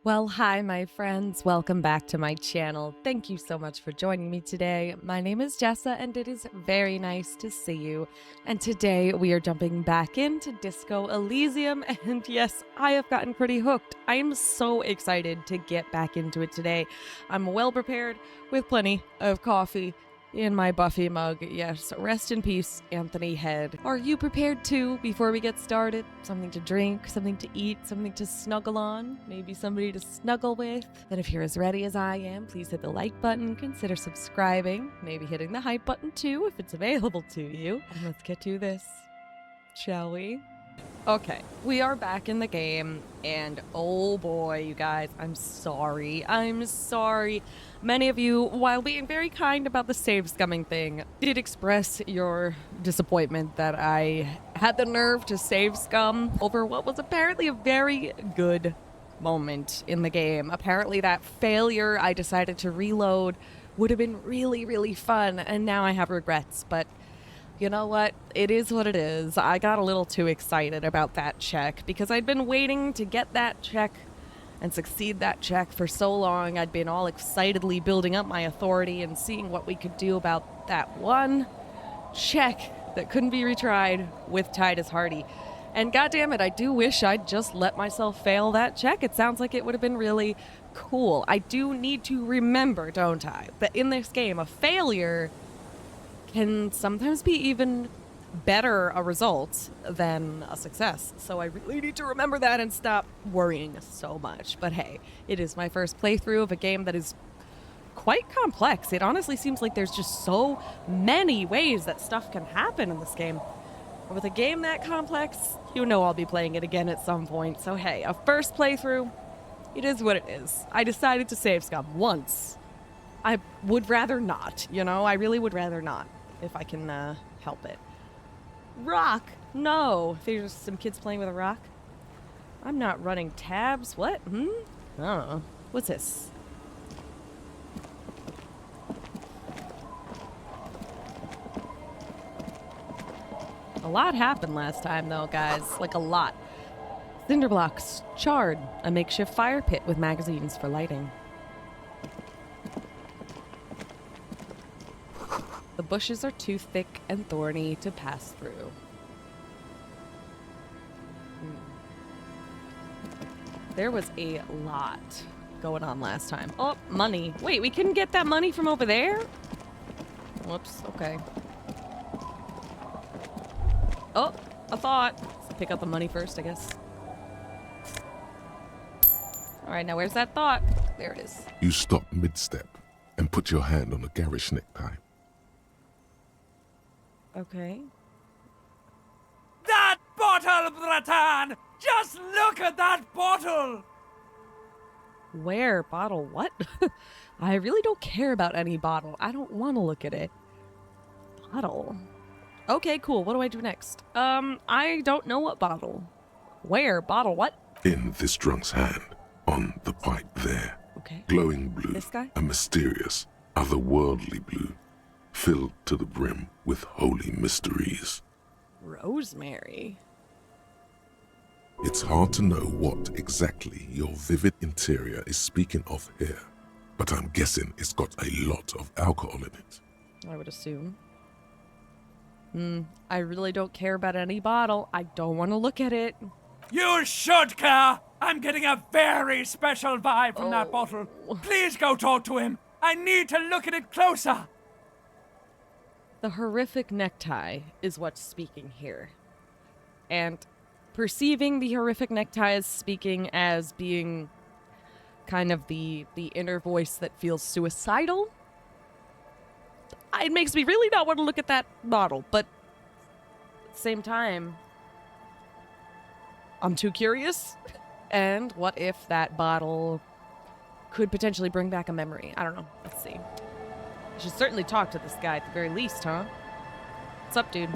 Well, hi, my friends. Welcome back to my channel. Thank you so much for joining me today. My name is Jessa, and it is very nice to see you. And today we are jumping back into Disco Elysium, and yes, I have gotten pretty hooked. I am so excited to get back into it today. I'm well prepared with plenty of coffee in my Buffy mug. Yes, rest in peace, Anthony Head. Are you prepared too before we get started? Something to drink, something to eat, something to snuggle on, maybe somebody to snuggle with? Then if you're as ready as I am, please hit the like button, consider subscribing, maybe hitting the hype button too if it's available to you. And let's get to this, shall we? Okay, we are back in the game, and oh boy, you guys, I'm sorry. Many of you, while being very kind about the save scumming thing, did express your disappointment that I had the nerve to save scum over what was apparently a very good moment in the game. Apparently that failure I decided to reload would have been really, really fun, and now I have regrets, but you know what? It is what it is. I got a little too excited about that check because I'd been waiting to get that check and succeed that check for so long. I'd been all excitedly building up my authority and seeing what we could do about that one check that couldn't be retried with Titus Hardy. And goddammit, I do wish I'd just let myself fail that check. It sounds like it would have been really cool. I do need to remember, don't I, that in this game, a failure can sometimes be even better a result than a success. So I really need to remember that and stop worrying so much. But hey, it is my first playthrough of a game that is quite complex. It honestly seems like there's just so many ways that stuff can happen in this game. With a game that complex, you know I'll be playing it again at some point. So hey, a first playthrough, it is what it is. I decided to save scum once. I would rather not, you know? I really would rather not, if I can help it. Rock? No. There's some kids playing with a rock. I'm not running tabs. What? I don't know. What's this? A lot happened last time, though, guys. Like, a lot. Cinder blocks. Charred. A makeshift fire pit with magazines for lighting. The bushes are too thick and thorny to pass through. There was a lot going on last time. Oh, money. Wait, we couldn't get that money from over there? Whoops, okay. Oh, a thought. Let's pick up the money first, I guess. All right, now where's that thought? There it is. You stop mid-step and put your hand on a garish necktie. Okay. That bottle, Bratan! Just look at that bottle! Where? Bottle what? I really don't care about any bottle. I don't want to look at it. Bottle. Okay, cool. What do I do next? I don't know what bottle. Where? Bottle what? In this drunk's hand, on the pipe there. Okay. Glowing blue. This guy? A mysterious, otherworldly blue, filled to the brim with holy mysteries. Rosemary. It's hard to know what exactly your vivid interior is speaking of here, but I'm guessing it's got a lot of alcohol in it. I would assume. I really don't care about any bottle. I don't want to look at it. You should care! I'm getting a very special vibe from that bottle. Please go talk to him. I need to look at it closer. The horrific necktie is what's speaking here. And perceiving the horrific necktie as speaking as being kind of the inner voice that feels suicidal, it makes me really not want to look at that bottle, but at the same time, I'm too curious. And what if that bottle could potentially bring back a memory? I don't know. Let's see. I should certainly talk to this guy at the very least, huh? What's up, dude?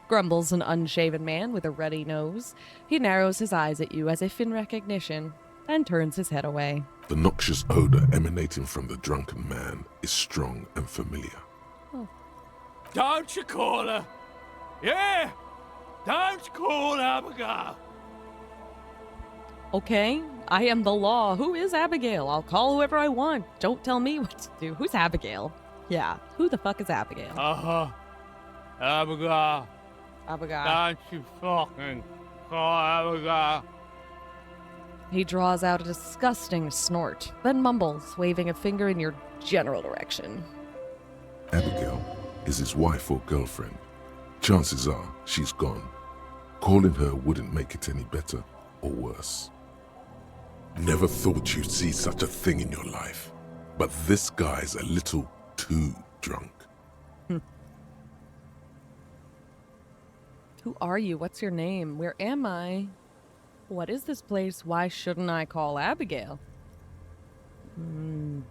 Grumbles an unshaven man with a ruddy nose. He narrows his eyes at you as if in recognition, and turns his head away. The noxious odor emanating from the drunken man is strong and familiar. Oh. Don't you call her? Yeah! Don't call Abigail! Okay? I am the law. Who is Abigail? I'll call whoever I want. Don't tell me what to do. Who's Abigail? Yeah, who the fuck is Abigail? Abigail, Abigail. don't you fucking call Abigail. He draws out a disgusting snort, then mumbles, waving a finger in your general direction. Abigail is his wife or girlfriend. Chances are she's gone. Calling her wouldn't make it any better or worse. Never thought you'd see such a thing in your life, but this guy's a little too drunk. Who are you? What's your name? Where am I? What is this place? Why shouldn't I call Abigail? Who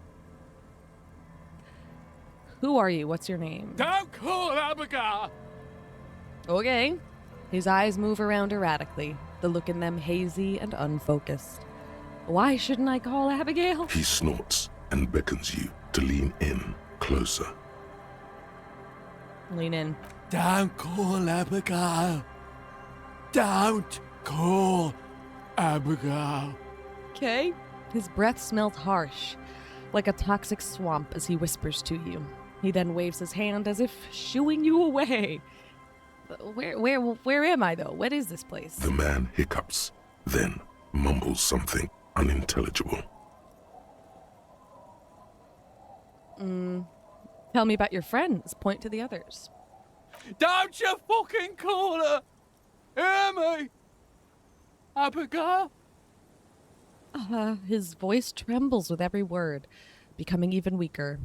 are you? What's your name? Don't call Abigail. Okay. His eyes move around erratically, the look in them hazy and unfocused. Why shouldn't I call Abigail? He snorts and beckons you to lean in closer. Lean in. Don't call Abigail. Don't call Abigail. Okay. His breath smells harsh, like a toxic swamp as he whispers to you. He then waves his hand as if shooing you away. Where am I, though? What is this place? The man hiccups, then mumbles something unintelligible. Tell me about your friends. Point to the others. Don't you fucking call her. Hear me? Abigail? His voice trembles with every word, becoming even weaker.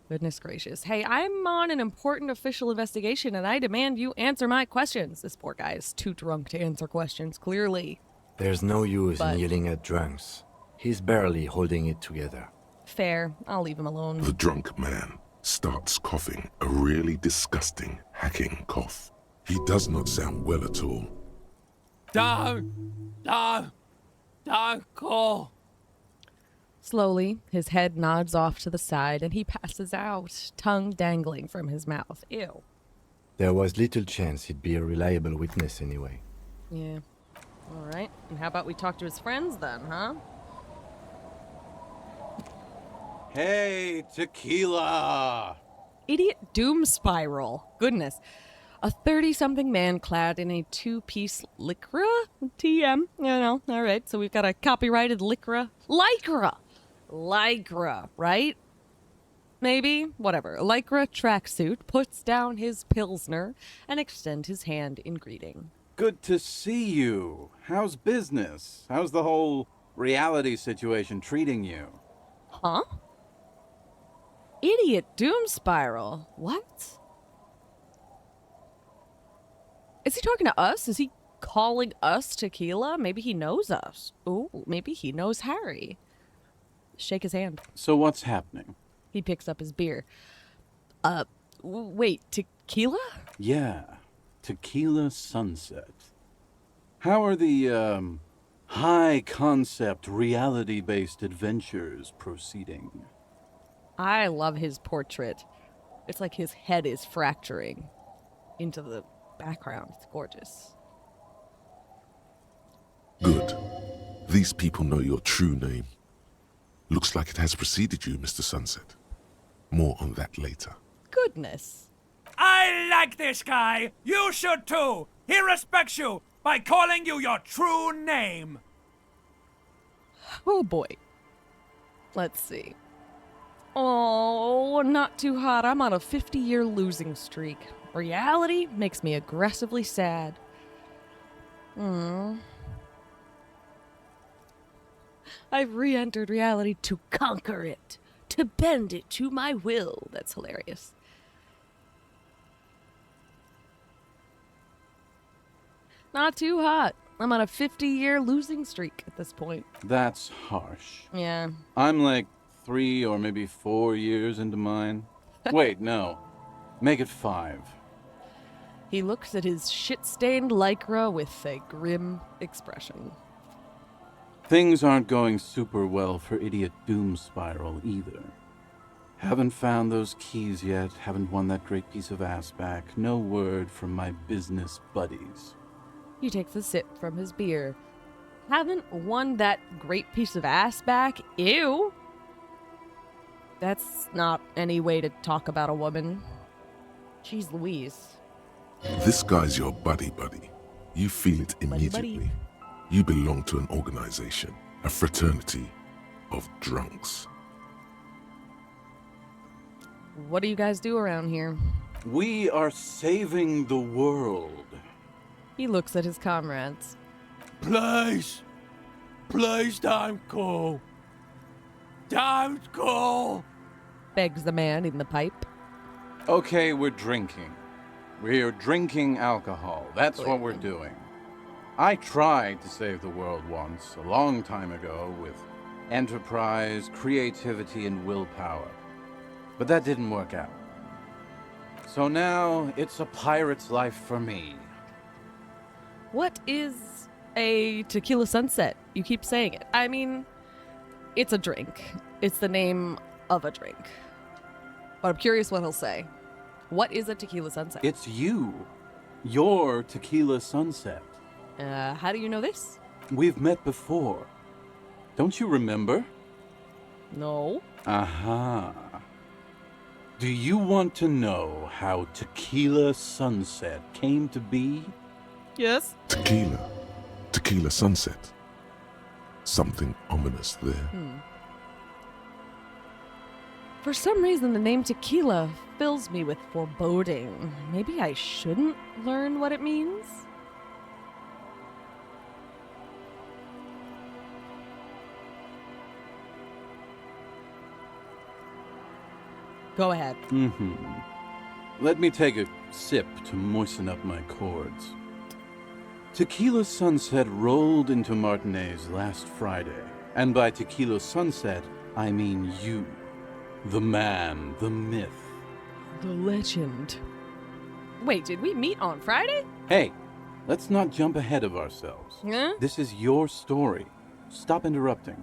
Goodness gracious. Hey, I'm on an important official investigation, and I demand you answer my questions. This poor guy is too drunk to answer questions, clearly. There's no use But- in yelling at drunks. He's barely holding it together. Fair. I'll leave him alone. The drunk man starts coughing, a really disgusting, hacking cough. He does not sound well at all. Don't call. Slowly, his head nods off to the side, and he passes out, tongue dangling from his mouth. Ew. There was little chance he'd be a reliable witness anyway. Yeah. All right. And how about we talk to his friends then, huh? Hey, tequila! Idiot doom spiral. Goodness. A 30-something man clad in a two-piece lycra? TM. All right. So we've got a copyrighted lycra. Lycra, right? Maybe? Whatever. A lycra tracksuit puts down his pilsner and extends his hand in greeting. Good to see you. How's business? How's the whole reality situation treating you? Huh? Idiot doom spiral. What? Is he talking to us? Is he calling us tequila? Maybe he knows us. Ooh, maybe he knows Harry. Shake his hand. So what's happening? He picks up his beer. Wait, tequila? Yeah, Tequila Sunset. How are the, high-concept, reality-based adventures proceeding? I love his portrait. It's like his head is fracturing into the background. It's gorgeous. Good. These people know your true name. Looks like it has preceded you, Mr. Sunset. More on that later. Goodness. I like this guy. You should too. He respects you by calling you your true name. Oh boy. Let's see. Oh, not too hot. I'm on a 50-year losing streak. Reality makes me aggressively sad. I've re-entered reality to conquer it, to bend it to my will. That's hilarious. Not too hot. I'm on a 50-year losing streak at this point. That's harsh. Yeah. I'm like 3 or maybe 4 years into mine. Wait, no. Make it 5. He looks at his shit-stained lycra with a grim expression. Things aren't going super well for Idiot Doom Spiral either. Haven't found those keys yet, haven't won that great piece of ass back. No word from my business buddies. He takes a sip from his beer. haven't won that great piece of ass back. Ew. That's not any way to talk about a woman. Jeez Louise. This guy's your buddy. You feel it Buddy, immediately. buddy. You belong to an organization, a fraternity of drunks. What do you guys do around here? We are saving the world. He looks at his comrades. Please don't go. Don't go. Begs the man in the pipe. Okay, we're drinking. We're drinking alcohol. That's what we're doing. I tried to save the world once, a long time ago, with enterprise, creativity, and willpower. But that didn't work out. So now, it's a pirate's life for me. What is a tequila sunset? You keep saying it. I mean, it's a drink. It's the name of a drink. But I'm curious what he'll say. What is a tequila sunset? It's you. Your tequila sunset. How do you know this? We've met before. Don't you remember? No. Aha. Do you want to know how Tequila Sunset came to be? Yes. Tequila sunset. Something ominous there. For some reason, the name tequila fills me with foreboding. Maybe I shouldn't learn what it means? Go ahead. Let me take a sip to moisten up my chords. Tequila Sunset rolled into Martinez last Friday. And by Tequila Sunset, I mean you. The man, the myth. The legend. Wait, did we meet on Friday? Hey, let's not jump ahead of ourselves. Huh? This is your story. Stop interrupting.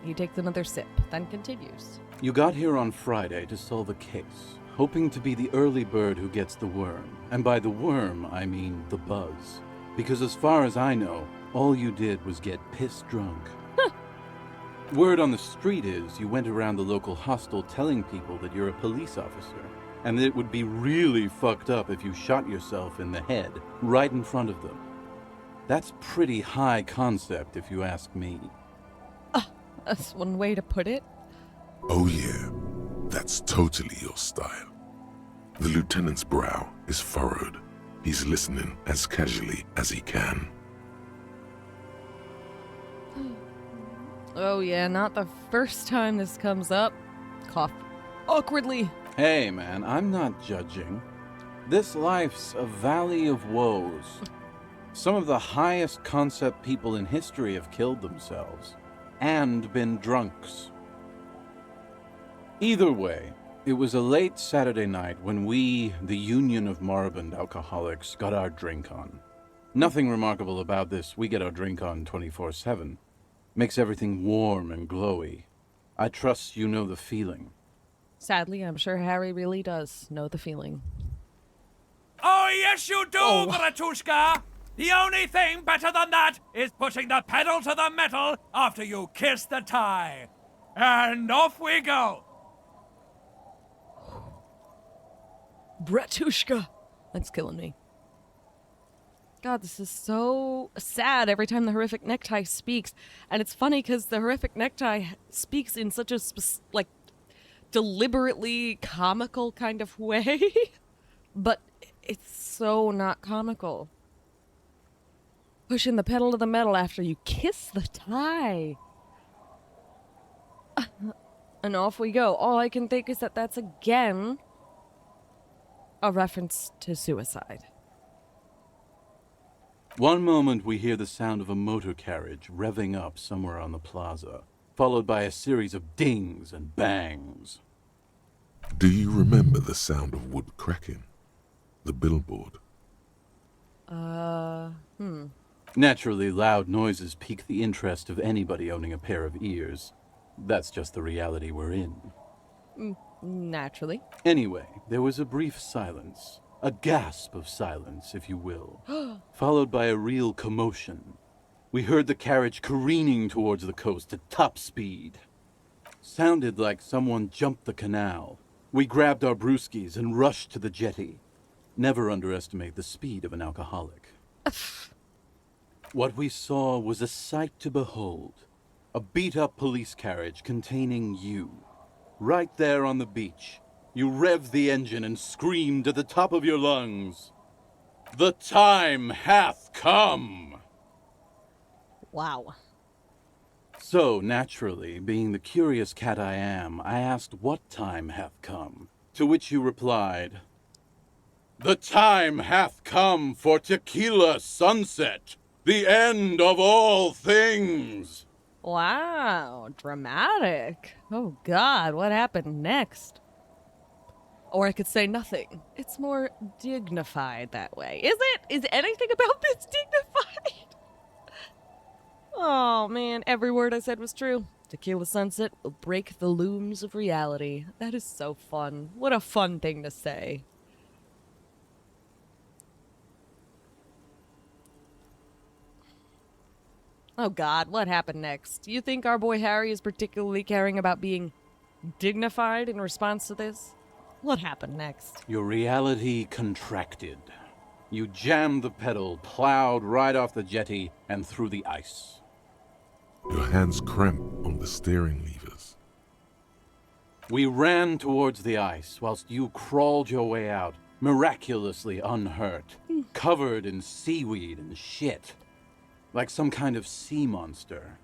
He takes another sip, then continues. You got here on Friday to solve a case, hoping to be the early bird who gets the worm. And by the worm, I mean the buzz. Because as far as I know, all you did was get piss drunk. Word on the street is you went around the local hostel telling people that you're a police officer, and that it would be really fucked up if you shot yourself in the head right in front of them. That's pretty high concept, if you ask me. That's one way to put it. Oh yeah, that's totally your style. The lieutenant's brow is furrowed. He's listening as casually as he can. Oh yeah, not the first time this comes up. Cough awkwardly. Hey man, I'm not judging. This life's a valley of woes. Some of the highest concept people in history have killed themselves. And been drunks. Either way, it was a late Saturday night when we, the Union of Moribund Alcoholics, got our drink on. Nothing remarkable about this. We get our drink on 24/7. Makes everything warm and glowy. I trust you know the feeling. Sadly, I'm sure Harry really does know the feeling. Oh, yes, you do, Oh. Bratushka! The only thing better than that is putting the pedal to the metal after you kiss the tie. And off we go. Bratushka! That's killing me. God, this is so sad every time the horrific necktie speaks. And it's funny because the horrific necktie speaks in such a, deliberately comical kind of way. But it's so not comical. Pushing the pedal to the metal after you kiss the tie. And off we go. All I can think is that that's again a reference to suicide. One moment we hear the sound of a motor carriage revving up somewhere on the plaza, followed by a series of dings and bangs. Do you remember the sound of wood cracking? The billboard? Naturally, loud noises pique the interest of anybody owning a pair of ears. That's just the reality we're in. Naturally. Anyway, there was a brief silence. A gasp of silence, if you will. Followed by a real commotion. We heard the carriage careening towards the coast at top speed. Sounded like someone jumped the canal. We grabbed our brewskis and rushed to the jetty. Never underestimate the speed of an alcoholic. What we saw was a sight to behold. A beat-up police carriage containing you. Right there on the beach, you revved the engine and screamed at the top of your lungs, "The time hath come!" Wow. So, naturally, being the curious cat I am, I asked what time hath come, to which you replied, "The time hath come for tequila sunset, the end of all things." Wow, dramatic. Oh God, what happened next? Or I could say nothing. It's more dignified that way. Is it? Is anything about this dignified? Oh man, every word I said was true. Tequila sunset will break the looms of reality. That is so fun. What a fun thing to say. Oh God, what happened next? You think our boy Harry is particularly caring about being dignified in response to this? What happened next? Your reality contracted. You jammed the pedal, plowed right off the jetty, and through the ice. Your hands cramp on the steering levers. We ran towards the ice whilst you crawled your way out, miraculously unhurt, covered in seaweed and shit, like some kind of sea monster.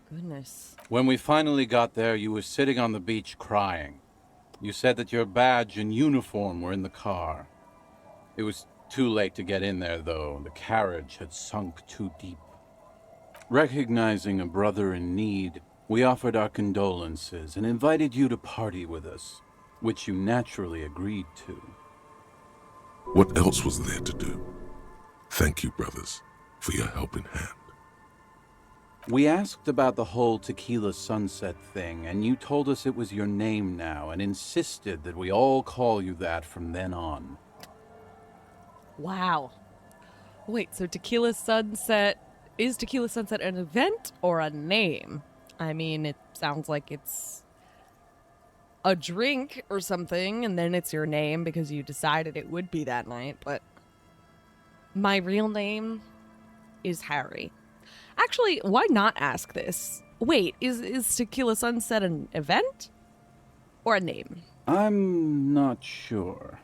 Goodness. When we finally got there, you were sitting on the beach crying. You said that your badge and uniform were in the car. It was too late to get in there, though. The carriage had sunk too deep. Recognizing a brother in need, we offered our condolences and invited you to party with us, which you naturally agreed to. What else was there to do? Thank you, brothers, for your helping hand. We asked about the whole tequila sunset thing, and you told us it was your name now and insisted that we all call you that from then on. Wow. Wait, so Tequila Sunset, is Tequila Sunset an event or a name? I mean, it sounds like it's a drink or something, and then it's your name because you decided it would be that night, but my real name is Harry. Actually, why not ask this? Wait, is Tequila Sunset an event or a name? I'm not sure.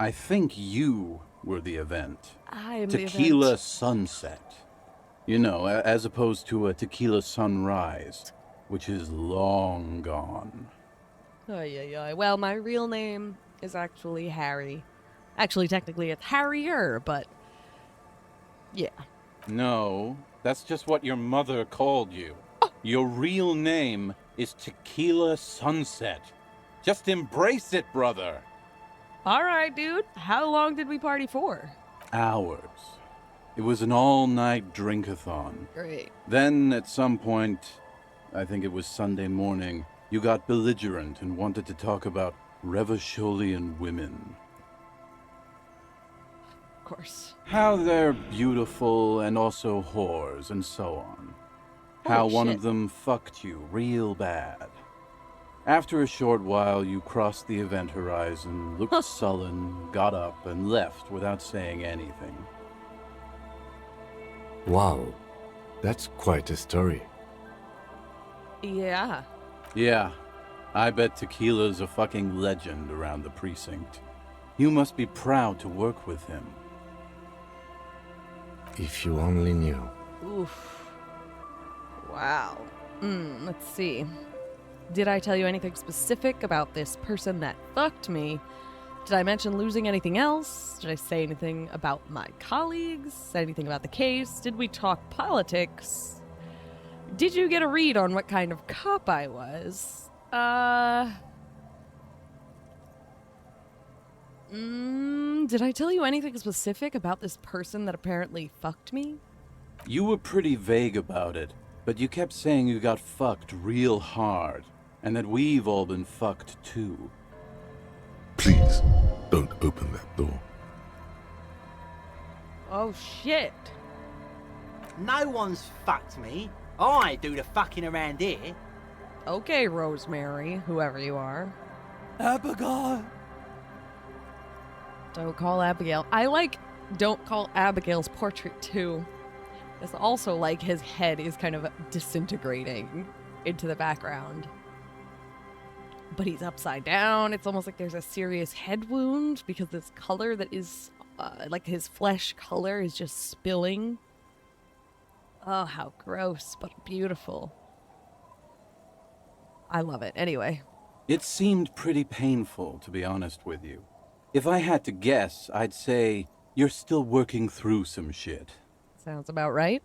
I think you were the event. I am the Tequila event. sunset. You know, as opposed to a tequila sunrise, which is long gone. Ay. Well, my real name is actually Harry. Actually, technically it's Harrier, but yeah. No, that's just what your mother called you. Your real name is Tequila Sunset. Just embrace it, brother. All right, dude. How long did we party for? Hours. It was an all-night drink-a-thon. Great. Then, at some point, I think it was Sunday morning, you got belligerent and wanted to talk about Revacholian women. Of course. How they're beautiful and also whores and so on. How Holy one shit. of them fucked you real bad. After a short while, you crossed the event horizon, looked sullen, got up, and left without saying anything. Wow, that's quite a story. Yeah. Yeah, I bet Tequila's a fucking legend around the precinct. You must be proud to work with him. If you only knew. Oof. Wow. Let's see. Did I tell you anything specific about this person that fucked me? Did I mention losing anything else? Did I say anything about my colleagues? Say anything about the case? Did we talk politics? Did you get a read on what kind of cop I was? Did I tell you anything specific about this person that apparently fucked me? You were pretty vague about it, but you kept saying you got fucked real hard, and that we've all been fucked too. Please, don't open that door. Oh shit. No one's fucked me. I do the fucking around here. Okay, Rosemary, whoever you are. Abigail. Don't call Abigail. I like Don't Call Abigail's portrait too. It's also like his head is kind of disintegrating into the background. But he's upside down. It's almost like there's a serious head wound because this color that is like his flesh color is just spilling. Oh, how gross, but beautiful. I love it. Anyway. It seemed pretty painful, to be honest with you. If I had to guess, I'd say you're still working through some shit. Sounds about right.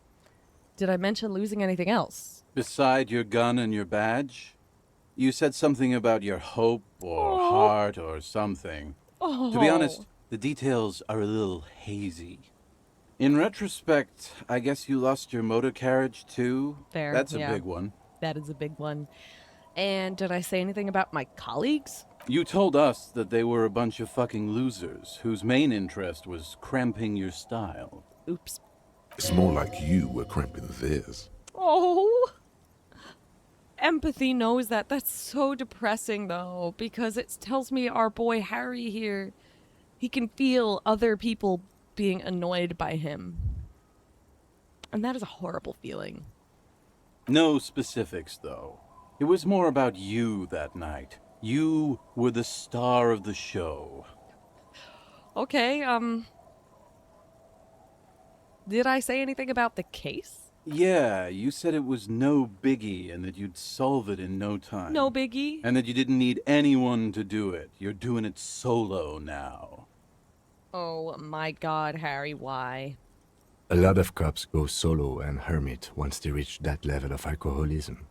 Did I mention losing anything else? Beside your gun and your badge? You said something about your hope or heart or something. To be honest, the details are a little hazy. In retrospect, I guess you lost your motor carriage too? Fair, That's a yeah. big one. That is a big one. And did I say anything about my colleagues? You told us that they were a bunch of fucking losers whose main interest was cramping your style. Oops. It's more like you were cramping theirs. Oh. Empathy knows that. That's so depressing, though, because it tells me our boy Harry here, he can feel other people being annoyed by him. And that is a horrible feeling. No specifics, though. It was more about you that night. You were the star of the show. Okay, did I say anything about the case? Yeah, you said it was no biggie and that you'd solve it in no time. No biggie. And that you didn't need anyone to do it. You're doing it solo now. Oh my god, Harry, why? A lot of cops go solo and hermit once they reach that level of alcoholism.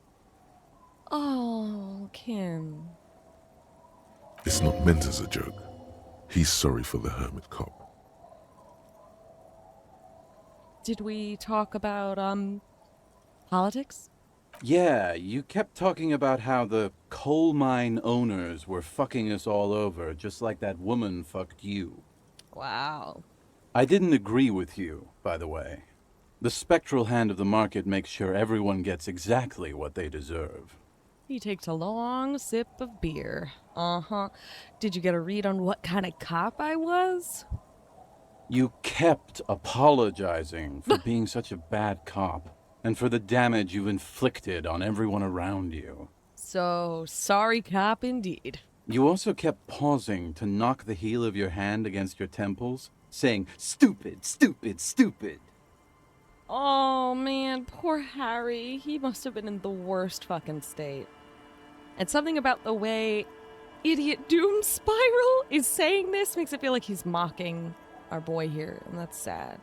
Oh, Kim. It's not meant as a joke. He's sorry for the hermit cop. Did we talk about, politics? Yeah, you kept talking about how the coal mine owners were fucking us all over, just like that woman fucked you. Wow. I didn't agree with you, by the way. The spectral hand of the market makes sure everyone gets exactly what they deserve. He takes a long sip of beer. Uh-huh. Did you get a read on what kind of cop I was? You kept apologizing for being such a bad cop, and for the damage you've inflicted on everyone around you. So, sorry cop indeed. You also kept pausing to knock the heel of your hand against your temples, saying, "Stupid, stupid, stupid." Oh man, poor Harry. He must have been in the worst fucking state. And something about the way Idiot Doom Spiral is saying this makes it feel like he's mocking our boy here, and that's sad.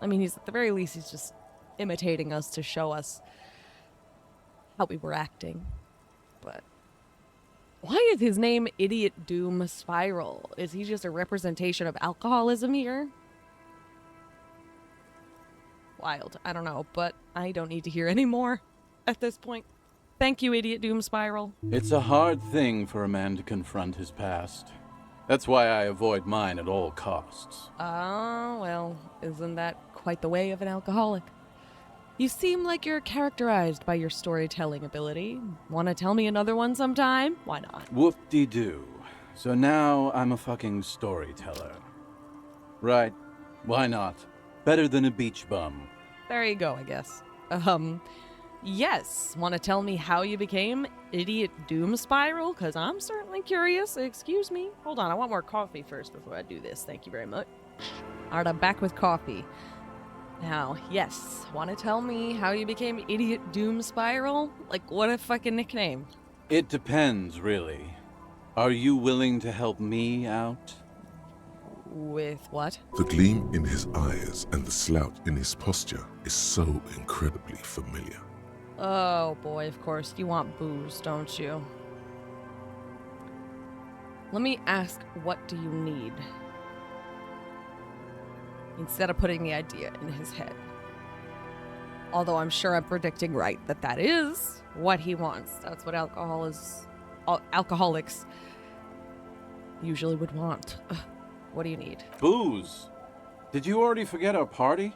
I mean, he's at the very least, he's just imitating us to show us how we were acting. But why is his name Idiot Doom Spiral? Is he just a representation of alcoholism here? Wild. I don't know, but I don't need to hear any more at this point. Thank you, Idiot Doom Spiral. It's a hard thing for a man to confront his past. That's why I avoid mine at all costs. Oh, well, isn't that quite the way of an alcoholic? You seem like you're characterized by your storytelling ability. Want to tell me another one sometime? Why not? Whoop-de-doo. So now I'm a fucking storyteller. Right. Why not? Better than a beach bum. There you go, I guess. Yes. Want to tell me how you became Idiot Doom Spiral? Because I'm certainly curious. Excuse me. Hold on, I want more coffee first before I do this. Thank you very much. All right, I'm back with coffee. Now, yes. Want to tell me how you became Idiot Doom Spiral? Like, what a fucking nickname. It depends, really. Are you willing to help me out? With what? The gleam in his eyes and the slouch in his posture is so incredibly familiar. Oh boy, of course. You want booze, don't you? Let me ask, what do you need? Instead of putting the idea in his head. Although I'm sure I'm predicting right that that is what he wants. That's what alcoholics usually would want. Ugh. What do you need? Booze. Did you already forget our party?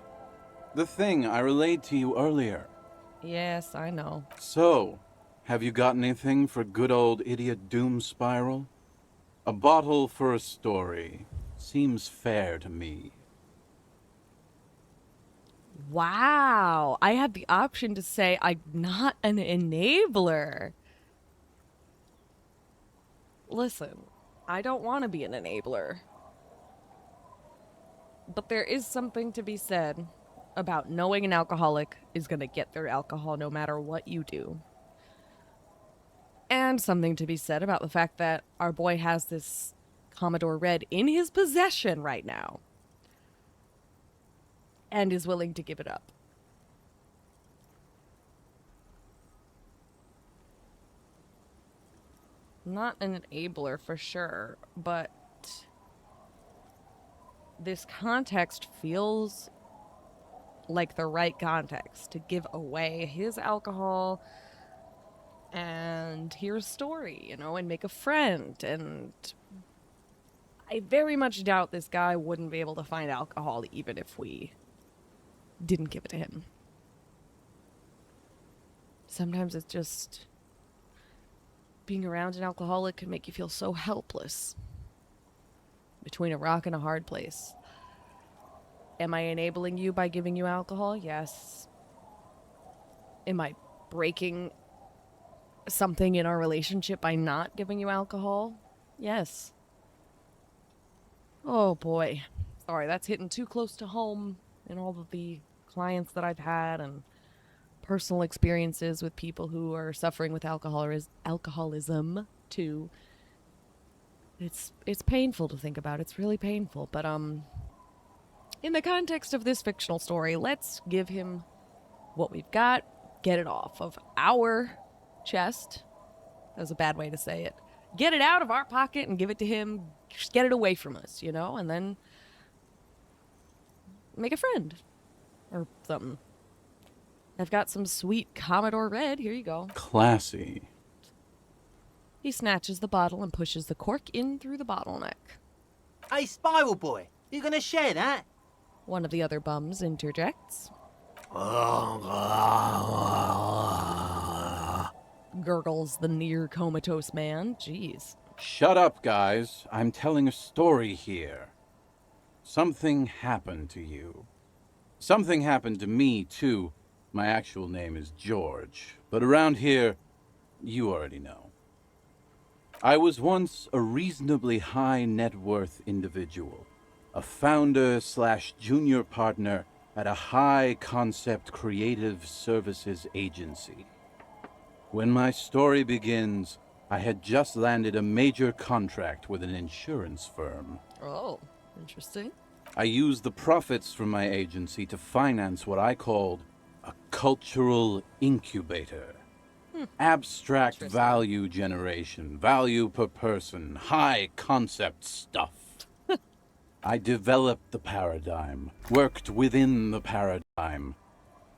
The thing I relayed to you earlier. Yes, I know. So, have you got anything for good old idiot Doom Spiral? A bottle for a story. Seems fair to me. Wow. I had the option to say I'm not an enabler. Listen, I don't want to be an enabler. But there is something to be said about knowing an alcoholic is going to get their alcohol no matter what you do. And something to be said about the fact that our boy has this Commodore Red in his possession right now. And is willing to give it up. Not an enabler for sure, but this context feels like the right context to give away his alcohol and hear a story, you know, and make a friend. And I very much doubt this guy wouldn't be able to find alcohol even if we didn't give it to him. Sometimes it's just being around an alcoholic can make you feel so helpless. Between a rock and a hard place. Am I enabling you by giving you alcohol? Yes. Am I breaking something in our relationship by not giving you alcohol? Yes. Oh boy. Sorry, that's hitting too close to home in all of the clients that I've had and personal experiences with people who are suffering with alcoholism too. It's painful to think about. It's really painful. But in the context of this fictional story, let's give him what we've got, get it off of our chest. That was a bad way to say it. Get it out of our pocket and give it to him. Just get it away from us, you know, and then make a friend or something. I've got some sweet Commodore Red. Here you go. Classy. He snatches the bottle and pushes the cork in through the bottleneck. Hey, Spiral Boy, you gonna share that? One of the other bums interjects. Gurgles the near comatose man. Jeez. Shut up, guys. I'm telling a story here. Something happened to you. Something happened to me, too. My actual name is George, but around here, you already know. I was once a reasonably high net worth individual, a founder/junior partner at a high concept creative services agency. When my story begins, I had just landed a major contract with an insurance firm. Oh, interesting. I used the profits from my agency to finance what I called a cultural incubator. Abstract value generation, value per person, high concept stuff. I developed the paradigm, worked within the paradigm,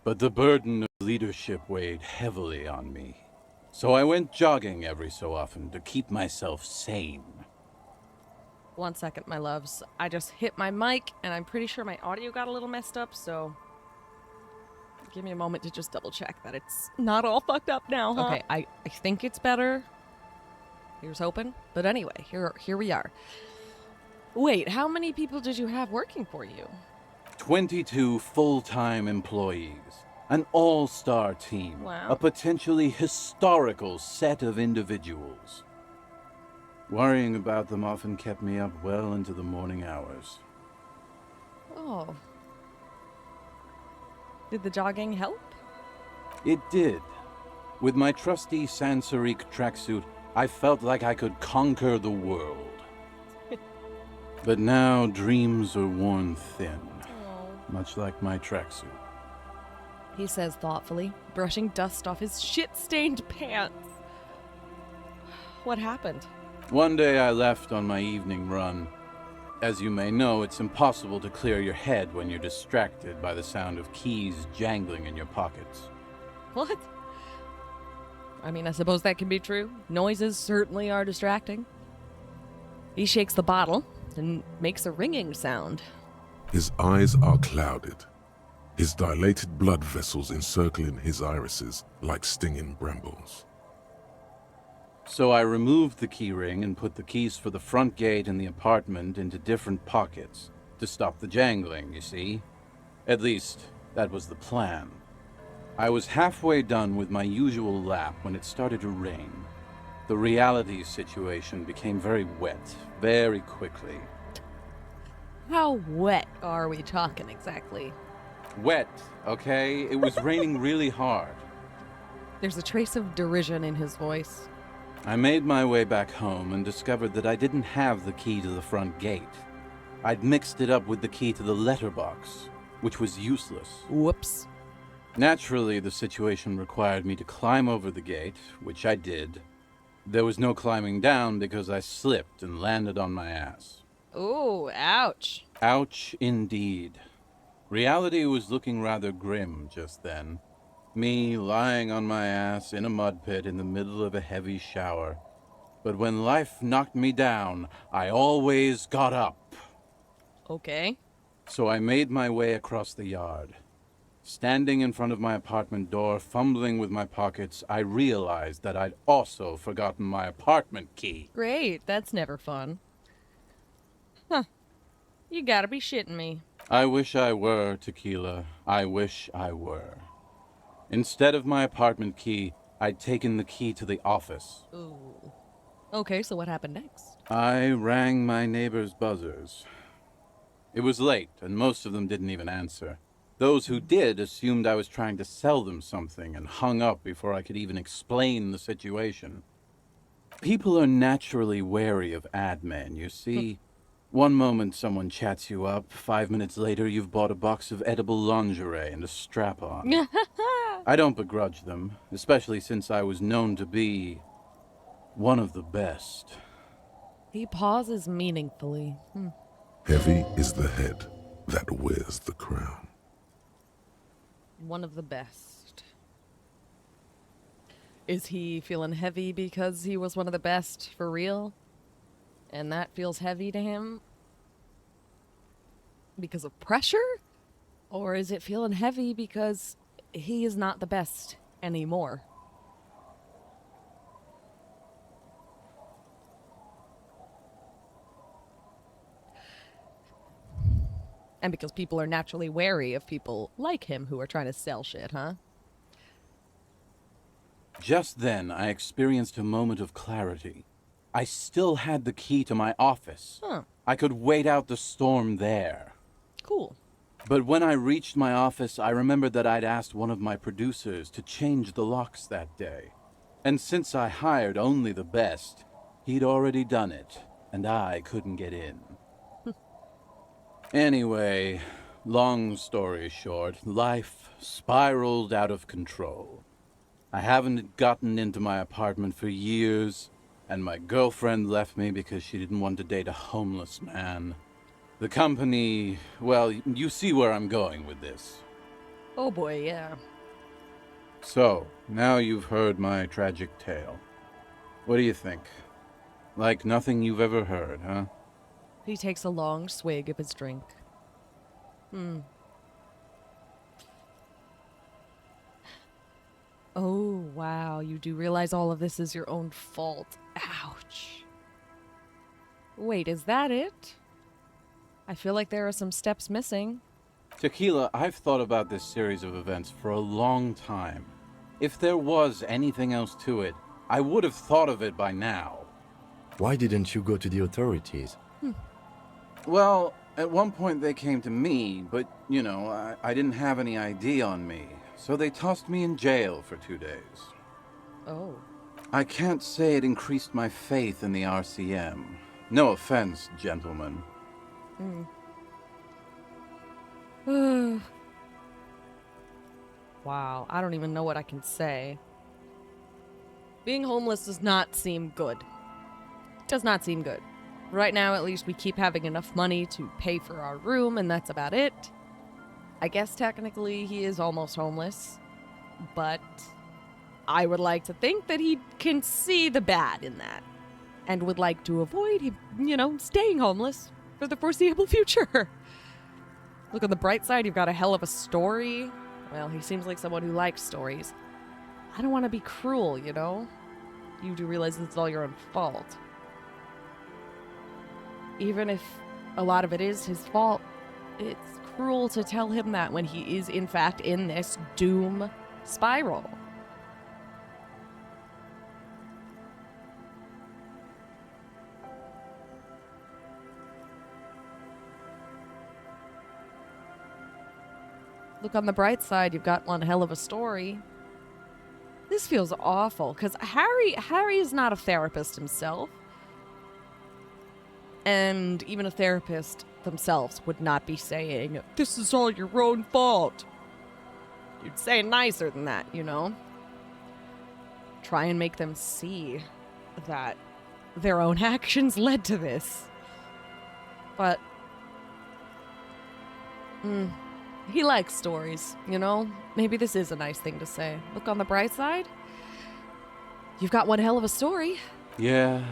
but the burden of leadership weighed heavily on me. So I went jogging every so often to keep myself sane. 1 second, my loves. I just hit my mic, and I'm pretty sure my audio got a little messed up, so give me a moment to just double check that it's not all fucked up now, huh? Okay, I think it's better. Here's hoping. But anyway, here we are. Wait, how many people did you have working for you? 22 full-time employees. An all-star team. Wow. A potentially historical set of individuals. Worrying about them often kept me up well into the morning hours. Oh. Did the jogging help? It did. With my trusty Sansarique tracksuit, I felt like I could conquer the world. But now dreams are worn thin, much like my tracksuit. He says thoughtfully, brushing dust off his shit-stained pants. What happened? One day I left on my evening run. As you may know, it's impossible to clear your head when you're distracted by the sound of keys jangling in your pockets. What? I mean, I suppose that can be true. Noises certainly are distracting. He shakes the bottle and makes a ringing sound. His eyes are clouded. his dilated blood vessels encircling his irises like stinging brambles. So I removed the key ring and put the keys for the front gate and the apartment into different pockets to stop the jangling, you see? At least, that was the plan. I was halfway done with my usual lap when it started to rain. The reality situation became very wet, very quickly. How wet are we talking exactly? Wet, okay? It was raining really hard. There's a trace of derision in his voice. I made my way back home and discovered that I didn't have the key to the front gate. I'd mixed it up with the key to the letterbox, which was useless. Whoops. Naturally, the situation required me to climb over the gate, which I did. There was no climbing down because I slipped and landed on my ass. Ooh, ouch. Ouch, indeed. Reality was looking rather grim just then. Me lying on my ass in a mud pit in the middle of a heavy shower. But when life knocked me down, I always got up. Okay. So I made my way across the yard. Standing in front of my apartment door, fumbling with my pockets, I realized that I'd also forgotten my apartment key. Great, that's never fun. Huh. You gotta be shitting me. I wish I were, Tequila. I wish I were. Instead of my apartment key, I'd taken the key to the office. Ooh. Okay, so what happened next? I rang my neighbor's buzzers. It was late, and most of them didn't even answer. Those who did assumed I was trying to sell them something and hung up before I could even explain the situation. People are naturally wary of ad men, you see. One moment someone chats you up, 5 minutes later you've bought a box of edible lingerie and a strap-on. I don't begrudge them, especially since I was known to be one of the best. He pauses meaningfully. Heavy is the head that wears the crown. One of the best. Is he feeling heavy because he was one of the best for real? And that feels heavy to him? Because of pressure? Or is it feeling heavy because he is not the best anymore? And because people are naturally wary of people like him who are trying to sell shit, huh? Just then, I experienced a moment of clarity. I still had the key to my office. Huh. I could wait out the storm there. Cool. But when I reached my office, I remembered that I'd asked one of my producers to change the locks that day. And since I hired only the best, he'd already done it, and I couldn't get in. Anyway, long story short, life spiraled out of control. I haven't gotten into my apartment for years, and my girlfriend left me because she didn't want to date a homeless man. The company, well, you see where I'm going with this. Oh boy, yeah. So, now you've heard my tragic tale. What do you think? Like nothing you've ever heard, huh? He takes a long swig of his drink. Oh, wow. You do realize all of this is your own fault. Ouch. Wait, is that it? I feel like there are some steps missing. Tequila, I've thought about this series of events for a long time. If there was anything else to it, I would have thought of it by now. Why didn't you go to the authorities? Well, at one point they came to me, but, you know, I didn't have any ID on me, so they tossed me in jail for 2 days. Oh. I can't say it increased my faith in the RCM. No offense, gentlemen. Wow, I don't even know what I can say. Being homeless does not seem good. Does not seem good. Right now, at least, we keep having enough money to pay for our room, and that's about it. I guess technically he is almost homeless, but I would like to think that he can see the bad in that and would like to avoid him, staying homeless for the foreseeable future. Look on the bright side, you've got a hell of a story. Well, he seems like someone who likes stories. I don't want to be cruel, you know? You do realize it's all your own fault. Even if a lot of it is his fault, it's cruel to tell him that when he is, in fact, in this doom spiral. Look on the bright side, you've got one hell of a story. This feels awful, because Harry is not a therapist himself. And even a therapist themselves would not be saying, this is all your own fault. You'd say nicer than that, you know? Try and make them see that their own actions led to this. But he likes stories, you know? Maybe this is a nice thing to say. Look on the bright side. You've got one hell of a story. Yeah.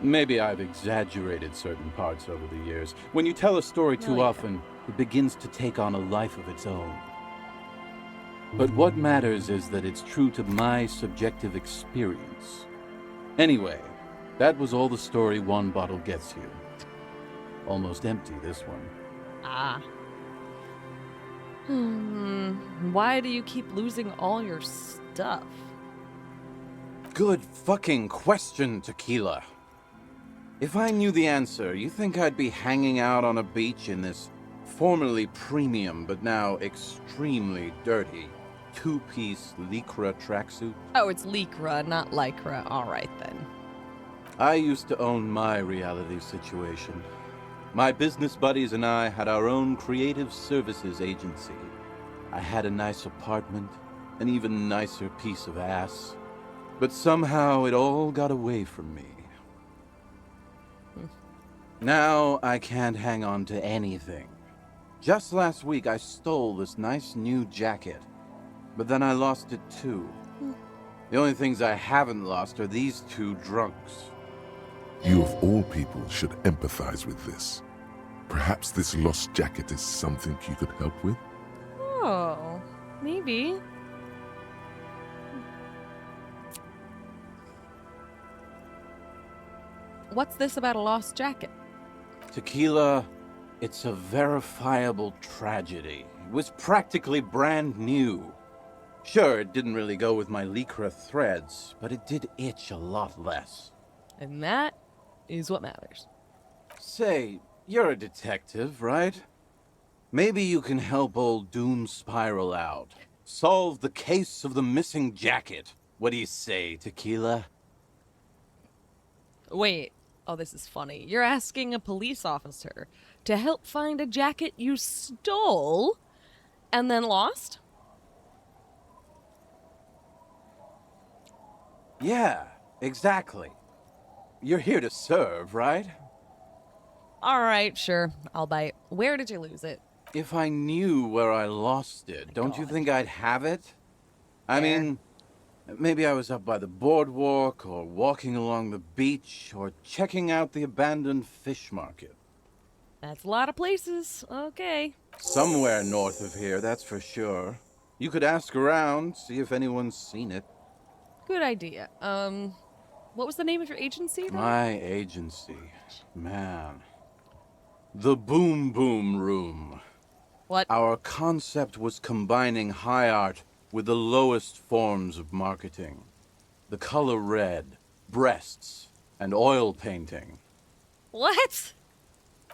Maybe I've exaggerated certain parts over the years. When you tell a story too often, it begins to take on a life of its own. But what matters is that it's true to my subjective experience. Anyway, that was all the story one bottle gets you. Almost empty, this one. Ah. Why do you keep losing all your stuff? Good fucking question, Tequila. If I knew the answer, you think I'd be hanging out on a beach in this formerly premium but now extremely dirty two-piece lycra tracksuit? Oh, it's lycra, not lycra. All right, then. I used to own my reality situation. My business buddies and I had our own creative services agency. I had a nice apartment, an even nicer piece of ass. But somehow it all got away from me. Now I can't hang on to anything. Just last week I stole this nice new jacket, but then I lost it too. The only things I haven't lost are these two drunks. You of all people should empathize with this. Perhaps this lost jacket is something you could help with? Oh, maybe. What's this about a lost jacket? Tequila, it's a verifiable tragedy. It was practically brand new. Sure, it didn't really go with my lycra threads, but it did itch a lot less. And that is what matters. Say, you're a detective, right? Maybe you can help old Doom Spiral out. Solve the case of the missing jacket. What do you say, Tequila? Wait. Oh, this is funny. You're asking a police officer to help find a jacket you stole and then lost? Yeah, exactly. You're here to serve, right? All right, sure. I'll bite. Where did you lose it? If I knew where I lost it, don't you think I'd have it? I mean, maybe I was up by the boardwalk, or walking along the beach, or checking out the abandoned fish market. That's a lot of places. Okay. Somewhere north of here, that's for sure. You could ask around, see if anyone's seen it. Good idea. What was the name of your agency then? My agency. Man. The Boom Boom Room. What? Our concept was combining high art with the lowest forms of marketing. The color red, breasts, and oil painting. What?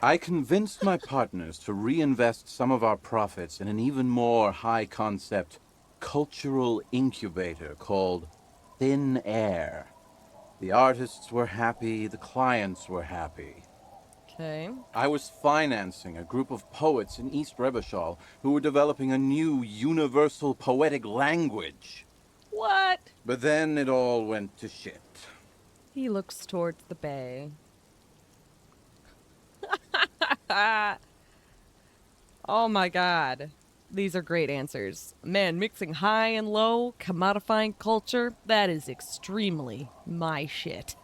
I convinced my partners to reinvest some of our profits in an even more high-concept cultural incubator called Thin Air. The artists were happy, the clients were happy. Okay. I was financing a group of poets in East Revachol who were developing a new universal poetic language. What? But then it all went to shit. He looks towards the bay. Oh my god. These are great answers. Man, mixing high and low, commodifying culture, that is extremely my shit.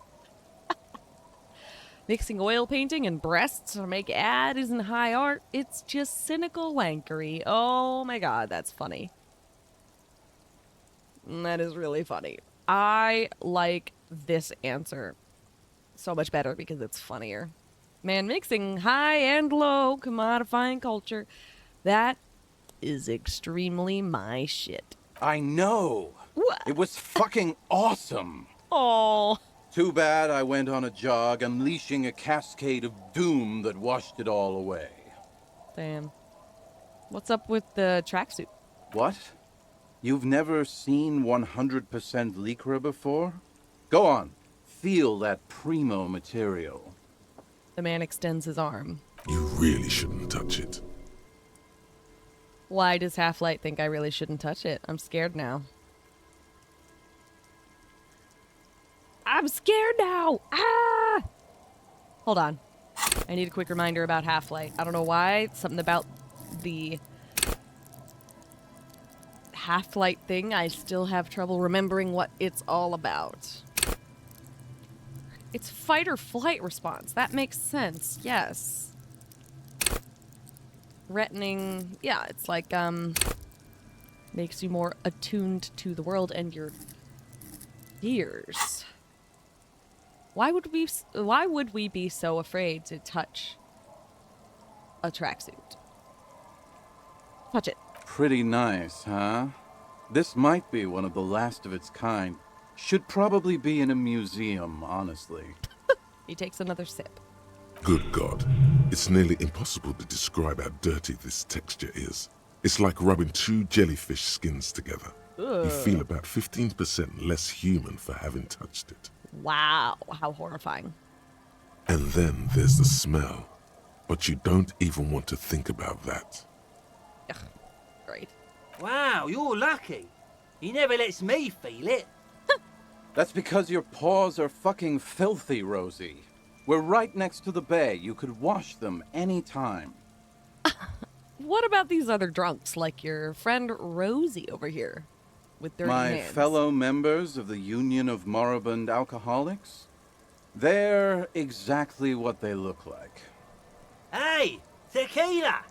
Mixing oil painting and breasts to make ad isn't high art. It's just cynical wankery. Oh my god, that's funny. That is really funny. I like this answer so much better because it's funnier. Man, mixing high and low, commodifying culture, that is extremely my shit. I know. What? It was fucking awesome. Oh. Too bad I went on a jog, unleashing a cascade of doom that washed it all away. Damn. What's up with the tracksuit? What? You've never seen 100% Lycra before? Go on, feel that primo material. The man extends his arm. You really shouldn't touch it. Why does Half-Light think I really shouldn't touch it? I'm scared now. I'm scared now! Ah! Hold on. I need a quick reminder about Half-Light. I don't know why. Something about the Half-Light thing. I still have trouble remembering what it's all about. It's fight or flight response. That makes sense. Yes. Retining. Yeah, it's like, makes you more attuned to the world and your fears. Why would we be so afraid to touch a tracksuit? Touch it. Pretty nice, huh? This might be one of the last of its kind. Should probably be in a museum, honestly. He takes another sip. Good God. It's nearly impossible to describe how dirty this texture is. It's like rubbing two jellyfish skins together. Ugh. You feel about 15% less human for having touched it. Wow, how horrifying. And then there's the smell. But you don't even want to think about that. Ugh, great. Wow, you're lucky. He never lets me feel it. That's because your paws are fucking filthy, Rosie. We're right next to the bay. You could wash them anytime. What about these other drunks, like your friend Rosie over here? With dirty My hands? fellow members of the Union of Moribund Alcoholics? They're exactly what they look like. Hey, tequila!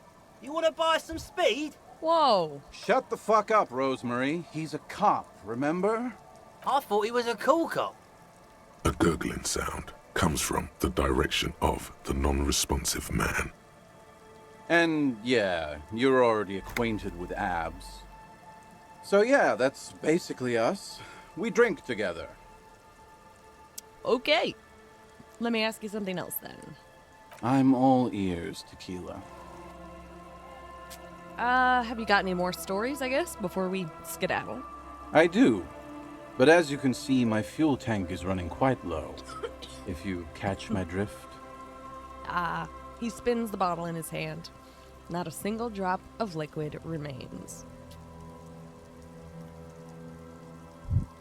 You want to buy some speed? Whoa. Shut the fuck up, Rosemary. He's a cop, remember? I thought he was a cool cop. A gurgling sound comes from the direction of the non-responsive man. And yeah, you're already acquainted with abs. So yeah, that's basically us. We drink together. Okay. Let me ask you something else then. I'm all ears, Tequila. Have you got any more stories, I guess, before we skedaddle? I do. But as you can see, my fuel tank is running quite low. If you catch my drift. He spins the bottle in his hand. Not a single drop of liquid remains.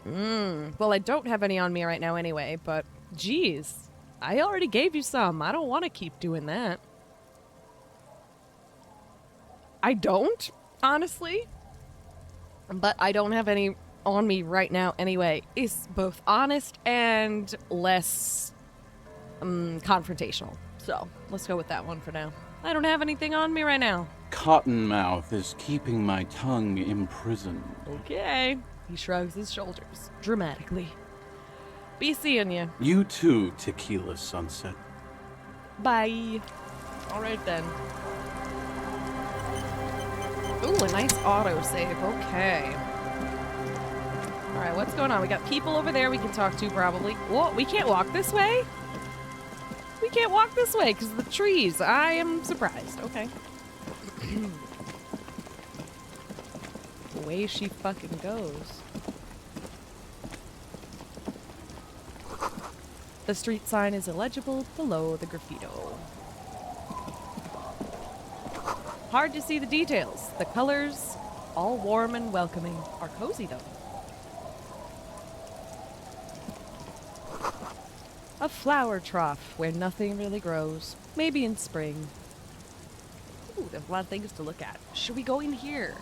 Well, I don't have any on me right now anyway, but geez, I already gave you some. I don't want to keep doing that. I don't, honestly. But I don't have any on me right now anyway. It's both honest and less confrontational. So let's go with that one for now. I don't have anything on me right now. Cottonmouth is keeping my tongue imprisoned. Okay. He shrugs his shoulders dramatically. Be seeing you. You too, Tequila Sunset. Bye. All right then. Ooh, a nice autosave. Okay. All right, what's going on? We got people over there we can talk to probably. Whoa, we can't walk this way? We can't walk this way because of the trees. I am surprised. Okay. The way she fucking goes. The street sign is illegible below the graffito. Hard to see the details. The colors, all warm and welcoming, are cozy though. A flower trough where nothing really grows. Maybe in spring. Ooh, there's a lot of things to look at. Should we go in here?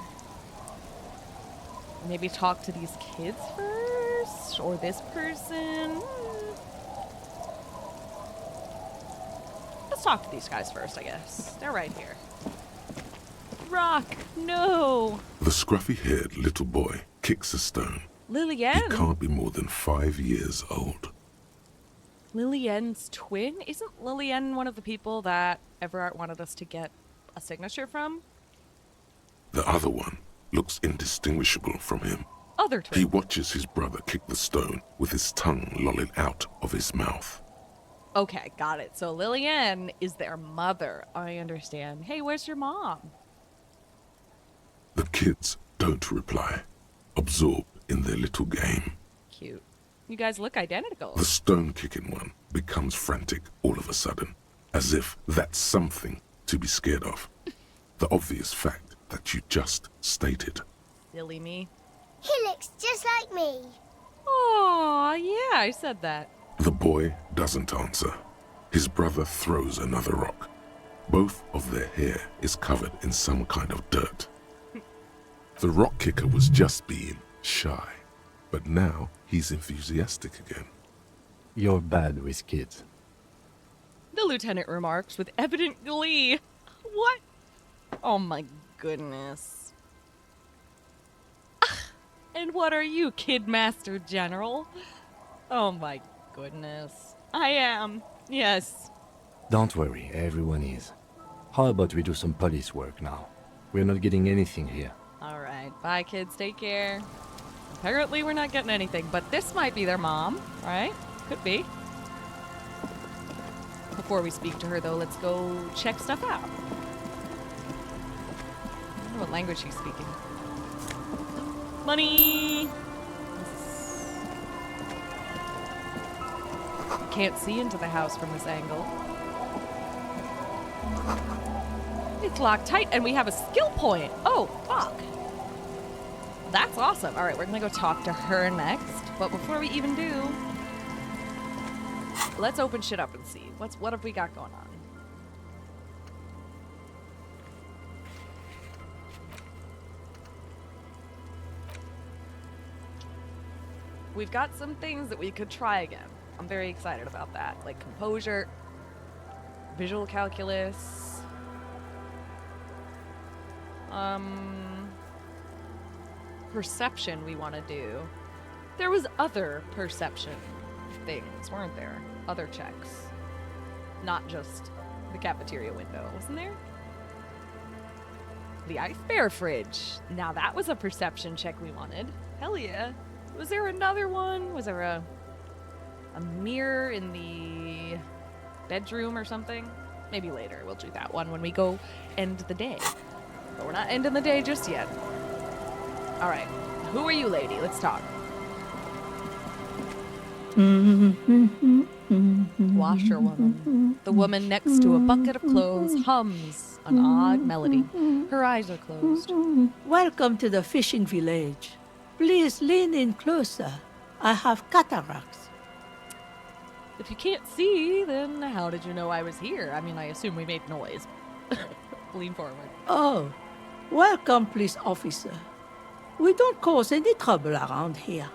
Maybe talk to these kids first? Or this person? talk to these guys first, I guess. They're right here. Rock, no! The scruffy-haired little boy kicks a stone. He Lillian! can't be more than 5 years old. Lillian's twin? Isn't Lillian one of the people that Everard wanted us to get a signature from? The other one looks indistinguishable from him. Other He twin. watches his brother kick the stone with his tongue lolling out of his mouth. Okay, got it. So Lillian is their mother. I understand. Hey, where's your mom? The kids don't reply, absorbed in their little game. Cute. You guys look identical. The stone-kicking one becomes frantic all of a sudden, as if that's something to be scared of. The obvious fact that you just stated. Silly me. He looks just like me. Oh, yeah, I said that. The boy doesn't answer. His brother throws another rock. Both of their hair is covered in some kind of dirt. The rock kicker was just being shy, but now he's enthusiastic again. You're bad with kids. The lieutenant remarks with evident glee. What? Oh my goodness. And what are you, Kid Master General? Oh my goodness. I am. Yes. Don't worry, everyone is. How about we do some police work now? We're not getting anything here. All right. Bye, kids. Take care. Apparently, we're not getting anything, but this might be their mom, right? Could be. Before we speak to her, though, let's go check stuff out. I wonder what language she's speaking. Money! You can't see into the house from this angle. It's locked tight, and we have a skill point. Oh, fuck. That's awesome. All right, we're gonna go talk to her next. But before we even do, let's open shit up and see. What have we got going on? We've got some things that we could try again. I'm very excited about that. Like composure, visual calculus, perception we want to do. There was other perception things, weren't there? Other checks. Not just the cafeteria window, wasn't there? The ice bear fridge. Now that was a perception check we wanted. Hell yeah. Was there another one? Was there a mirror in the bedroom or something? Maybe later. We'll do that one when we go end the day. But we're not ending the day just yet. All right. Who are you, lady? Let's talk. Washerwoman. The woman next to a bucket of clothes hums an odd melody. Her eyes are closed. Welcome to the fishing village. Please lean in closer. I have cataracts. If you can't see, then how did you know I was here? I mean, I assume we made noise. Lean forward. Oh, welcome, police officer. We don't cause any trouble around here.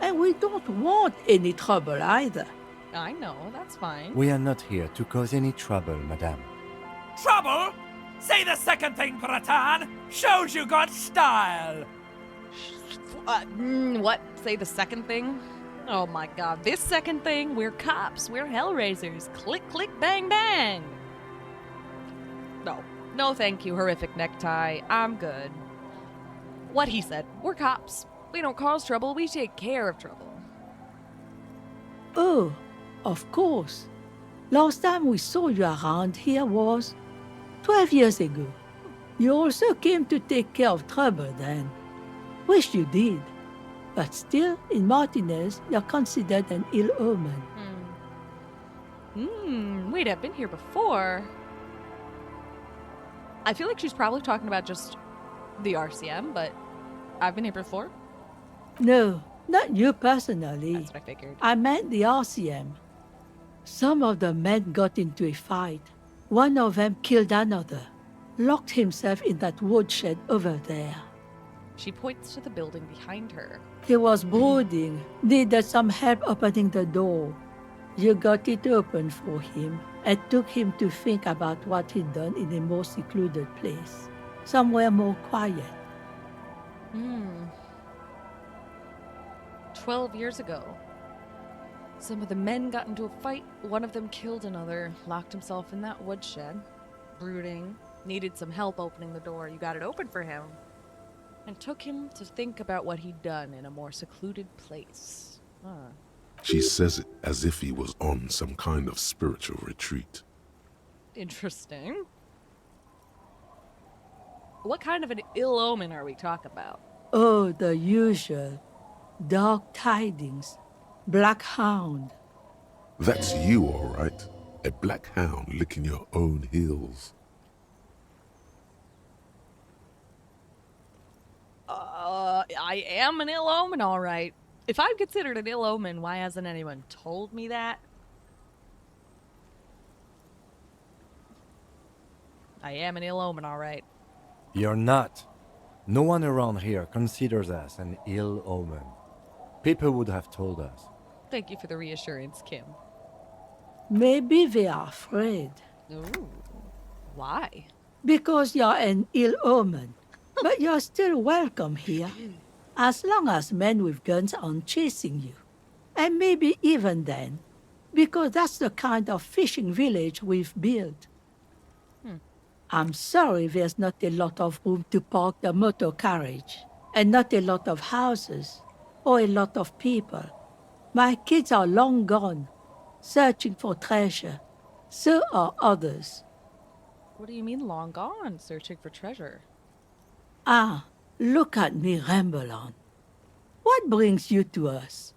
And we don't want any trouble either. I know, that's fine. We are not here to cause any trouble, madame. Trouble? Say the second thing, Bratan. Shows you got style. What? Say the second thing? Oh my god, this second thing? We're cops. We're hellraisers. Click, click, bang, bang. No. No thank you, horrific necktie. I'm good. What he said. We're cops. We don't cause trouble, we take care of trouble. Oh, of course. Last time we saw you around here was 12 years ago. You also came to take care of trouble then. Wish you did. But still, in Martinez, you're considered an ill omen. Wait, I've been here before. I feel like she's probably talking about just the RCM, but I've been here before. No, not you personally. That's what I figured. I meant the RCM. Some of the men got into a fight. One of them killed another, locked himself in that woodshed over there. She points to the building behind her. He was brooding, needed some help opening the door. You got it open for him and took him to think about what he'd done in a more secluded place, somewhere more quiet. 12 years ago. Some of the men got into a fight. One of them killed another, locked himself in that woodshed. Brooding, needed some help opening the door. You got it open for him. And took him to think about what he'd done in a more secluded place. She says it as if he was on some kind of spiritual retreat. Interesting. What kind of an ill omen are we talking about? Oh, the usual. Dark tidings. Black hound. That's you, all right. A black hound licking your own heels. I am an ill omen, all right. If I'm considered an ill omen, why hasn't anyone told me that? I am an ill omen, all right. You're not. No one around here considers us an ill omen. People would have told us. Thank you for the reassurance, Kim. Maybe they are afraid. Ooh. Why? Because you're an ill omen. But you're still welcome here. As long as men with guns aren't chasing you. And maybe even then. Because that's the kind of fishing village we've built. I'm sorry there's not a lot of room to park the motor carriage. And not a lot of houses. Or a lot of people. My kids are long gone. Searching for treasure. So are others. What do you mean long gone, searching for treasure? Ah, look at me ramble on. What brings you to us?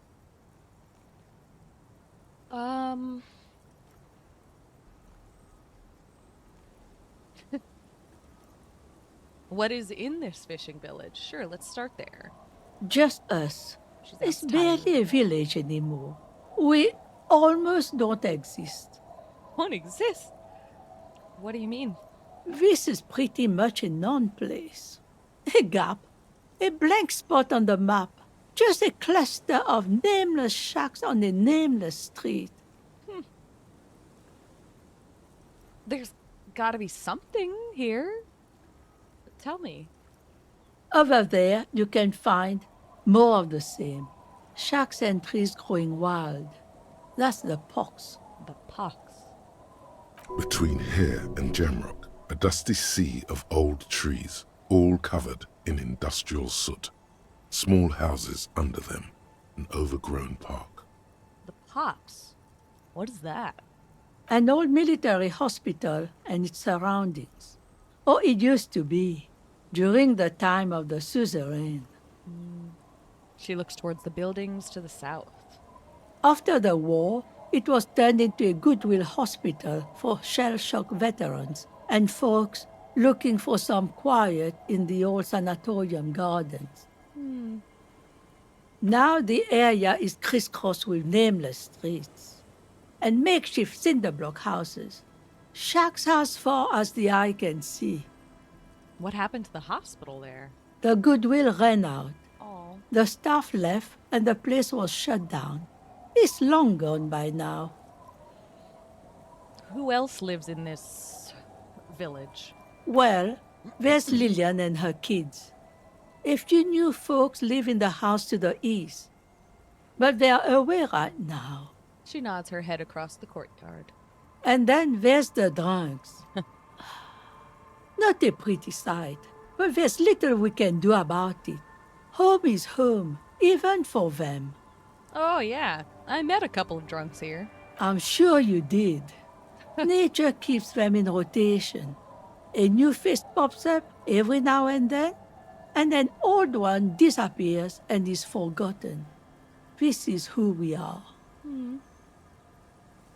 What is in this fishing village? Sure, let's start there. Just us. She's It's asked barely a village anymore. We almost don't exist. Won't exist. What do you mean? This is pretty much a non-place. A gap. A blank spot on the map. Just a cluster of nameless shacks on a nameless street. There's gotta be something here. Tell me. Over there, you can find more of the same. Shacks and trees growing wild. That's the pox. The pox. Between here and Jamrock, a dusty sea of old trees, all covered in industrial soot. Small houses under them, an overgrown park. The pox? What is that? An old military hospital and its surroundings. Or it used to be, during the time of the suzerain. She looks towards the buildings to the south. After the war, it was turned into a goodwill hospital for shell-shock veterans and folks looking for some quiet in the old sanatorium gardens. Now the area is crisscrossed with nameless streets and makeshift cinderblock houses, shacks as far as the eye can see. What happened to the hospital there? The goodwill ran out. Oh. The staff left and the place was shut down. It's long gone by now. Who else lives in this village? Well, there's Lillian and her kids. A few new folks live in the house to the east. But they're away right now. She nods her head across the courtyard. And then there's the drunks. Not a pretty sight, but there's little we can do about it. Home is home, even for them. Oh, yeah. I met a couple of drunks here. I'm sure you did. Nature keeps them in rotation. A new face pops up every now and an old one disappears and is forgotten. This is who we are.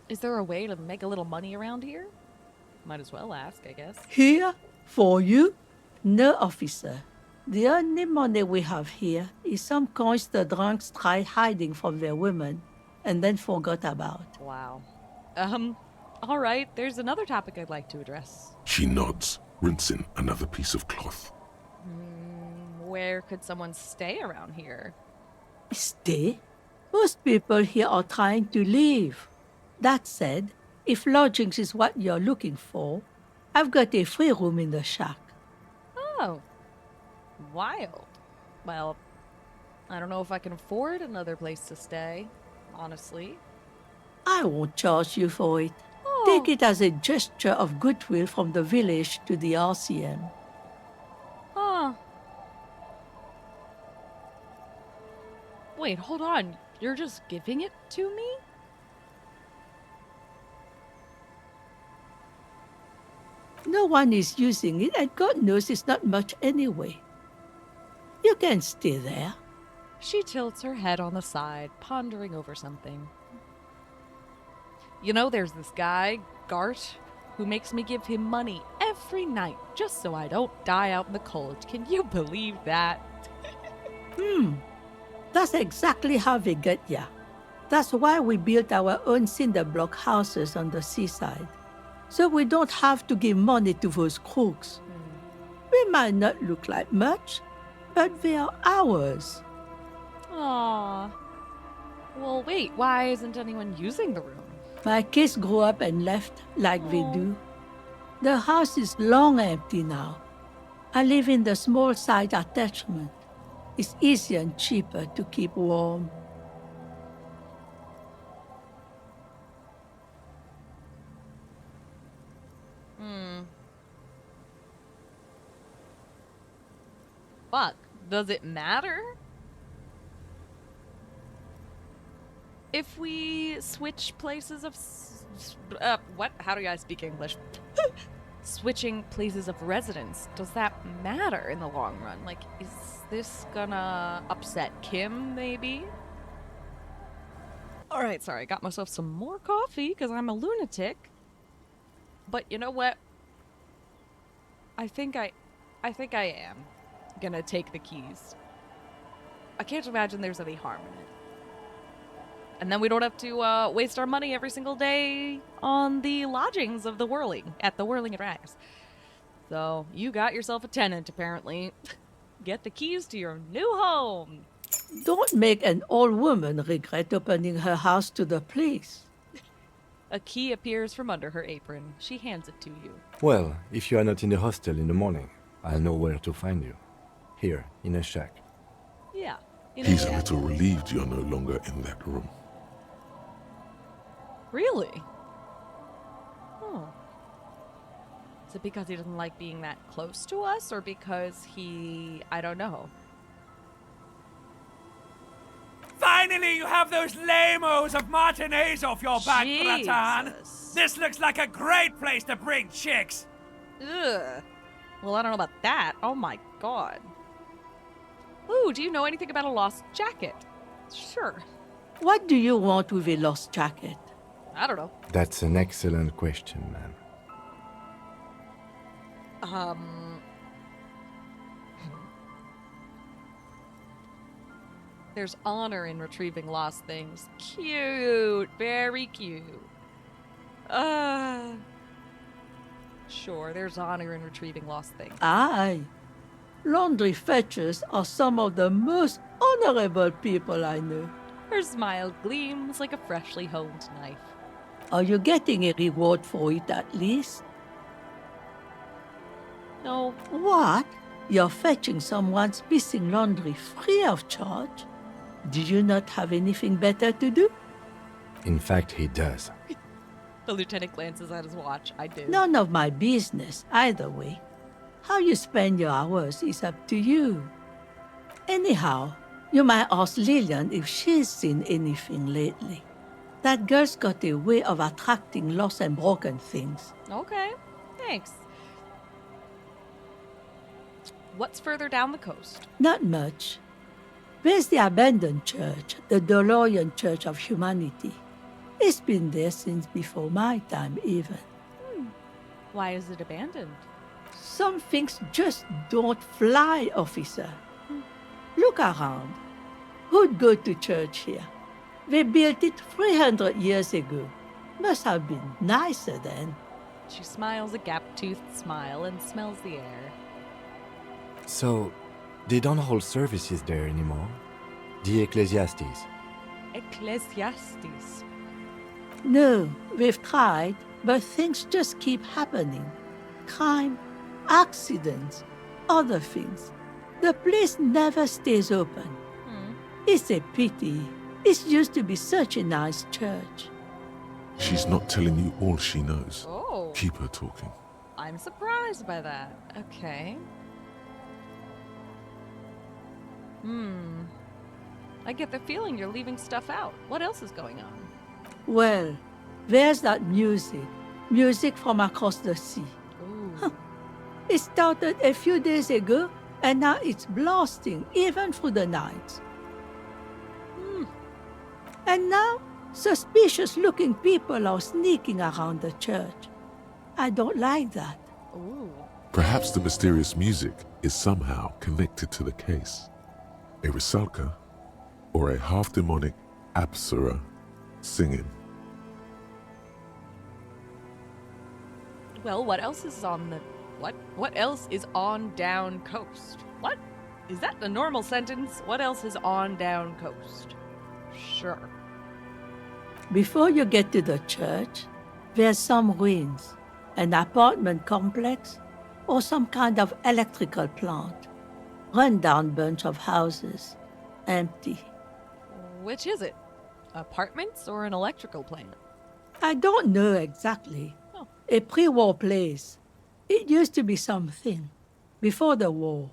Is there a way to make a little money around here? Might as well ask, I guess. Here, for you, no officer. The only money we have here is some coins the drunks tried hiding from their women and then forgot about. Wow. All right, there's another topic I'd like to address. She nods, rinsing another piece of cloth. Where could someone stay around here? Stay? Most people here are trying to leave. That said, if lodgings is what you're looking for, I've got a free room in the shack. Oh, wild. Well, I don't know if I can afford another place to stay, honestly. I won't charge you for it. Oh. Take it as a gesture of goodwill from the village to the RCM. Huh. Wait, hold on. You're just giving it to me? No one is using it, and God knows it's not much anyway. You can stay there. She tilts her head on the side, pondering over something. You know, there's this guy, Gart, who makes me give him money every night just so I don't die out in the cold. Can you believe that? That's exactly how they get ya. That's why we built our own cinder block houses on the seaside. So we don't have to give money to those crooks. We might not look like much, but they are ours. Aww. Well, wait, why isn't anyone using the room? My kids grew up and left like they do. The house is long empty now. I live in the small side attachment. It's easier and cheaper to keep warm. Fuck, does it matter? If we switch places of... what? How do I speak English? Switching places of residence, does that matter in the long run? Like, is this gonna upset Kim, maybe? Alright, sorry, I got myself some more coffee because I'm a lunatic. But you know what? I think I am gonna take the keys. I can't imagine there's any harm in it. And then we don't have to waste our money every single day on the lodgings of the Whirling, at the Whirling and Rags. So, you got yourself a tenant, apparently. Get the keys to your new home. Don't make an old woman regret opening her house to the police. A key appears from under her apron. She hands it to you. Well, if you are not in the hostel in the morning, I'll know where to find you. Here, in a shack. Yeah. He's a little relieved you're no longer in that room. Really? Oh. Is it because he doesn't like being that close to us, or because he... I don't know. Finally, you have those lamos of Martinez off your back, Bratan. Jesus. This looks like a great place to bring chicks. Ugh. Well, I don't know about that. Oh my god. Ooh, do you know anything about a lost jacket? Sure. What do you want with a lost jacket? I don't know. That's an excellent question, man. There's honor in retrieving lost things. Cute. Very cute. Sure, there's honor in retrieving lost things. Aye. Laundry fetchers are some of the most honorable people I know. Her smile gleams like a freshly honed knife. Are you getting a reward for it at least? No. What? You're fetching someone's missing laundry free of charge? Do you not have anything better to do? In fact, he does. The lieutenant glances at his watch. I do. None of my business, either way. How you spend your hours is up to you. Anyhow, you might ask Lillian if she's seen anything lately. That girl's got a way of attracting lost and broken things. Okay, thanks. What's further down the coast? Not much. There's the abandoned church, the DeLorean Church of Humanity. It's been there since before my time, even. Why is it abandoned? Some things just don't fly, officer. Look around. Who'd go to church here? They built it 300 years ago. Must have been nicer then. She smiles a gap-toothed smile and smells the air. So, they don't hold services there anymore? The Ecclesiastes. Ecclesiastes. No, we've tried, but things just keep happening. Crime, accidents, other things. The place never stays open. It's a pity. It used to be such a nice church. She's not telling you all she knows. Oh. Keep her talking. I'm surprised by that. Okay. I get the feeling you're leaving stuff out. What else is going on? Well, there's that music. Music from across the sea. Ooh. It started a few days ago, and now it's blasting even through the night. And now, suspicious-looking people are sneaking around the church. I don't like that. Ooh. Perhaps the mysterious music is somehow connected to the case. A Rusalka or a half-demonic Apsara singing. Well, what else is on the... What else is on down coast? What? Is that a normal sentence? What else is on down coast? Sure. Before you get to the church, there's some ruins, an apartment complex, or some kind of electrical plant. Run-down bunch of houses, empty. Which is it? Apartments or an electrical plant? I don't know exactly. Oh. A pre-war place. It used to be something. Before the war.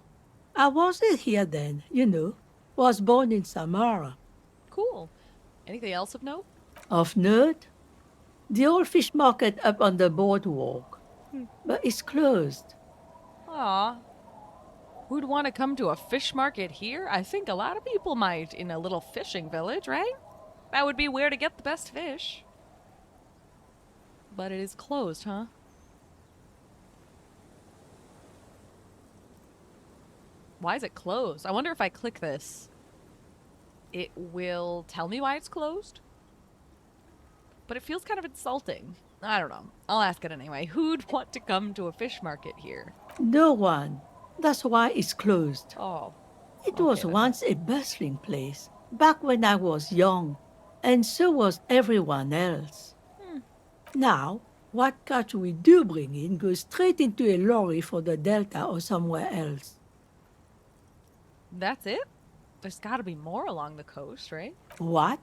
I wasn't here then, you know. Was born in Samara. Cool. Anything else of note? Of note? The old fish market up on the boardwalk. But it's closed. Aw. Who'd want to come to a fish market here? I think a lot of people might in a little fishing village, right? That would be where to get the best fish. But it is closed, huh? Why is it closed? I wonder if I click this, it will tell me why it's closed? But it feels kind of insulting. I don't know. I'll ask it anyway. Who'd want to come to a fish market here? No one. That's why it's closed. Oh. It was then. once a bustling place, back when I was young, and so was everyone else. Now, what catch we do bring in goes straight into a lorry for the Delta or somewhere else. That's it? There's gotta be more along the coast, right? What?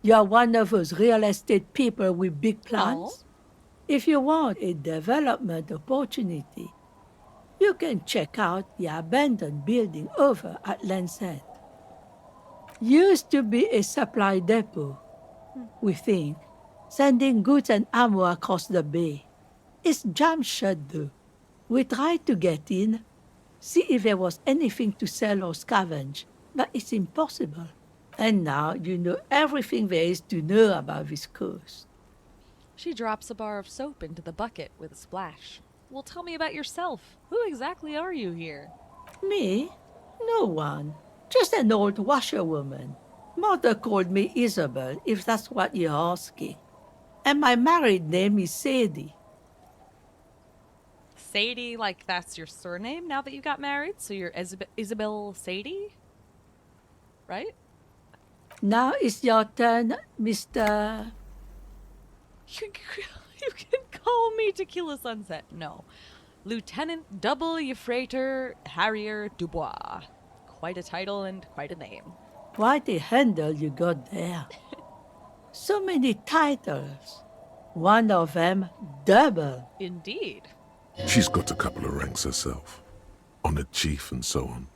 You're one of those real estate people with big plans? If you want a development opportunity, you can check out the abandoned building over at Land's End. Used to be a supply depot, we think, sending goods and ammo across the bay. It's jammed shut though. We tried to get in, see if there was anything to sell or scavenge, but it's impossible. And now you know everything there is to know about this coast. She drops a bar of soap into the bucket with a splash. Well, tell me about yourself. Who exactly are you here? Me? No one. Just an old washerwoman. Mother called me Isabel, if that's what you're asking. And my married name is Sadie. Sadie, like that's your surname now that you got married? So you're Isabel Sadie? Right? Now it's your turn, Mr. You can call me Tequila Sunset. No. Lieutenant W. Freighter Harrier Dubois. Quite a title and quite a name. Quite a handle you got there. So many titles. One of them double. Indeed. She's got a couple of ranks herself. Honored chief and so on.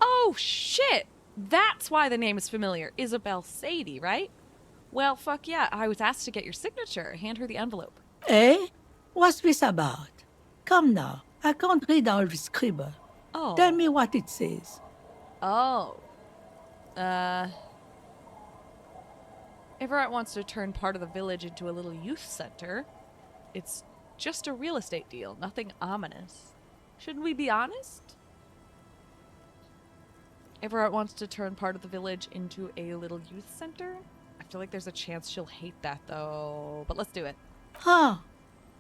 Oh, shit! That's why the name is familiar. Isabel Sadie, right? Well, fuck yeah. I was asked to get your signature. Hand her the envelope. Eh? What's this about? Come now. I can't read all this scribble. Oh. Tell me what it says. Oh. Everett wants to turn part of the village into a little youth center. It's just a real estate deal, nothing ominous. Shouldn't we be honest? Everett wants to turn part of the village into a little youth center? I feel like there's a chance she'll hate that, though. But let's do it. Huh.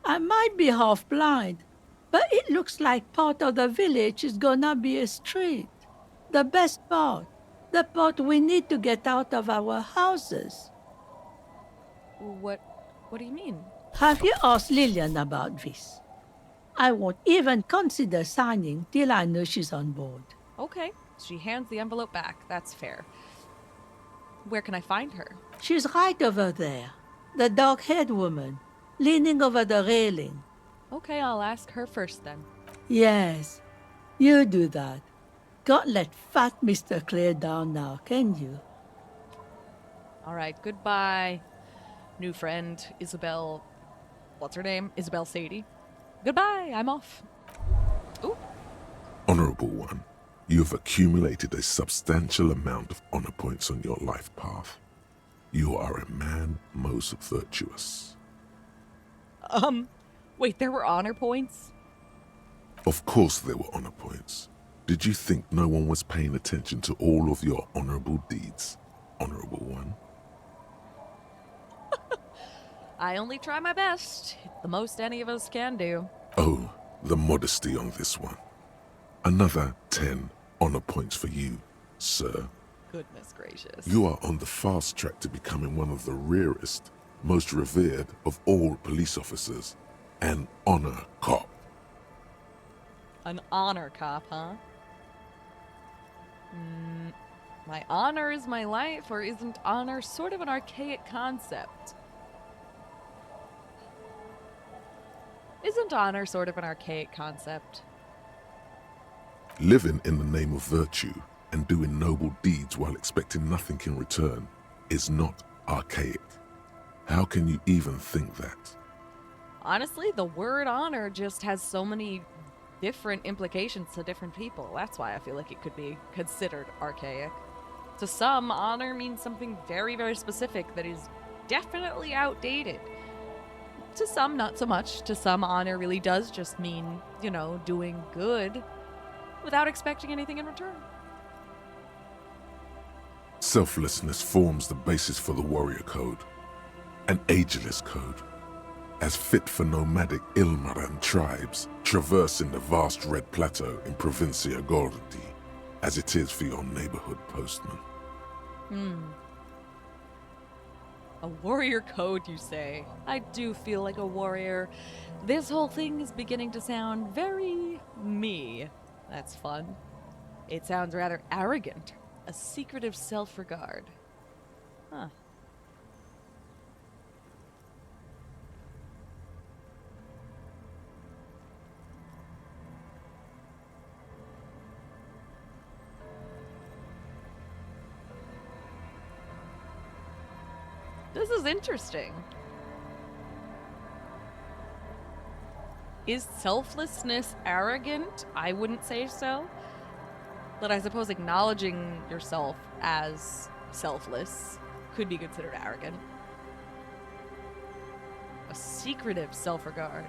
I might be half blind, but it looks like part of the village is gonna be a street. The best part. The part we need to get out of our houses. What do you mean? Have you asked Lillian about this? I won't even consider signing till I know she's on board. Okay. She hands the envelope back. That's fair. Where can I find her? She's right over there. The dark-haired woman, leaning over the railing. Okay, I'll ask her first then. Yes, you do that. Can't let fat Mr. Clare down now, can you? All right, goodbye, new friend, Isabel. What's her name? Isabel Sadie. Goodbye, I'm off. Ooh. Honorable One, you have accumulated a substantial amount of honor points on your life path. You are a man most virtuous. Wait, there were honor points? Of course there were honor points. Did you think no one was paying attention to all of your honorable deeds, Honorable One? I only try my best. The most any of us can do. Oh, the modesty on this one. Another 10 honor points for you, sir. Goodness gracious. You are on the fast track to becoming one of the rarest, most revered of all police officers, an honor cop. An honor cop, huh? My honor is my life, or isn't honor sort of an archaic concept? Isn't honor sort of an archaic concept? Living in the name of virtue and doing noble deeds while expecting nothing in return is not archaic. How can you even think that? Honestly, the word honor just has so many different implications to different people. That's why I feel like it could be considered archaic. To some, honor means something very, very specific that is definitely outdated. To some, not so much. To some, honor really does just mean, you know, doing good without expecting anything in return. Selflessness forms the basis for the warrior code, an ageless code, as fit for nomadic Ilmaran tribes traversing the vast red plateau in Provincia Gordi, as it is for your neighborhood postman. A warrior code, you say? I do feel like a warrior. This whole thing is beginning to sound very me. That's fun. It sounds rather arrogant. A secretive self-regard. Huh. This is interesting. Is selflessness arrogant? I wouldn't say so. But I suppose acknowledging yourself as selfless could be considered arrogant. A secretive self-regard.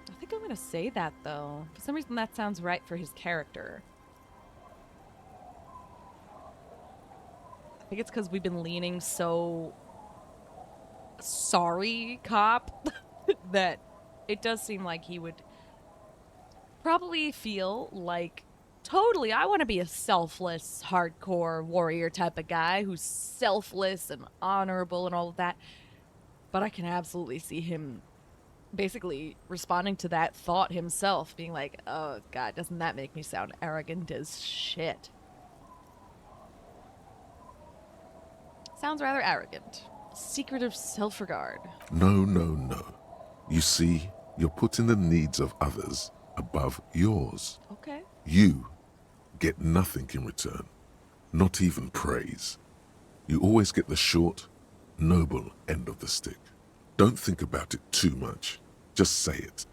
I think I'm gonna say that, though. For some reason, that sounds right for his character. I think it's because we've been leaning so sorry cop that it does seem like he would probably feel like, totally, I want to be a selfless, hardcore warrior type of guy who's selfless and honorable and all of that. But I can absolutely see him basically responding to that thought himself, being like, oh god, doesn't that make me sound arrogant as shit? Sounds rather arrogant. Secretive self-regard. No, no, no. You see, you're putting the needs of others above yours. Okay. You get nothing in return, not even praise. You always get the short, noble end of the stick. Don't think about it too much. Just say it.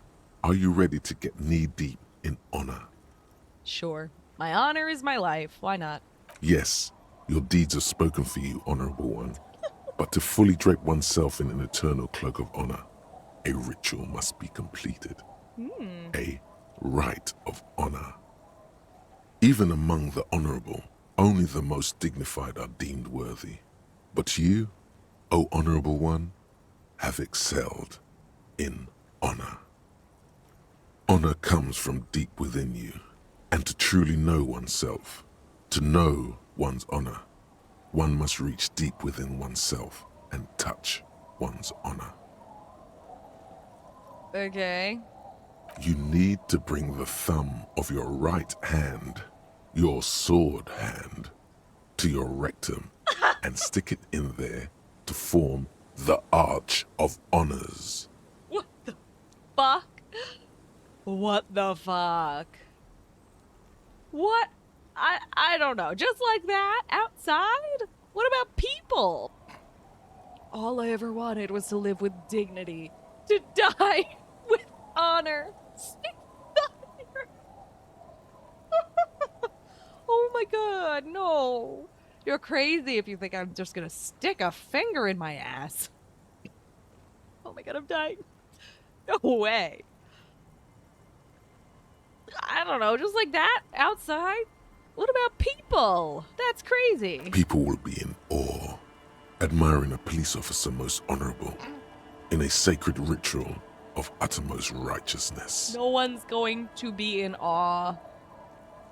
Are you ready to get knee-deep in honor? Sure. My honor is my life. Why not? Yes, your deeds are spoken for you, Honorable One. But to fully drape oneself in an eternal cloak of honor, a ritual must be completed. A rite of honor. Even among the honorable, only the most dignified are deemed worthy. But you, O Honorable One, have excelled in honor. Honor comes from deep within you. And to truly know oneself, to know one's honor, one must reach deep within oneself and touch one's honor. Okay. You need to bring the thumb of your right hand, your sword hand, to your rectum and stick it in there to form the Arch of Honors. What the fuck? What the fuck? What? I don't know. Just like that? Outside? What about people? All I ever wanted was to live with dignity. To die with honor. Oh my god, no. You're crazy if you think I'm just gonna stick a finger in my ass. Oh my god, I'm dying. No way. I don't know, just like that? Outside? What about people? That's crazy. People will be in awe, admiring a police officer most honorable, in a sacred ritual of uttermost righteousness. No one's going to be in awe.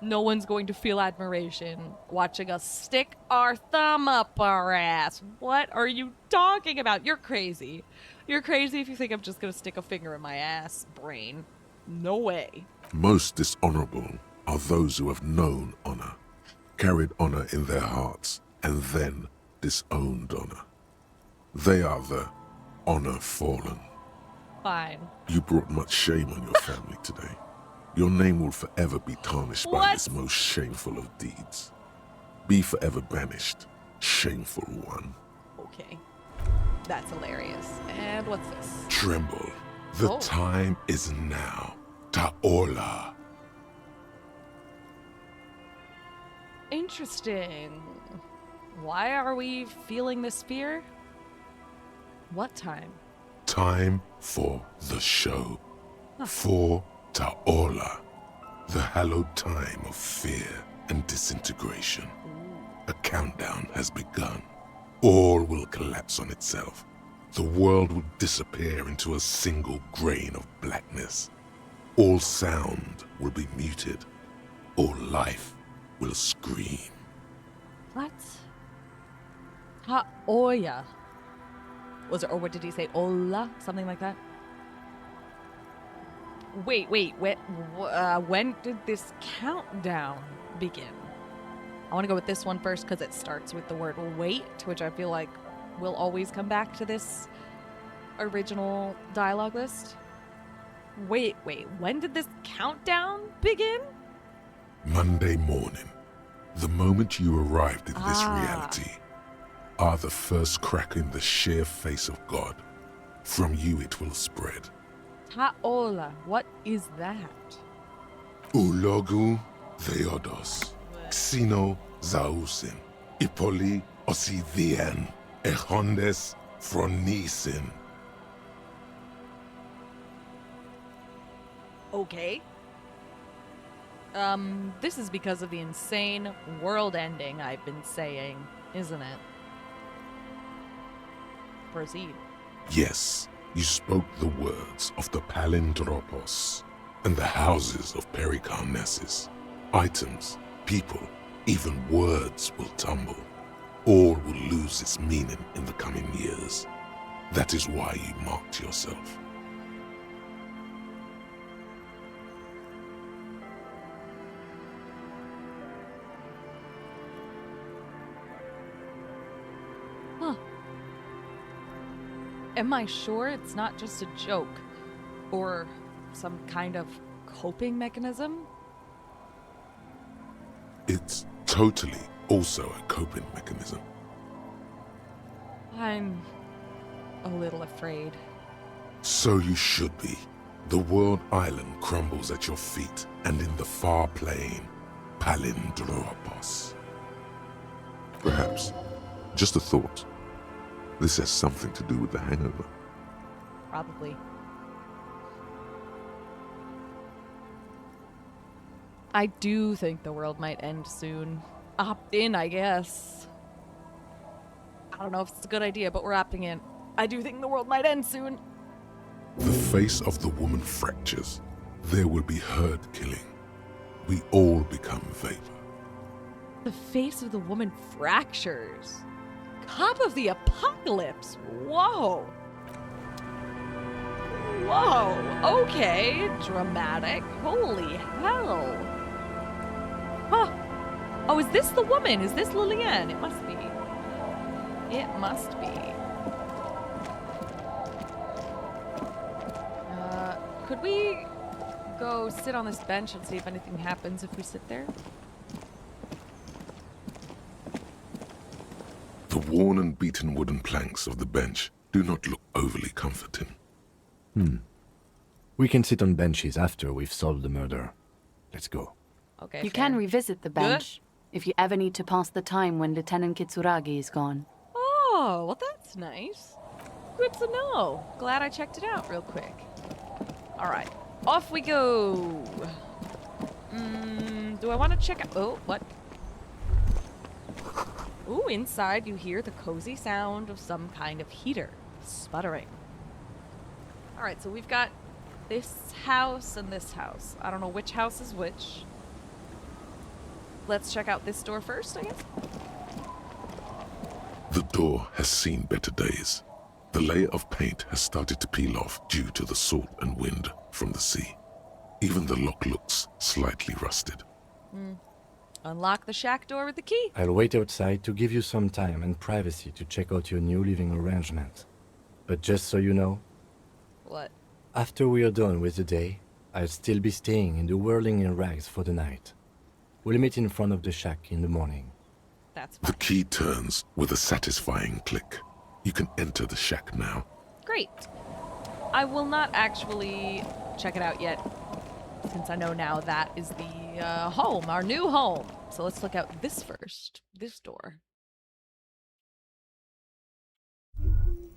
No one's going to feel admiration watching us stick our thumb up our ass. What are you talking about? You're crazy. You're crazy if you think I'm just gonna stick a finger in my ass, brain. No way. Most dishonorable are those who have known honor, carried honor in their hearts, and then disowned honor. They are the honor fallen. Fine. You brought much shame on your family today. Your name will forever be tarnished by this most shameful of deeds. Be forever banished, shameful one. Okay. That's hilarious. And what's this? Tremble. The time is now. Ta'ola. Interesting. Why are we feeling this fear? What time? Time for the show. For Ta'ola, the hallowed time of fear and disintegration. A countdown has begun. All will collapse on itself. The world will disappear into a single grain of blackness. All sound will be muted. All life will scream. What? Ha'oya. Was it, or what did he say? Ola? Something like that? Wait, when did this countdown begin? I want to go with this one first because it starts with the word wait, which I feel like we'll always come back to this original dialogue list. Wait, when did this countdown begin? Monday morning, the moment you arrived in this reality, are the first crack in the sheer face of God. From you it will spread. Ta'ola, what is that? Ulogu theodos, xino zausin, ipoli osidien, echondes fronisin. Okay. This is because of the insane world ending I've been saying, isn't it? Proceed. Yes, you spoke the words of the palindropos and the houses of Pericarnassus. Items, people, even words will tumble. All will lose its meaning in the coming years. That is why you marked yourself. Am I sure it's not just a joke? Or some kind of coping mechanism? It's totally also a coping mechanism. I'm a little afraid. So you should be. The world island crumbles at your feet, and in the far plain, Palindropos. Perhaps, just a thought, this has something to do with the hangover. Probably. I do think the world might end soon. Opt in, I guess. I don't know if it's a good idea, but we're opting in. I do think the world might end soon. The face of the woman fractures. There will be herd killing. we all become vapor. The face of the woman fractures. Cup of the apocalypse. Whoa. Whoa. Okay. Dramatic. Holy hell. Huh. Oh, is this the woman? Is this Lillian? It must be. It must be. Could we go sit on this bench and see if anything happens if we sit there? The worn and beaten wooden planks of the bench do not look overly comforting. We can sit on benches after we've solved the murder. Let's go. Okay. You fair. can revisit the bench if you ever need to pass the time when Lieutenant Kitsuragi is gone. Oh, well that's nice. Good to know. Glad I checked it out real quick. All right, off we go. Do I want to check out? Oh, what? Ooh, inside you hear the cozy sound of some kind of heater sputtering. All right, so we've got this house and this house. I don't know which house is which. Let's check out this door first, I guess. The door has seen better days. The layer of paint has started to peel off due to the salt and wind from the sea. Even the lock looks slightly rusted. Unlock the shack door with the key. I'll wait outside to give you some time and privacy to check out your new living arrangement. But just so you know, What? after we are done with the day, I'll still be staying in the Whirling in Rags for the night. We'll meet in front of the shack in the morning. That's The fine. key turns with a satisfying click. You can enter the shack now. Great. I will not actually check it out yet, since I know now that is the home, our new home. So let's look out this first. This door.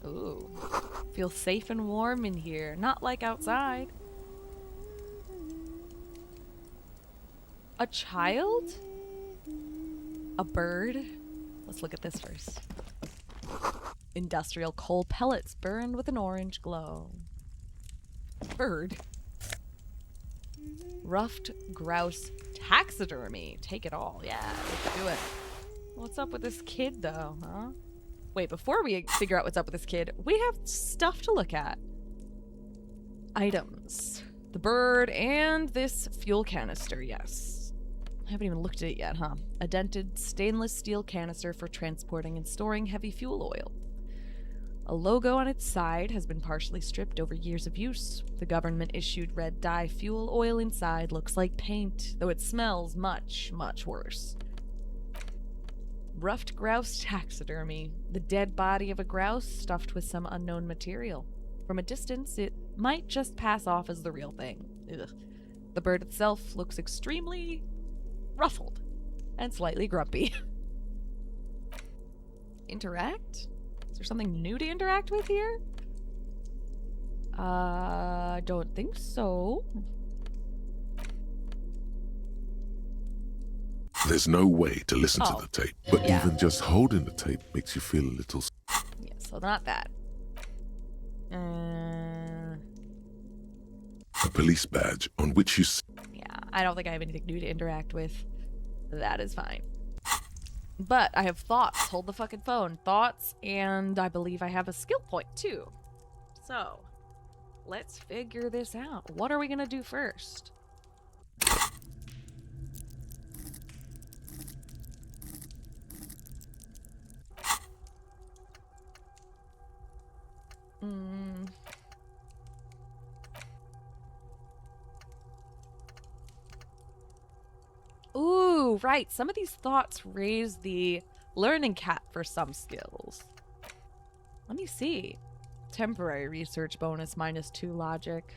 Ooh. Feels safe and warm in here. Not like outside. A child? A bird? Let's look at this first. Industrial coal pellets burned with an orange glow. Bird. Ruffed grouse taxidermy. Take it all. Yeah, let's do it. What's up with this kid, though, huh? Wait, before we figure out what's up with this kid, we have stuff to look at. Items. The bird and this fuel canister, yes. I haven't even looked at it yet, huh? A dented stainless steel canister for transporting and storing heavy fuel oil. A logo on its side has been partially stripped over years of use. The government-issued red dye fuel oil inside looks like paint, though it smells much, much worse. Ruffed grouse taxidermy. The dead body of a grouse stuffed with some unknown material. From a distance, it might just pass off as the real thing. Ugh. The bird itself looks extremely ruffled and slightly grumpy. Interact? Is there something new to interact with here? Don't think so. There's no way to listen Oh, to the tape, but yeah. even just holding the tape makes you feel a little... Yeah, so not that. A police badge on which you... Yeah, I don't think I have anything new to interact with. That is fine. But I have thoughts. Hold the fucking phone. Thoughts, and I believe I have a skill point too. So, let's figure this out. What are we gonna do first? Ooh, right. Some of these thoughts raise the learning cap for some skills. Let me see. Temporary research bonus -2 logic.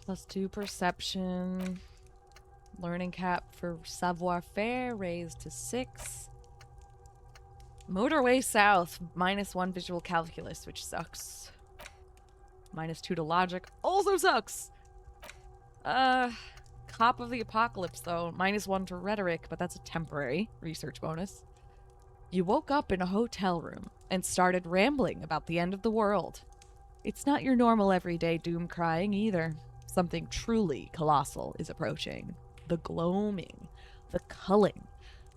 +2 perception. Learning cap for savoir-faire raised to 6. Motorway south, -1 visual calculus, which sucks. -2 to logic also sucks. Cop of the Apocalypse, though. -1 to rhetoric, but that's a temporary research bonus. You woke up in a hotel room and started rambling about the end of the world. It's not your normal everyday doom crying either. Something truly colossal is approaching. The gloaming, the culling,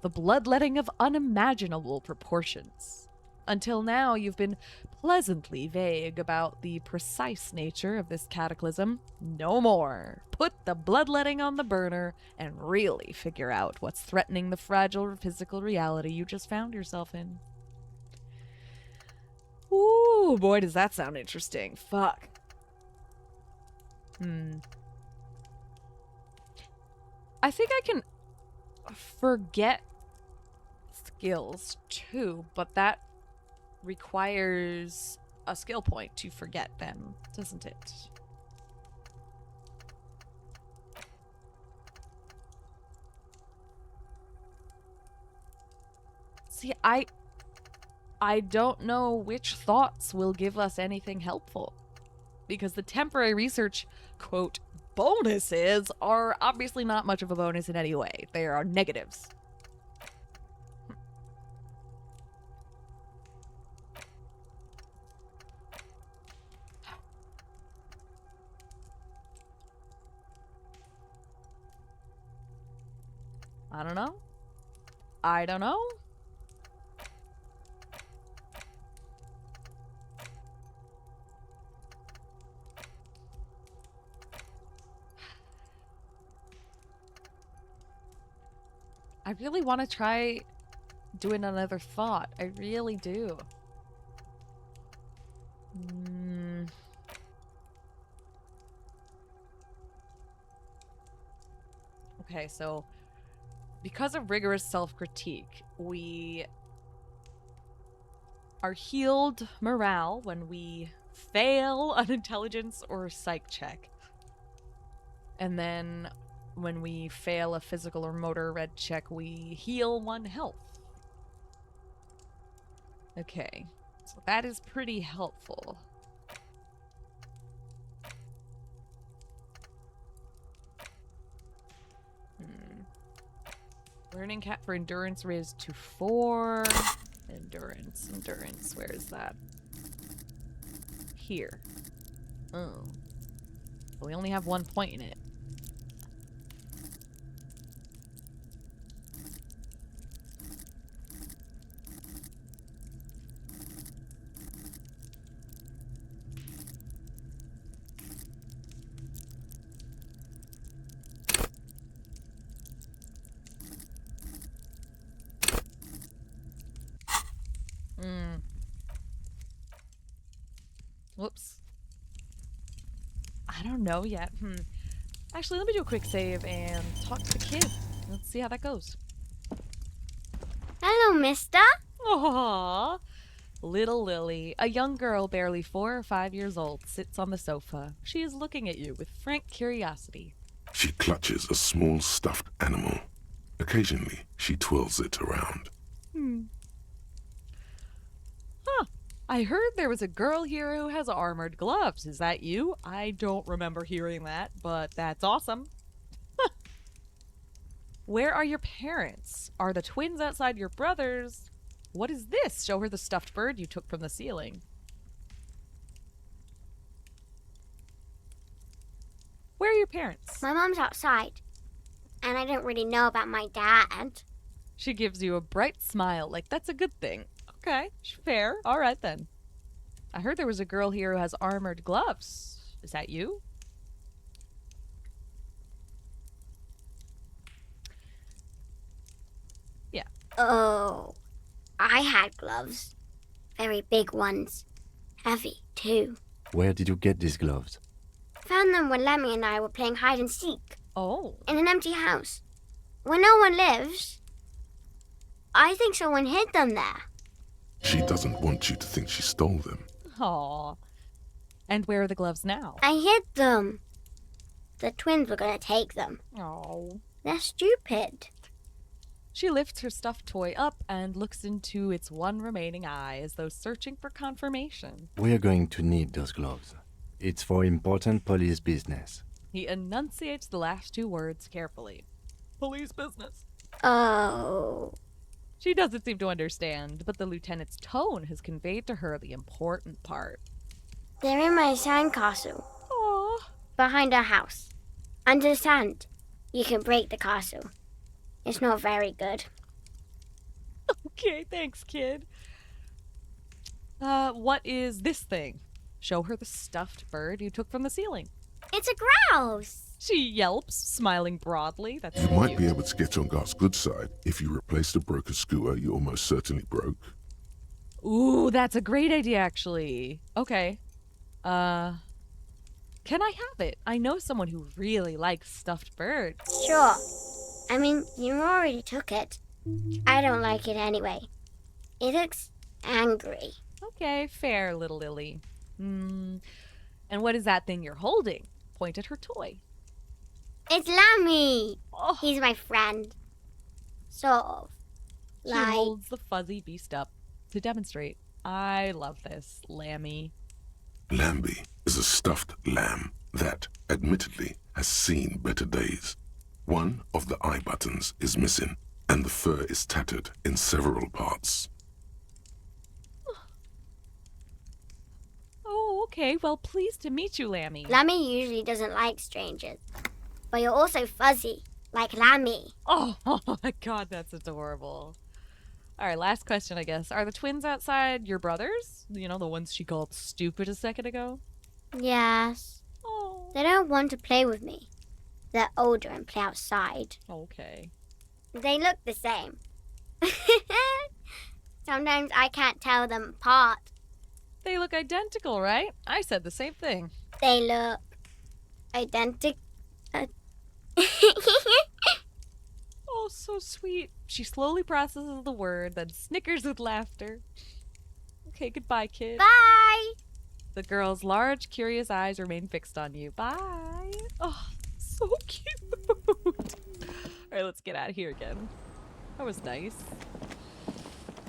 the bloodletting of unimaginable proportions. Until now, you've been pleasantly vague about the precise nature of this cataclysm. No more. Put the bloodletting on the burner and really figure out what's threatening the fragile physical reality you just found yourself in. Ooh, boy, does that sound interesting. Fuck. I think I can forget skills too, but that requires a skill point to forget them, doesn't it? See, I don't know which thoughts will give us anything helpful, because the temporary research, quote, bonuses are obviously not much of a bonus in any way. They are negatives. I don't know. I don't know. I really want to try doing another thought. I really do. Okay, so because of rigorous self-critique, we are healed morale when we fail an intelligence or psych check. And then when we fail a physical or motor red check, we heal 1 health. Okay, so that is pretty helpful. Learning cap for endurance raised to 4. Endurance, where is that? Here. Oh. We only have 1 point in it. Whoops. I don't know yet. Actually, let me do a quick save and talk to the kid. Let's see how that goes. Hello, mister. Aww. Little Lily, a young girl barely 4 or 5 years old, sits on the sofa. She is looking at you with frank curiosity. She clutches a small stuffed animal. Occasionally, she twirls it around. Huh. I heard there was a girl here who has armored gloves. Is that you? I don't remember hearing that, but that's awesome. Where are your parents? Are the twins outside your brothers? What is this? Show her the stuffed bird you took from the ceiling. Where are your parents? My mom's outside, and I don't really know about my dad. She gives you a bright smile, like that's a good thing. Okay, fair. All right then. I heard there was a girl here who has armored gloves. Is that you? Yeah. Oh, I had gloves. Very big ones. Heavy, too. Where did you get these gloves? Found them when Lemmy and I were playing hide and seek. Oh. In an empty house. Where no one lives. I think someone hid them there. She doesn't want you to think she stole them. Aw. And where are the gloves now? I hid them. The twins were gonna take them. Oh. They're stupid. She lifts her stuffed toy up and looks into its one remaining eye as though searching for confirmation. We're going to need those gloves. It's for important police business. He enunciates the last two words carefully. Police business. Oh. She doesn't seem to understand, but the lieutenant's tone has conveyed to her the important part. They're in my sandcastle. Aww. Behind our house. Under the sand. You can break the castle. It's not very good. Okay, thanks, kid. What is this thing? Show her the stuffed bird you took from the ceiling. It's a grouse. She yelps, smiling broadly. That's You might be cute. able to get on Gart's good side if you replace the broken skewer you almost certainly broke. Ooh, that's a great idea, actually. Okay. Can I have it? I know someone who really likes stuffed birds. Sure. I mean, you already took it. I don't like it anyway. It looks angry. Okay, fair, little Lily. And what is that thing you're holding? Point at her toy. It's Lammy. Oh, He's my friend. Sort of. she Like, holds the fuzzy beast up to demonstrate. I love this, Lammy. Lambie is a stuffed lamb that, admittedly, has seen better days. One of the eye buttons is missing, and the fur is tattered in several parts. Oh, okay. Well, pleased to meet you, Lammy. Lammy usually doesn't like strangers. But you're also fuzzy, like Lammy. Oh, oh my god, that's adorable. All right, last question, I guess. Are the twins outside your brothers? You know, the ones she called stupid a second ago? Yes. Oh. They don't want to play with me. They're older and play outside. Okay. They look the same. Sometimes I can't tell them apart. They look identical, right? I said the same thing. They look identical. Oh, so sweet. She slowly processes the word, then snickers with laughter. Okay, goodbye, kid. Bye! The girl's large, curious eyes remain fixed on you. Bye. Oh, so cute. All right, let's get out of here again. That was nice.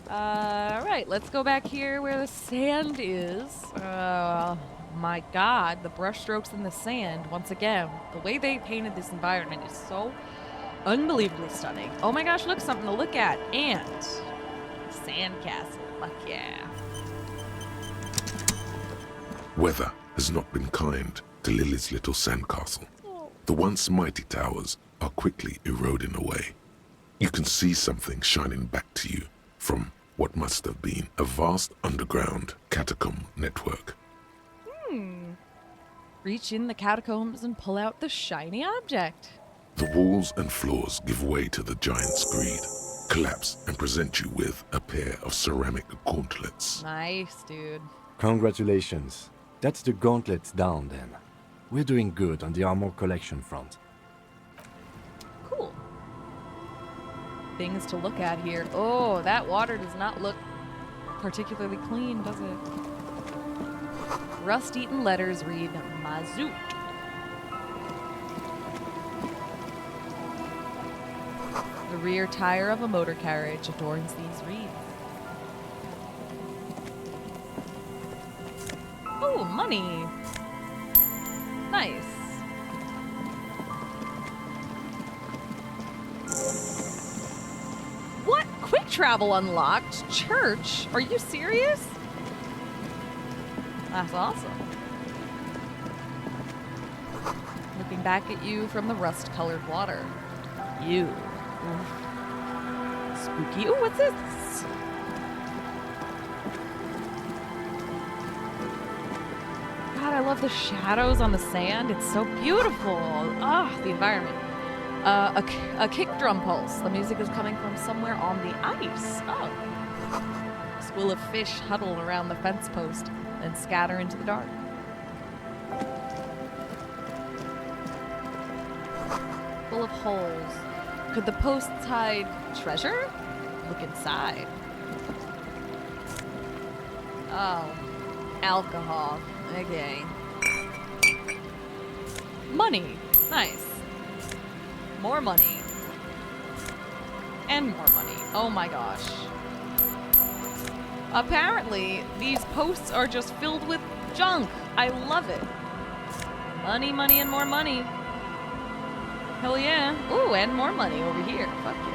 All right, let's go back here where the sand is. My God, the brushstrokes in the sand. Once again, the way they painted this environment is so unbelievably stunning. Oh my gosh, look, something to look at. And sandcastle. Fuck yeah. Weather has not been kind to Lily's little sandcastle. The once mighty towers are quickly eroding away. You can see something shining back to you from what must have been a vast underground catacomb network. Reach in the catacombs and pull out the shiny object. The walls and floors give way to the giant's greed, collapse and present you with a pair of ceramic gauntlets. Nice, dude. Congratulations. That's the gauntlets down then. We're doing good on the armor collection front. Cool. Things to look at here. Oh, that water does not look particularly clean, does it? Rust-eaten letters read Mazout. The rear tire of a motor carriage adorns these reeds. Oh, money. Nice. What? Quick travel unlocked? Church? Are you serious? That's awesome. Looking back at you from the rust-colored water. You. Oof. Spooky. Ooh, what's this? God, I love the shadows on the sand. It's so beautiful. Ah, the environment. A kick drum pulse. The music is coming from somewhere on the ice. Oh. A school of fish huddle around the fence post and scatter into the dark. Full of holes. Could the posts hide treasure? Look inside. Oh. Alcohol. Okay. Money. Nice. More money. And more money. Oh my gosh. Apparently, these posts are just filled with junk. I love it. Money, money, and more money. Hell yeah. Ooh, and more money over here. Fuck yeah.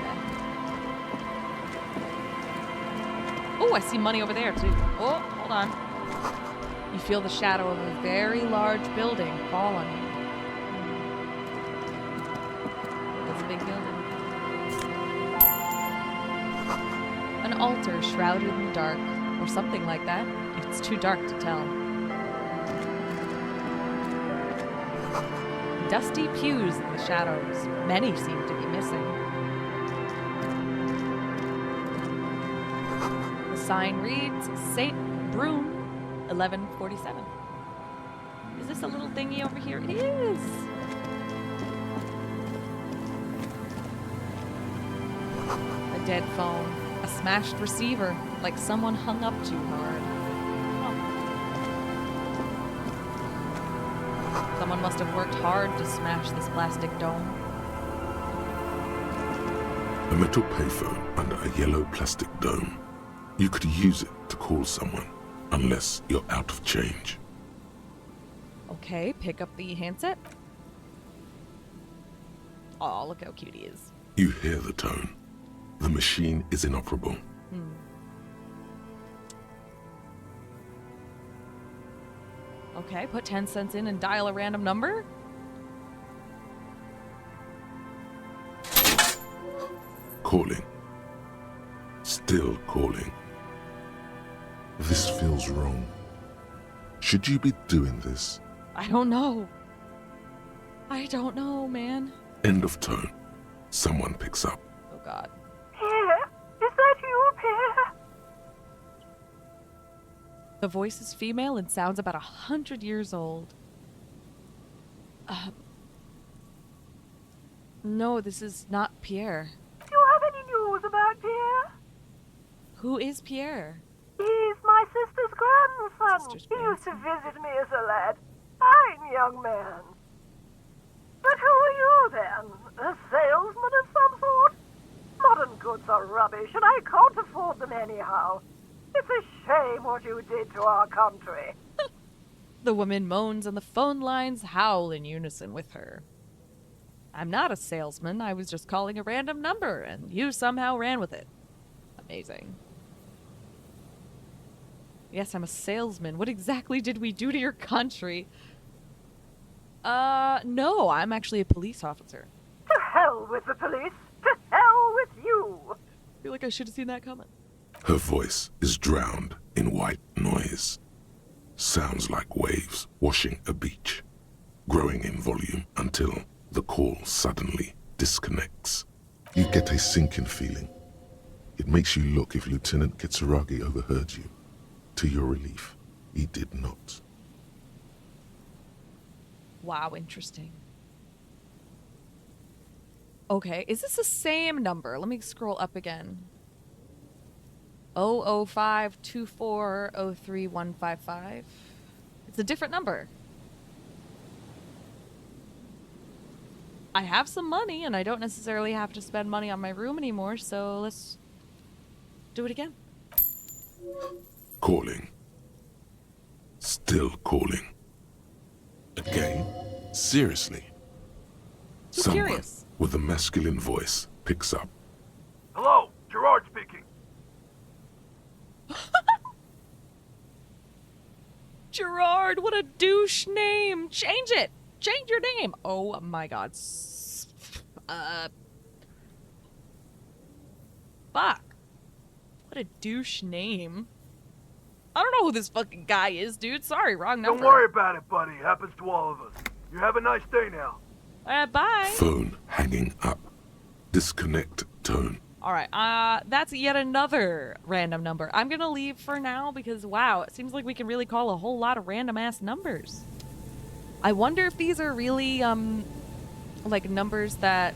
Oh, I see money over there, too. Oh, hold on. You feel the shadow of a very large building fall on you. That's a big building. An altar shrouded in dark, or something like that. It's too dark to tell. Dusty pews in the shadows. Many seem to be missing. The sign reads St. Brune, 1147. Is this a little thingy over here? It is! A dead phone. A smashed receiver, like someone hung up too hard. Huh. Someone must have worked hard to smash this plastic dome. A metal payphone under a yellow plastic dome. You could use it to call someone, unless you're out of change. Okay, pick up the handset. Oh, look how cute he is. You hear the tone. The machine is inoperable. Okay, put 10 cents in and dial a random number. Calling. Still calling. This feels wrong. Should you be doing this? I don't know. I don't know, man. End of tone. Someone picks up. Oh, God. Pierre? Is that you, Pierre? The voice is female and sounds about 100 years old. No, this is not Pierre. Do you have any news about Pierre? Who is Pierre? He's my sister's grandson. He used to visit me as a lad. Fine young man. But who are you, then? A salesman of some sort? Modern goods are rubbish, and I can't afford them anyhow. It's a shame what you did to our country. The woman moans and the phone lines howl in unison with her. I'm not a salesman. I was just calling a random number, and you somehow ran with it. Amazing. Yes, I'm a salesman. What exactly did we do to your country? No, I'm actually a police officer. To hell with the police. To hell with you. I feel like I should have seen that coming. Her voice is drowned in white noise. Sounds like waves washing a beach, growing in volume until the call suddenly disconnects. You get a sinking feeling. It makes you look if Lieutenant Kitsuragi overheard you. To your relief, he did not. Wow, interesting. Okay, is this the same number? Let me scroll up again. 00524031155. It's a different number. I have some money, and I don't necessarily have to spend money on my room anymore, so let's do it again. Calling. Still calling. Again? Seriously? Who's Someone curious? with a masculine voice picks up. Hello, Gerard speaking. Gerard, what a douche name! Change it! Change your name! Oh my god. Fuck. What a douche name. I don't know who this fucking guy is, dude. Sorry, wrong number. Don't worry about it, buddy. Happens to all of us. You have a nice day now. Bye. Phone hanging up. Disconnect tone. Alright, that's yet another random number. I'm gonna leave for now because, wow, it seems like we can really call a whole lot of random-ass numbers. I wonder if these are really, like, numbers that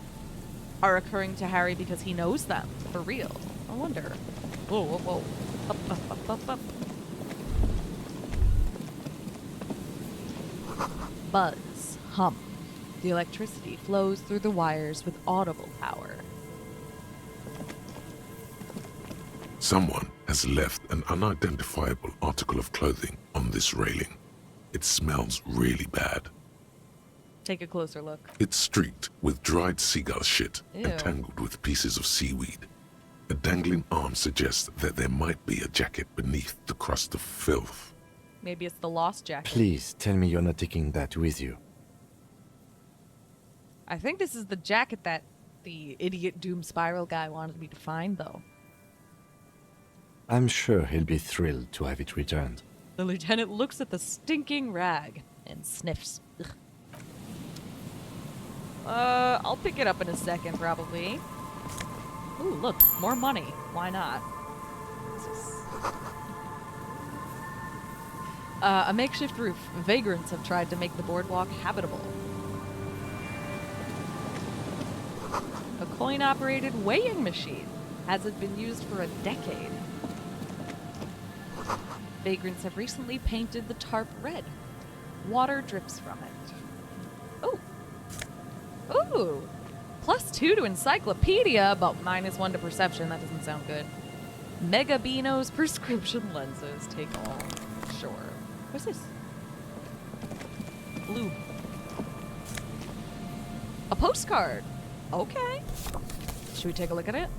are occurring to Harry because he knows them. For real. I wonder. Whoa, whoa, whoa. Up, up, up, up, up. Buzz. Hum. The electricity flows through the wires with audible power. Someone has left an unidentifiable article of clothing on this railing. It smells really bad. Take a closer look. It's streaked with dried seagull shit Ew. and tangled with pieces of seaweed. A dangling arm suggests that there might be a jacket beneath the crust of filth. Maybe it's the lost jacket. Please tell me you're not taking that with you. I think this is the jacket that the idiot Doom Spiral guy wanted me to find, though. I'm sure he'll be thrilled to have it returned. The lieutenant looks at the stinking rag and sniffs. Ugh. I'll pick it up in a second, probably. Ooh, look, more money. Why not? A makeshift roof. Vagrants have tried to make the boardwalk habitable. A coin-operated weighing machine. Hasn't been used for a decade. Vagrants have recently painted the tarp red. Water drips from it. Oh. Ooh. +2 to encyclopedia, but -1 to perception. That doesn't sound good. Mega Beano's prescription lenses. Take all. Sure. What's this? Blue. A postcard. Okay. Should we take a look at it?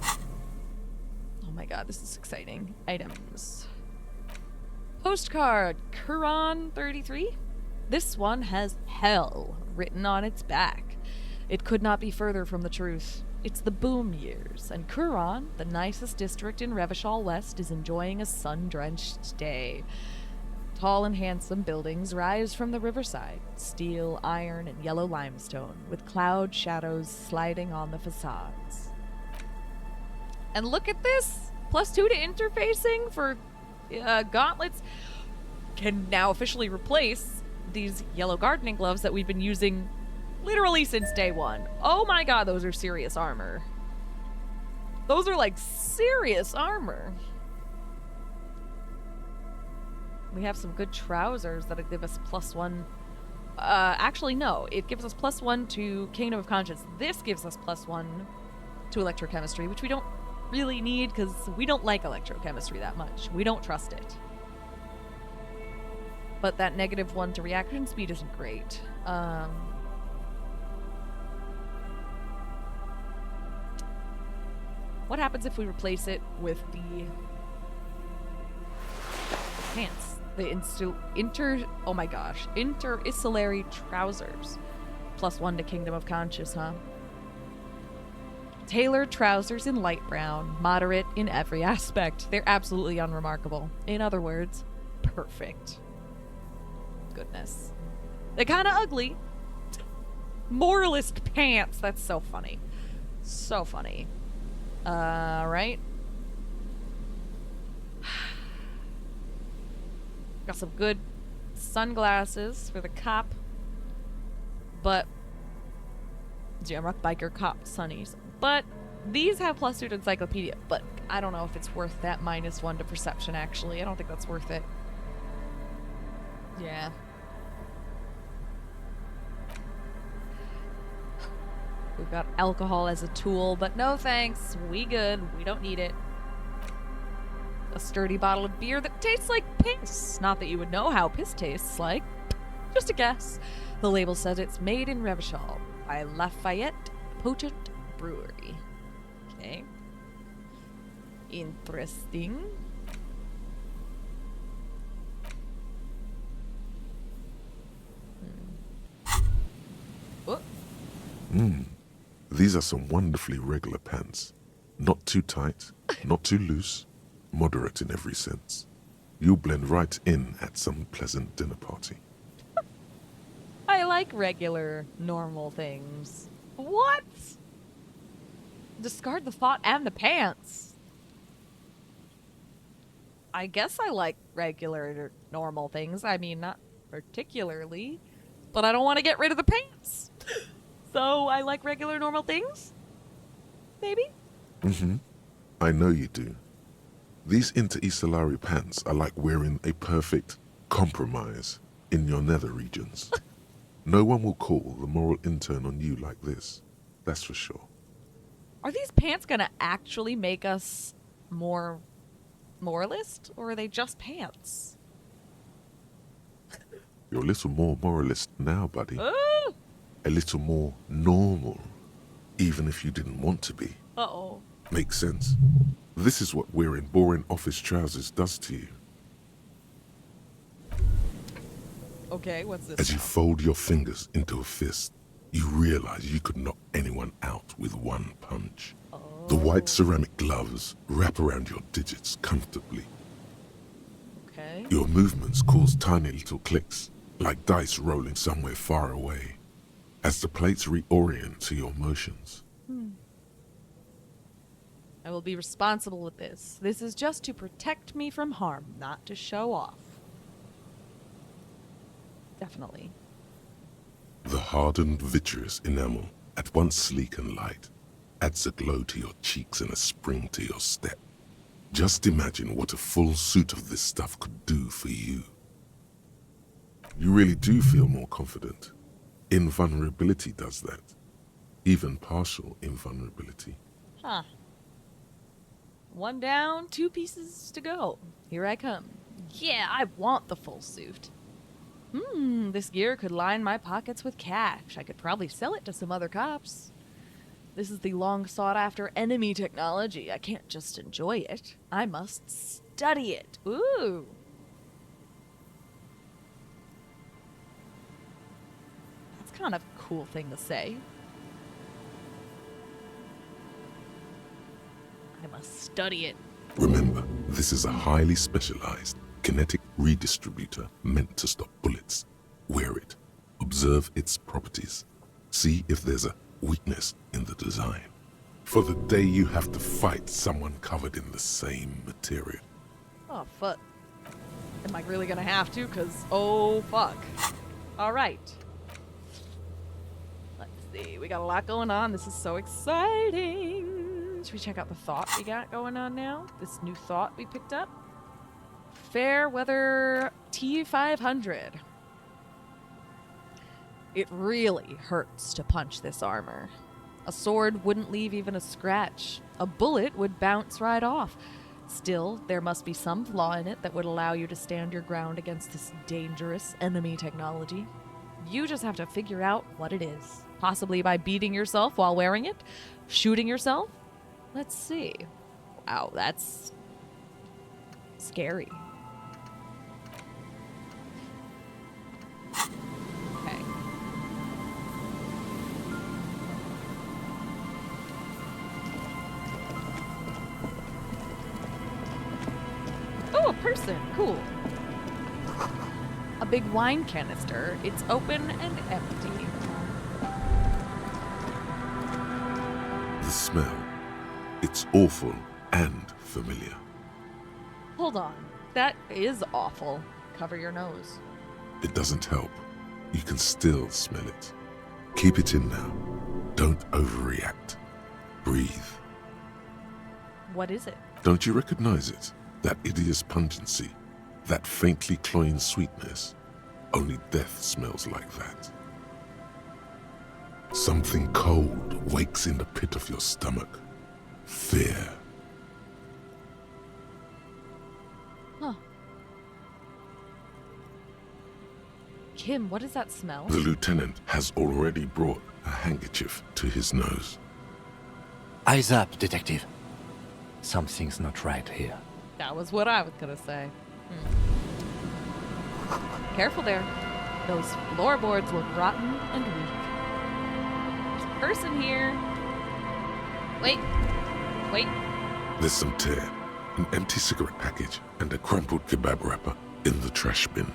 Oh my god, this is exciting. Items. Postcard. Quran 33. This one has hell written on its back. It could not be further from the truth. It's the boom years, and Quran, the nicest district in Revachol West, is enjoying a sun-drenched day. Tall and handsome buildings rise from the riverside, steel, iron, and yellow limestone, with cloud shadows sliding on the facades. And look at this! +2 to interfacing for gauntlets can now officially replace these yellow gardening gloves that we've been using literally since day one. Oh my god, those are serious armor. Those are like serious armor. We have some good trousers that'll give us +1. Actually, no. It gives us +1 to Kingdom of Conscience. This gives us +1 to electrochemistry, which we don't really need because we don't like electrochemistry that much. We don't trust it. But that -1 to reaction speed isn't great. What happens if we replace it with the pants? The interistillary trousers. +1 to Kingdom of Conscience, huh? Tailored trousers in light brown, moderate in every aspect. They're absolutely unremarkable. In other words, perfect. Goodness. They're kind of ugly. Moralist pants. That's so funny. So funny. Right. Got some good sunglasses for the cop. But Jamrock Biker Cop Sunnies. But these have +2 to encyclopedia. But I don't know if it's worth that -1 to perception, actually. I don't think that's worth it. Yeah. We've got alcohol as a tool, but no thanks. We good. We don't need it. A sturdy bottle of beer that tastes like piss. Not that you would know how piss tastes like. Just a guess. The label says it's made in Revachol by Lafayette Potent Brewery. Okay. Interesting. These are some wonderfully regular pants. Not too tight, not too loose, moderate in every sense. You'll blend right in at some pleasant dinner party. I like regular, normal things. What? Discard the thought and the pants. I guess I like regular, normal things. I mean, not particularly, but I don't want to get rid of the pants. So I like regular, normal things? Maybe? Mm-hmm. I know you do. These interstellary pants are like wearing a perfect compromise in your nether regions. No one will call the moral intern on you like this. That's for sure. Are these pants gonna actually make us more moralist, or are they just pants? You're a little more moralist now, buddy. Ooh! A little more normal, even if you didn't want to be. Uh-oh. Makes sense. This is what wearing boring office trousers does to you. Okay, what's this? As you fold your fingers into a fist, you realize you could knock anyone out with one punch. The white ceramic gloves wrap around your digits comfortably. Okay. Your movements cause tiny little clicks, like dice rolling somewhere far away, as the plates reorient to your motions. I will be responsible with this. This is just to protect me from harm, not to show off. Definitely. The hardened vitreous enamel, at once sleek and light, adds a glow to your cheeks and a spring to your step. Just imagine what a full suit of this stuff could do for you. You really do feel more confident. Invulnerability does that. Even partial invulnerability. Huh. One down, 2 pieces to go. Here I come. Yeah, I want the full suit. This gear could line my pockets with cash. I could probably sell it to some other cops. This is the long sought after enemy technology. I can't just enjoy it. I must study it. Ooh. That's kind of a cool thing to say. I must study it. Remember, this is a highly specialized kinetic redistributor meant to stop bullets. Wear it. Observe its properties. See if there's a weakness in the design. For the day you have to fight someone covered in the same material. Oh, fuck. Am I really gonna have to? Because, oh, fuck. Alright. Let's see. We got a lot going on. This is so exciting. Should we check out the thought we got going on now? This new thought we picked up? Fair Weather T500. It really hurts to punch this armor. A sword wouldn't leave even a scratch. A bullet would bounce right off. Still, there must be some flaw in it that would allow you to stand your ground against this dangerous enemy technology. You just have to figure out what it is. Possibly by beating yourself while wearing it? Shooting yourself? Let's see. Wow, that's scary. Okay. Oh, a person. Cool. A big wine canister. It's open and empty. The smell. It's awful and familiar. Hold on. That is awful. Cover your nose. It doesn't help. You can still smell it. Keep it in now. Don't overreact. Breathe. What is it? Don't you recognize it? That hideous pungency. That faintly cloying sweetness. Only death smells like that. Something cold wakes in the pit of your stomach. Fear. Huh. Kim, what does that smell? The lieutenant has already brought a handkerchief to his nose. Eyes up, detective. Something's not right here. That was what I was gonna say. Careful there. Those floorboards look rotten and weak. There's a person here. Wait. Wait. There's some tear, an empty cigarette package, and a crumpled kebab wrapper in the trash bin.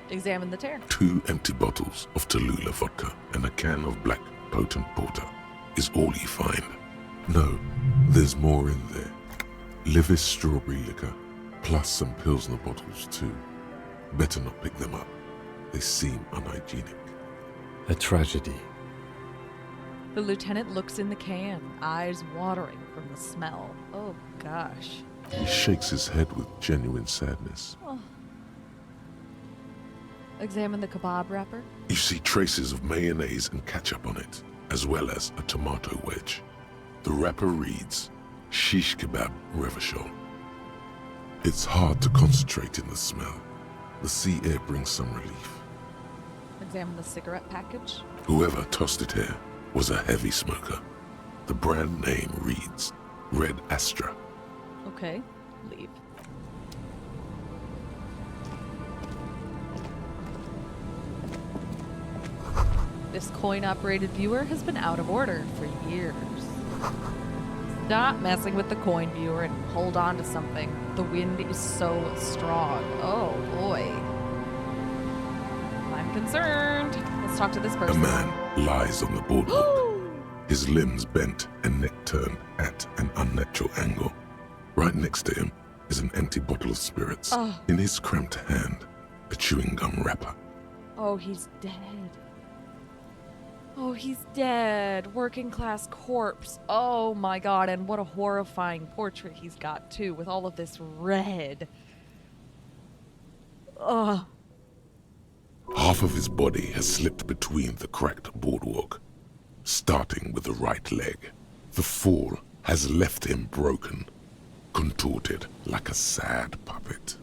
Examine the tear. 2 empty bottles of Tallulah vodka and a can of black potent porter is all you find. No, there's more in there. Livis strawberry liquor, plus some Pilsner bottles too. Better not pick them up. They seem unhygienic. A tragedy. The lieutenant looks in the can, eyes watering from the smell. Oh, gosh. He shakes his head with genuine sadness. Oh. Examine the kebab wrapper. You see traces of mayonnaise and ketchup on it, as well as a tomato wedge. The wrapper reads, Shish Kebab Revachol. It's hard to concentrate in the smell. The sea air brings some relief. Examine the cigarette package. Whoever tossed it here was a heavy smoker. The brand name reads Red Astra. Okay, leave. This coin-operated viewer has been out of order for years. Stop messing with the coin viewer and hold on to something. The wind is so strong. Oh boy. I'm concerned. Let's talk to this A person. man lies on the boardwalk, his limbs bent and neck turned at an unnatural angle. Right next to him is an empty bottle of spirits. Oh. In his cramped hand, a chewing gum wrapper. Oh, he's dead. Oh, he's dead. Working class corpse. Oh my god, and what a horrifying portrait he's got too, with all of this red. Ugh. Half of his body has slipped between the cracked boardwalk, starting with the right leg. The fall has left him broken, contorted like a sad puppet.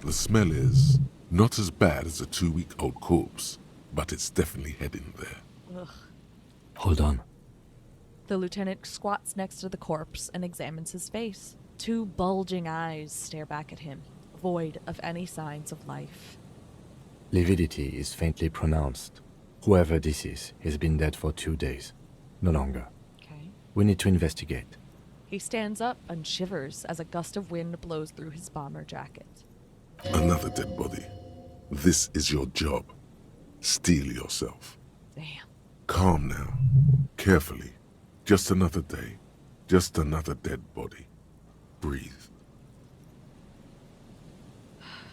The smell is not as bad as a 2-week-old corpse, but it's definitely heading there. Ugh. Hold on. The lieutenant squats next to the corpse and examines his face. 2 bulging eyes stare back at him, void of any signs of life. Lividity is faintly pronounced. Whoever this is, he's been dead for 2 days. No longer. Okay. We need to investigate. He stands up and shivers as a gust of wind blows through his bomber jacket. Another dead body. This is your job. Steel yourself. Damn. Calm now. Carefully. Just another day. Just another dead body. Breathe.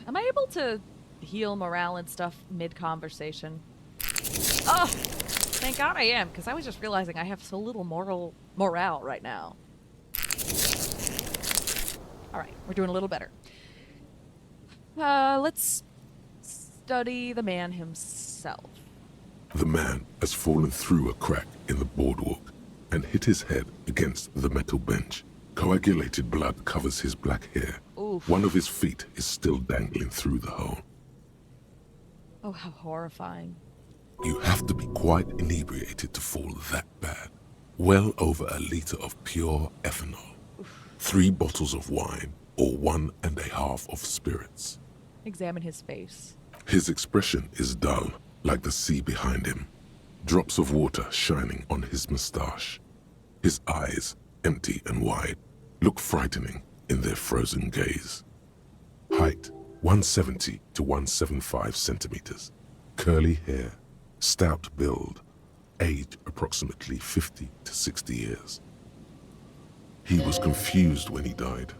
Am I able to heal morale and stuff mid-conversation? Oh! Thank God I am, because I was just realizing I have so little morale right now. Alright, we're doing a little better. Let's study the man himself. The man has fallen through a crack in the boardwalk and hit his head against the metal bench. Coagulated blood covers his black hair. Oof. One of his feet is still dangling through the hole. Oh, how horrifying. You have to be quite inebriated to fall that bad. Well over a liter of pure ethanol. Oof. 3 bottles of wine or 1.5 of spirits. Examine his face. His expression is dull, like the sea behind him. Drops of water shining on his mustache. His eyes, empty and wide, look frightening in their frozen gaze. Height, 170 to 175 centimeters. Curly hair, stout build. Age approximately 50 to 60 years. He was confused when he died.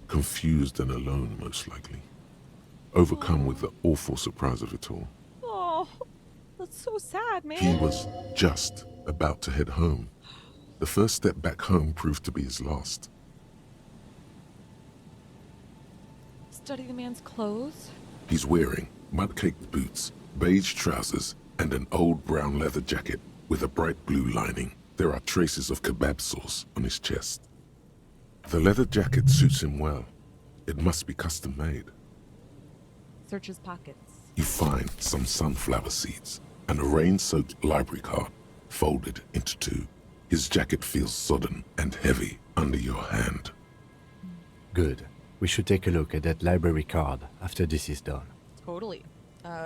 Confused and alone, most likely. Overcome with the awful surprise of it all. Oh, that's so sad, man. He was just about to head home. The first step back home proved to be his last. Study the man's clothes. He's wearing mud-caked boots, beige trousers, and an old brown leather jacket with a bright blue lining. There are traces of kebab sauce on his chest. The leather jacket suits him well. It must be custom made. Search his pockets. You find some sunflower seeds and a rain-soaked library card folded into 2. His jacket feels sodden and heavy under your hand. Good. We should take a look at that library card after this is done. Totally.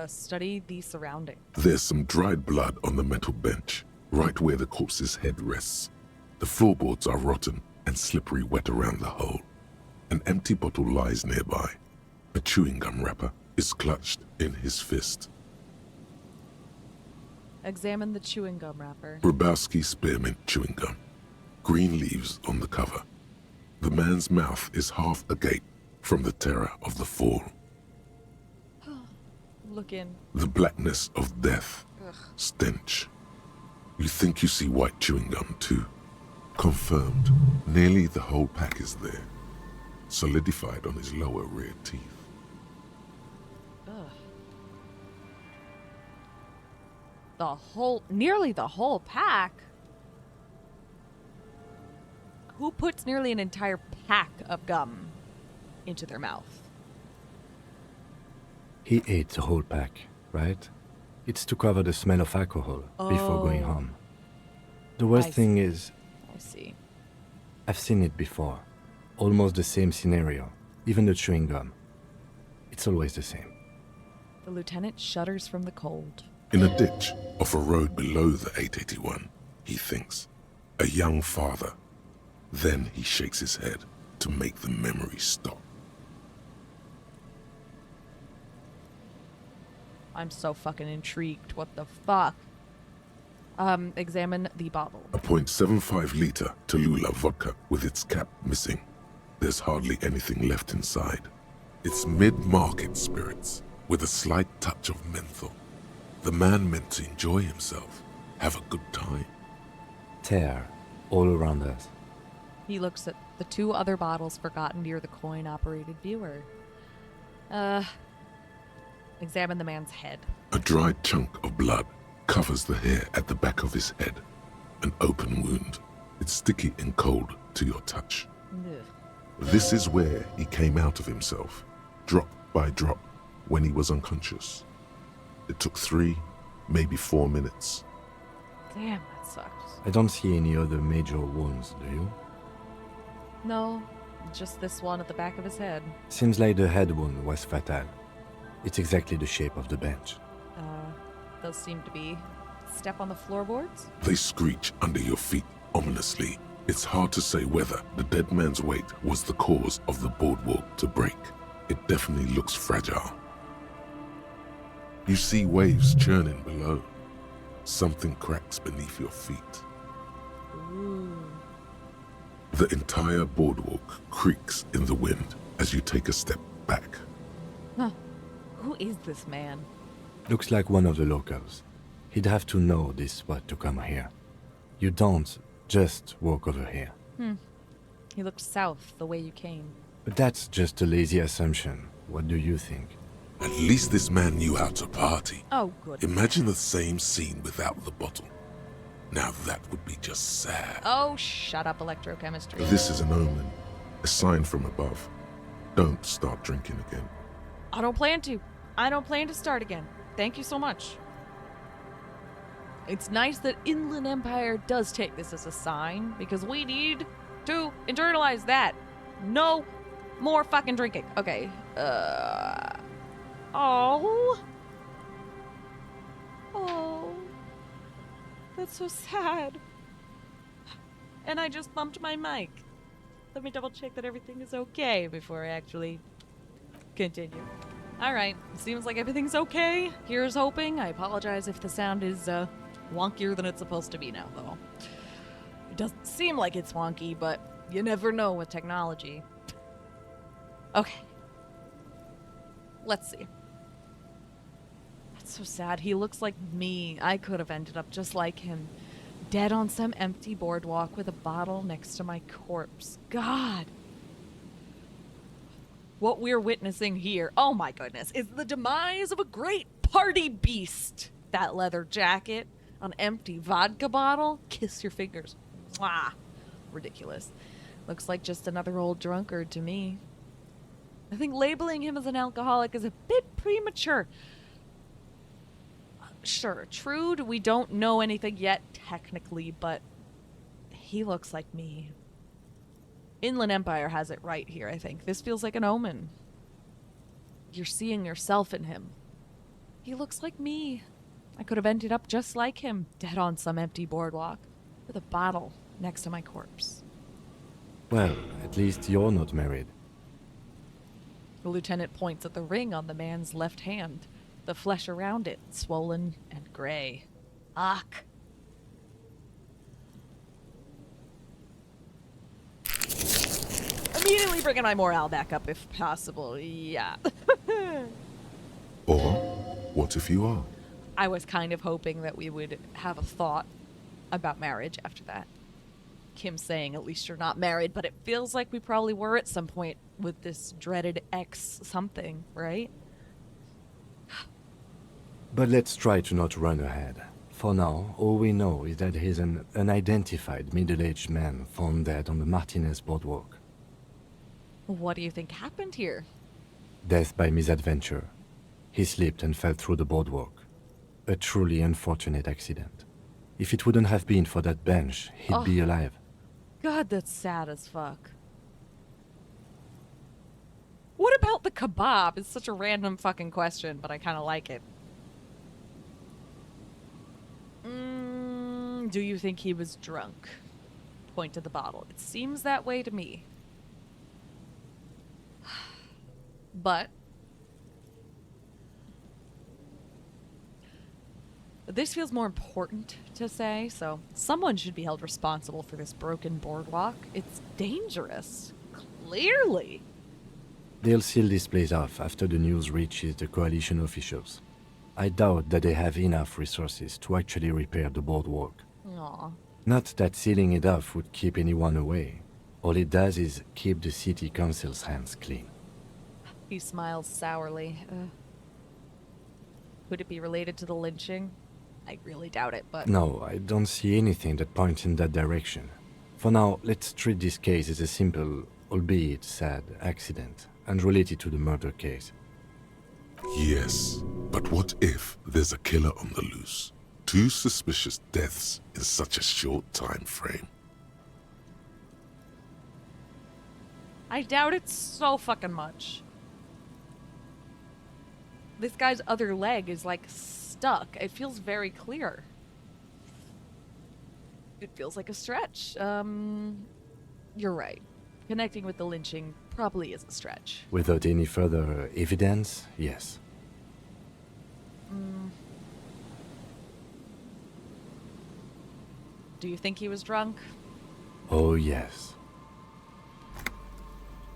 Study the surroundings. There's some dried blood on the metal bench, right where the corpse's head rests. The floorboards are rotten and slippery wet around the hole. An empty bottle lies nearby. A chewing gum wrapper is clutched in his fist. Examine the chewing gum wrapper. Grabowski spearmint chewing gum. Green leaves on the cover. The man's mouth is half agape from the terror of the fall. Look in. The blackness of death. Ugh. Stench. You think you see white chewing gum too. Confirmed. Nearly the whole pack is there. Solidified on his lower rear teeth. Ugh. Nearly the whole pack? Who puts nearly an entire pack of gum into their mouth? He ate the whole pack, right? It's to cover the smell of alcohol before going home. The worst thing is, I see. I've seen it before. Almost the same scenario. Even the chewing gum. It's always the same. The lieutenant shudders from the cold. In a ditch off a road below the 881, he thinks, a young father. Then he shakes his head to make the memory stop. I'm so fucking intrigued. What the fuck? Examine the bottle. A .75 liter Tallulah vodka with its cap missing. There's hardly anything left inside. It's mid-market spirits with a slight touch of menthol. The man meant to enjoy himself, have a good time. Tear all around us. He looks at the two other bottles forgotten near the coin-operated viewer. Examine the man's head. A dried chunk of blood covers the hair at the back of his head. An open wound. It's sticky and cold to your touch. Ugh. This is where he came out of himself, drop by drop, when he was unconscious. It took 3, maybe 4 minutes. Damn, that sucks. I don't see any other major wounds, do you? No, just this one at the back of his head. Seems like the head wound was fatal. It's exactly the shape of the bench. Those seem to be. Step on the floorboards? They screech under your feet ominously. It's hard to say whether the dead man's weight was the cause of the boardwalk to break. It definitely looks fragile. You see waves churning below. Something cracks beneath your feet. Ooh. The entire boardwalk creaks in the wind as you take a step back. Huh. Who is this man? Looks like one of the locals. He'd have to know this spot to come here. You don't just walk over here. He looks south, the way you came. But that's just a lazy assumption. What do you think? At least this man knew how to party. Oh, good. Imagine the same scene without the bottle. Now that would be just sad. Oh, shut up, electrochemistry. This is an omen, a sign from above. Don't start drinking again. I don't plan to. I don't plan to start again. Thank you so much. It's nice that Inland Empire does take this as a sign, because we need to internalize that. No more fucking drinking. Okay. Oh. That's so sad. And I just bumped my mic. Let me double check that everything is okay before I actually continue. Alright, seems like everything's okay. Here's hoping. I apologize if the sound is wonkier than it's supposed to be now, though. It doesn't seem like it's wonky, but you never know with technology. Okay. Let's see. That's so sad. He looks like me. I could have ended up just like him. Dead on some empty boardwalk with a bottle next to my corpse. God. What we're witnessing here, oh my goodness, is the demise of a great party beast. That leather jacket, an empty vodka bottle, kiss your fingers. Mwah. Ridiculous. Looks like just another old drunkard to me. I think labeling him as an alcoholic is a bit premature. Sure, true, we don't know anything yet, technically, but he looks like me. Inland Empire has it right here, I think. This feels like an omen. You're seeing yourself in him. He looks like me. I could have ended up just like him, dead on some empty boardwalk, with a bottle next to my corpse. Well, at least you're not married. The lieutenant points at the ring on the man's left hand, the flesh around it swollen and gray. Ach. Immediately bringing my morale back up if possible, yeah. Or, what if you are? I was kind of hoping that we would have a thought about marriage after that. Kim saying at least you're not married, but it feels like we probably were at some point with this dreaded X something, right? But let's try to not run ahead. For now, all we know is that he's an unidentified middle-aged man found dead on the Martinez boardwalk. What do you think happened here? Death by misadventure. He slipped and fell through the boardwalk. A truly unfortunate accident. If it wouldn't have been for that bench, he'd be alive. God, that's sad as fuck. What about the kebab? It's such a random fucking question, but I kind of like it. Do you think he was drunk? Point to the bottle. It seems that way to me. But this feels more important to say, so someone should be held responsible for this broken boardwalk. It's dangerous. Clearly. They'll seal this place off after the news reaches the coalition officials. I doubt that they have enough resources to actually repair the boardwalk. Aw. Not that sealing it off would keep anyone away. All it does is keep the city council's hands clean. He smiles sourly. Could it be related to the lynching? I really doubt it, but... No, I don't see anything that points in that direction. For now, let's treat this case as a simple, albeit sad, accident, unrelated to the murder case. Yes, but what if there's a killer on the loose? 2 suspicious deaths in such a short time frame. I doubt it so fucking much. This guy's other leg is, like, stuck. It feels very clear. It feels like a stretch. You're right. Connecting with the lynching probably is a stretch. Without any further evidence, yes. Do you think he was drunk? Oh, yes.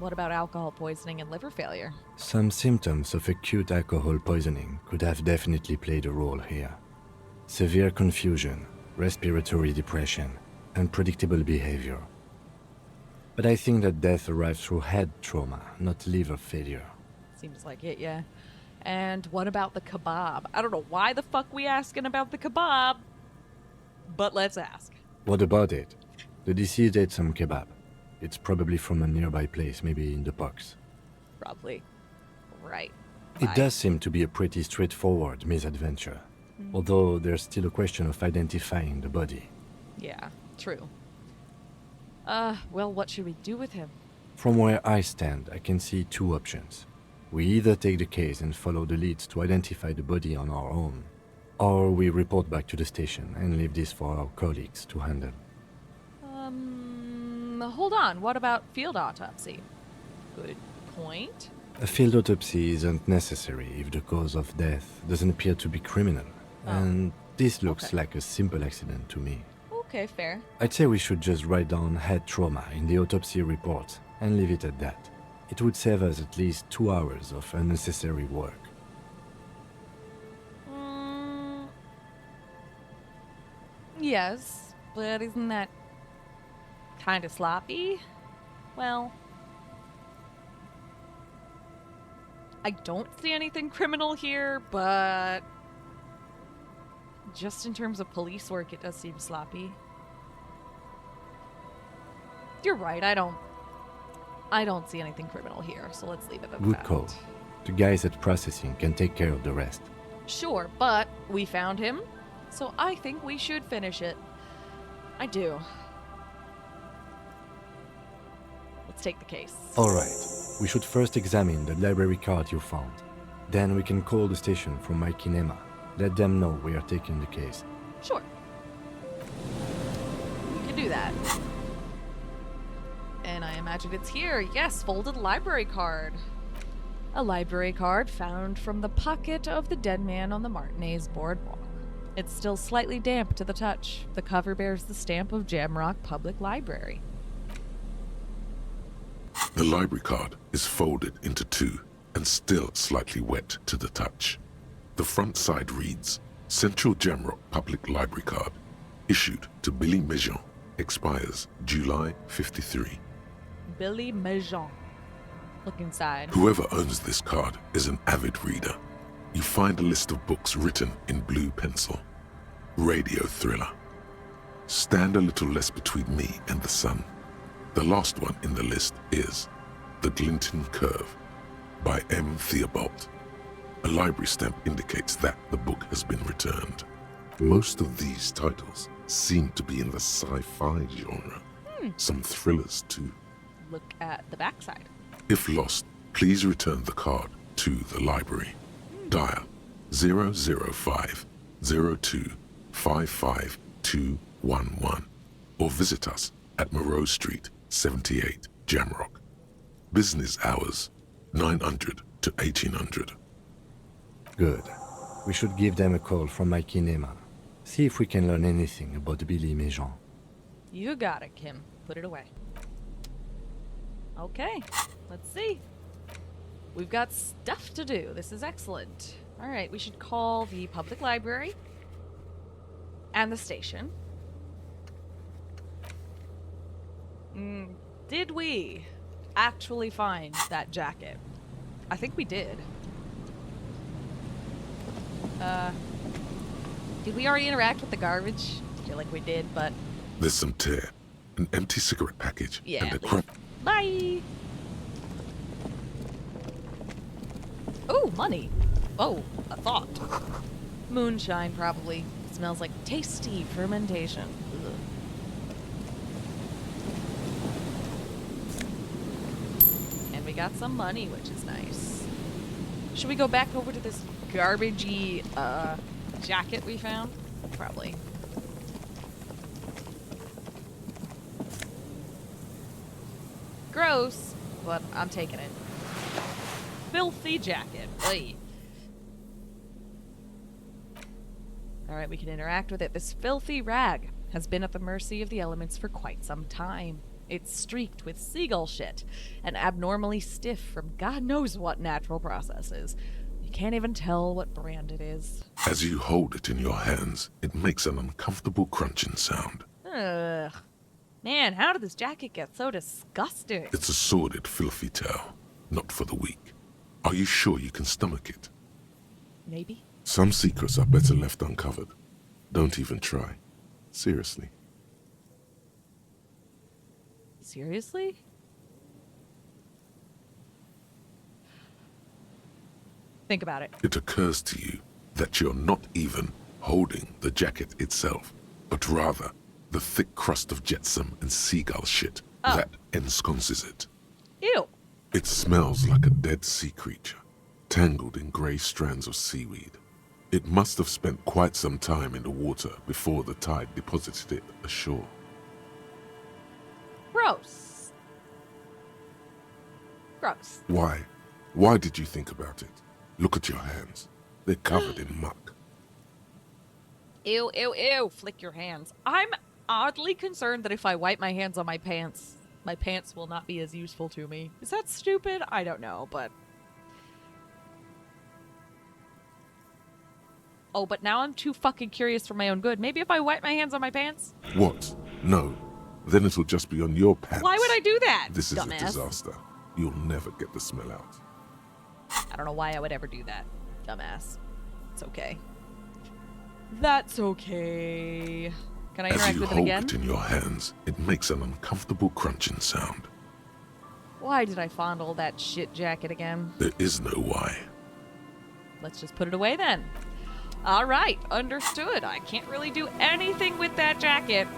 What about alcohol poisoning and liver failure? Some symptoms of acute alcohol poisoning could have definitely played a role here. Severe confusion, respiratory depression, unpredictable behavior. But I think that death arrived through head trauma, not liver failure. Seems like it, yeah. And what about the kebab? I don't know why the fuck we asking about the kebab, but let's ask. What about it? The deceased ate some kebab. It's probably from a nearby place, maybe in the box. Probably. Right. It does seem to be a pretty straightforward misadventure, although there's still a question of identifying the body. Yeah, true. Well, what should we do with him? From where I stand, I can see 2 options. We either take the case and follow the leads to identify the body on our own, or we report back to the station and leave this for our colleagues to handle. Hold on. What about field autopsy? Good point. A field autopsy isn't necessary if the cause of death doesn't appear to be criminal, and this looks like a simple accident to me. Okay, fair. I'd say we should just write down head trauma in the autopsy report and leave it at that. It would save us at least 2 hours of unnecessary work. Yes, but isn't that kind of sloppy? Well, I don't see anything criminal here, but just in terms of police work, it does seem sloppy. You're right, I don't see anything criminal here, so let's leave it at that. Good call. The guys at processing can take care of the rest. Sure, but we found him, so I think we should finish it. I do. Let's take the case. Alright, we should first examine the library card you found. Then we can call the station from my kinema. Let them know we are taking the case. Sure. We can do that. And I imagine it's here. Yes, folded library card. A library card found from the pocket of the dead man on the Martinez boardwalk. It's still slightly damp to the touch. The cover bears the stamp of Jamrock Public Library. The library card is folded into 2 and still slightly wet to the touch. The front side reads, Central Jamrock Public Library Card, issued to Billy Mejean, expires July 53. Billy Mejean. Look inside. Whoever owns this card is an avid reader. You find a list of books written in blue pencil. Radio thriller. Stand a little less between me and the sun. The last one in the list is The Glinton Curve by M. Theobald. A library stamp indicates that the book has been returned. Most of these titles seem to be in the sci-fi genre. Some thrillers too. Look at the backside. If lost, please return the card to the library. Dial 005 02 55211 or visit us at Moreau Street, 78, Jamrock. Business hours 900 to 1800. Good. We should give them a call from my kinema. See if we can learn anything about Billy Méjean. You got it, Kim. Put it away. Okay, let's see. We've got stuff to do. This is excellent. All right, we should call the public library and the station. Did we actually find that jacket? I think we did. Did we already interact with the garbage? I feel like we did, but... There's some tear, an empty cigarette package, yeah, and a crumb. Bye! Oh, money. Oh, a thought. Moonshine, probably. It smells like tasty fermentation. Ugh. And we got some money, which is nice. Should we go back over to this garbagey, jacket we found? Probably. Gross, but I'm taking it. Filthy jacket. Ugh. Alright, we can interact with it. This filthy rag has been at the mercy of the elements for quite some time. It's streaked with seagull shit and abnormally stiff from God knows what natural processes. You can't even tell what brand it is. As you hold it in your hands, it makes an uncomfortable crunching sound. Ugh. Man, how did this jacket get so disgusting? It's a sordid, filthy tale, not for the weak. Are you sure you can stomach it? Maybe. Some secrets are better left uncovered. Don't even try. Seriously. Seriously? Think about it. It occurs to you that you're not even holding the jacket itself, but rather the thick crust of jetsam and seagull shit that ensconces it. Ew. It smells like a dead sea creature, tangled in grey strands of seaweed. It must have spent quite some time in the water before the tide deposited it ashore. Gross. Gross. Why? Why did you think about it? Look at your hands. They're covered in muck. Ew, ew, ew. Flick your hands. I'm oddly concerned that if I wipe my hands on my pants will not be as useful to me. Is that stupid? I don't know, but... Oh, but now I'm too fucking curious for my own good. Maybe if I wipe my hands on my pants? What? No. Then it'll just be on your pants. Why would I do that, This is dumbass? a disaster. You'll never get the smell out. I don't know why I would ever do that, dumbass. It's okay. That's okay. Can I interact with it again? As you hold it in your hands, it makes an uncomfortable crunching sound. Why did I fondle that shit jacket again? There is no why. Let's just put it away then. Alright, understood. I can't really do anything with that jacket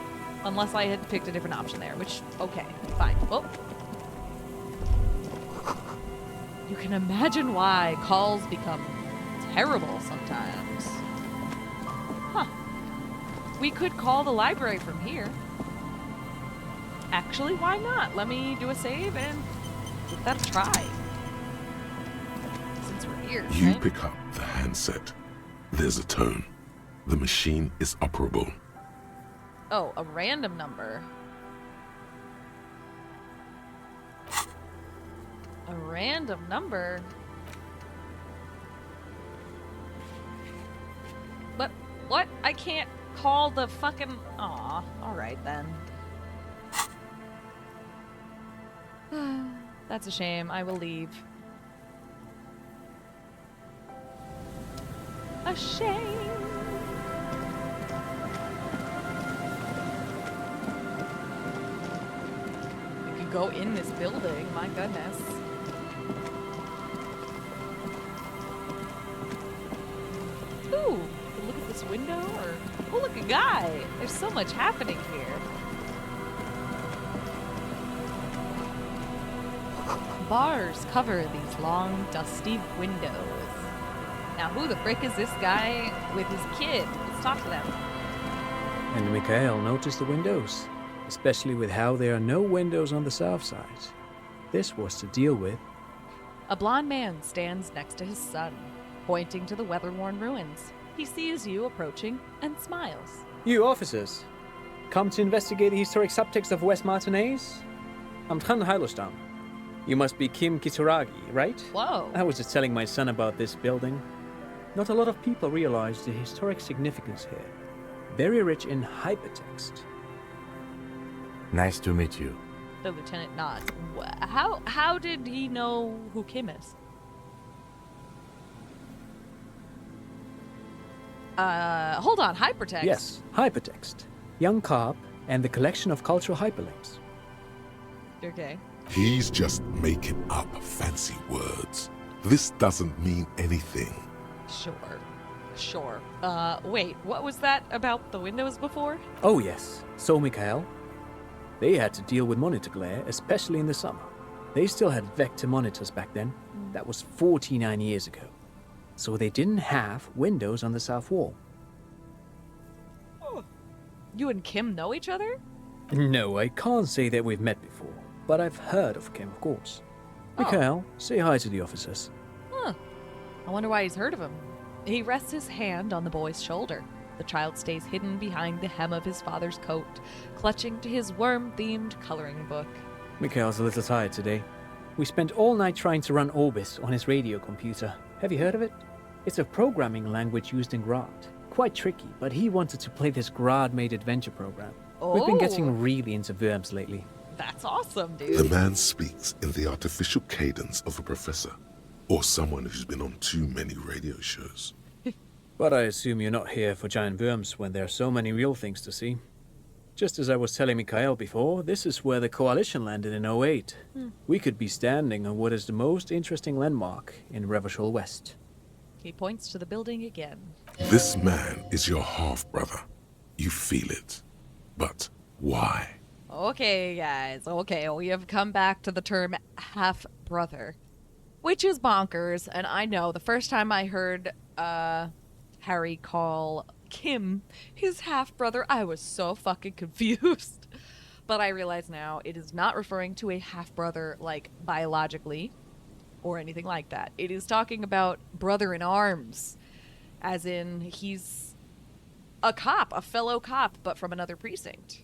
unless I had picked a different option there, which, okay, fine. Oh. You can imagine why calls become terrible sometimes. Huh. We could call the library from here. Actually, why not? Let me do a save and give that a try. Since we're here, You right? pick up the handset. There's a tone. The machine is operable. Oh, a random number. A random number? But what? I can't call the fucking... Aw, alright then. That's a shame. I will leave. A shame. We could go in this building, my goodness. Ooh, look at this window, or oh, look, a guy. There's so much happening here. Bars cover these long, dusty windows. Now, who the frick is this guy with his kid? Let's talk to them. And Mikhail noticed the windows, especially with how there are no windows on the south side. This was to deal with. A blond man stands next to his son, pointing to the weather-worn ruins. He sees you approaching and smiles. You officers, come to investigate the historic subtext of West Martinez? I'm Tran Heilostam. You must be Kim Kitsuragi, right? Whoa. I was just telling my son about this building. Not a lot of people realize the historic significance here. Very rich in hypertext. Nice to meet you. The lieutenant nods. How did he know who Kim is? Hold on, hypertext? Yes, hypertext. Young Carp and the collection of cultural hyperlinks. Okay. He's just making up fancy words. This doesn't mean anything. Sure. Wait, what was that about the windows before? Oh yes, so Mikhail. They had to deal with monitor glare, especially in the summer. They still had vector monitors back then. That was 49 years ago. So they didn't have windows on the south wall. Oh. You and Kim know each other? No, I can't say that we've met before, but I've heard of Kim, of course. Oh. Mikhail, say hi to the officers. Huh. I wonder why he's heard of him. He rests his hand on the boy's shoulder. The child stays hidden behind the hem of his father's coat, clutching to his worm-themed coloring book. Mikhail's a little tired today. We spent all night trying to run Orbis on his radio computer. Have you heard of it? It's a programming language used in Grad. Quite tricky, but he wanted to play this Grad-made adventure program. Oh. We've been getting really into verbs lately. That's awesome, dude. The man speaks in the artificial cadence of a professor, or someone who's been on too many radio shows. But I assume you're not here for giant worms when there are so many real things to see. Just as I was telling Mikhail before, this is where the Coalition landed in '08. We could be standing on what is the most interesting landmark in Revachol West. He points to the building again. This man is your half-brother. You feel it. But why? Okay, guys. Okay, we have come back to the term half-brother, which is bonkers. And I know the first time I heard Harry call Kim his half-brother, I was so fucking confused. But I realize now it is not referring to a half-brother, like, biologically or anything like that. It is talking about brother in arms, as in he's a cop, a fellow cop, but from another precinct.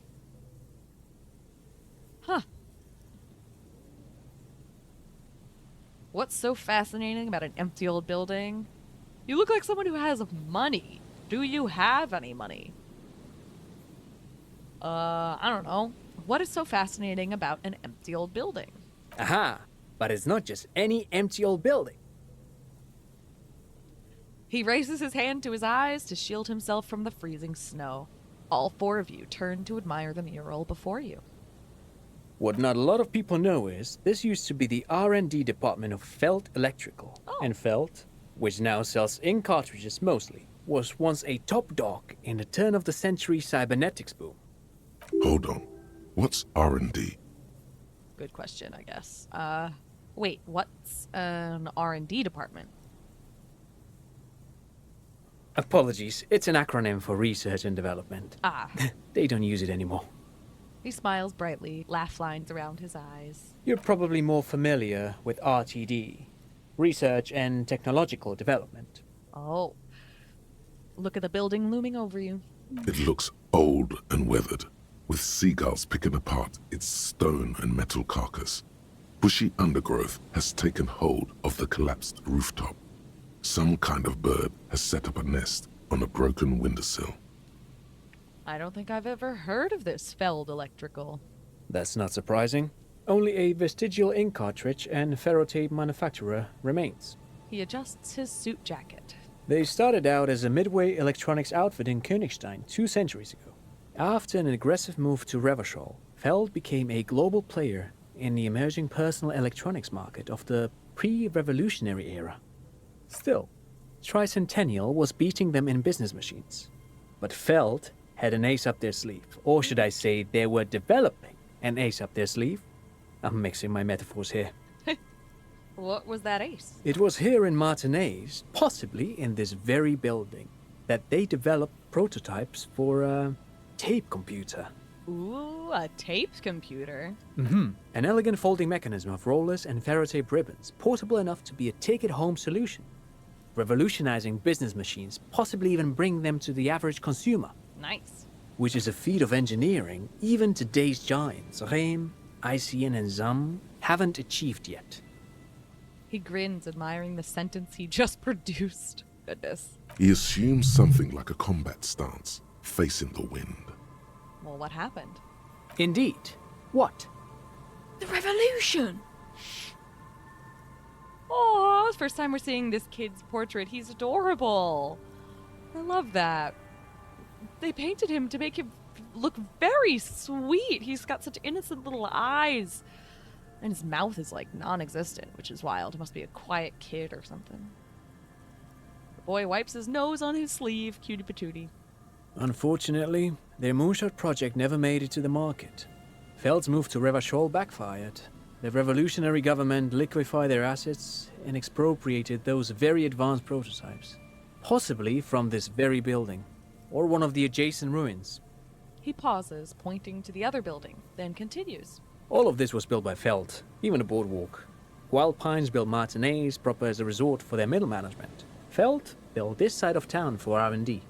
Huh. What's so fascinating about an empty old building? You look like someone who has money. Do you have any money? I don't know. What is so fascinating about an empty old building? Aha! But it's not just any empty old building. He raises his hand to his eyes to shield himself from the freezing snow. All four of you turn to admire the mural before you. What not a lot of people know is this used to be the R&D department of Felt Electrical. Oh. And Felt, which now sells ink cartridges mostly, was once a top dog in the turn-of-the-century cybernetics boom. Hold on. What's R&D? Good question, I guess. Wait, what's an R&D department? Apologies, it's an acronym for research and development. Ah. They don't use it anymore. He smiles brightly, laugh lines around his eyes. You're probably more familiar with RTD, Research and Technological Development. Oh. Look at the building looming over you. It looks old and weathered, with seagulls picking apart its stone and metal carcass. Bushy undergrowth has taken hold of the collapsed rooftop. Some kind of bird has set up a nest on a broken windowsill. I don't think I've ever heard of this Feld Electrical. That's not surprising. Only a vestigial ink cartridge and ferrotape manufacturer remains. He adjusts his suit jacket. They started out as a midway electronics outfit in Königstein 2 centuries ago. After an aggressive move to Revachol, Feld became a global player in the emerging personal electronics market of the pre-revolutionary era. Still, Tricentennial was beating them in business machines. But Feld had an ace up their sleeve. Or should I say, they were developing an ace up their sleeve? I'm mixing my metaphors here. What was that ace? It was here in Martinez, possibly in this very building, that they developed prototypes for a tape computer. Ooh, a tape computer. An elegant folding mechanism of rollers and Faraday ribbons, portable enough to be a take-it-home solution. Revolutionizing business machines, possibly even bring them to the average consumer. Nice. Which is a feat of engineering even today's giants, Rehm, ICN and ZAM, haven't achieved yet. He grins, admiring the sentence he just produced. Goodness. He assumes something like a combat stance, facing the wind. Well, what happened? Indeed. What? The revolution! Oh, it's the first time we're seeing this kid's portrait. He's adorable. I love that. They painted him to make him look very sweet. He's got such innocent little eyes. And his mouth is like non-existent, which is wild. He must be a quiet kid or something. The boy wipes his nose on his sleeve. Cutie patootie. Unfortunately, their moonshot project never made it to the market. Feld's move to Revachol backfired. The revolutionary government liquefied their assets and expropriated those very advanced prototypes. Possibly from this very building, or one of the adjacent ruins. He pauses, pointing to the other building, then continues. All of this was built by Feld, even the boardwalk. Wild Pines built Martinez proper as a resort for their middle management. Feld built this side of town for R&D.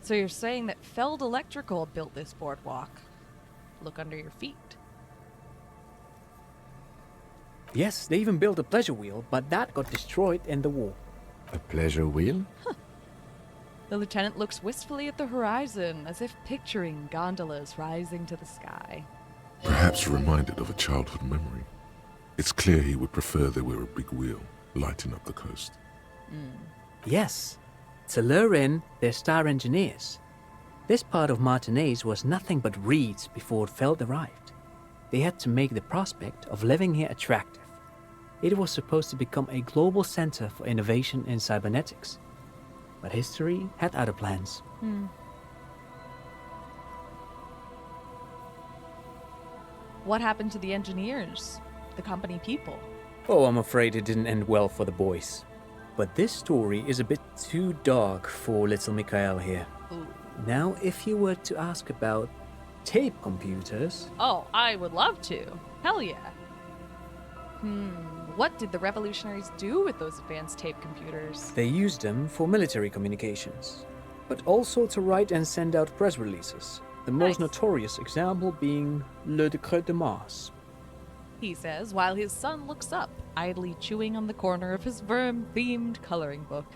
So you're saying that Feld Electrical built this boardwalk? Look under your feet. Yes, they even built a pleasure wheel, but that got destroyed in the war. A pleasure wheel? The lieutenant looks wistfully at the horizon, as if picturing gondolas rising to the sky. Perhaps reminded of a childhood memory. It's clear he would prefer there were a big wheel lighting up the coast. Yes, to lure in their star engineers. This part of Martinez was nothing but reeds before Feld arrived. They had to make the prospect of living here attractive. It was supposed to become a global center for innovation in cybernetics. But history had other plans. What happened to the engineers? The company people? Oh, I'm afraid it didn't end well for the boys. But this story is a bit too dark for little Mikhail here. Ooh. Now, if you were to ask about tape computers... Oh, I would love to. Hell yeah. What did the revolutionaries do with those advanced tape computers? They used them for military communications, but also to write and send out press releases. The most notorious example being Le Décret de Mars. He says, while his son looks up, idly chewing on the corner of his Verm-themed coloring book.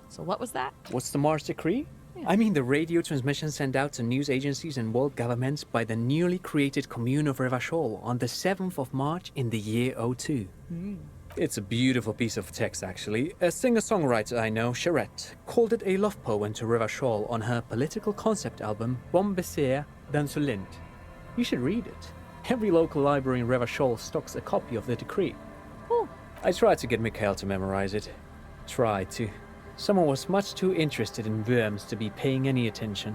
So what was that? What's the Mars Decree? I mean the radio transmission sent out to news agencies and world governments by the newly created commune of Revachol on the 7th of March in the year 02. It's a beautiful piece of text, actually. A singer-songwriter I know, Charette, called it a love poem to Revachol on her political concept album, Bon Baiser d'Insolente. You should read it. Every local library in Revachol stocks a copy of the decree. I tried to get Mikhail to memorize it. Tried to. Someone was much too interested in worms to be paying any attention.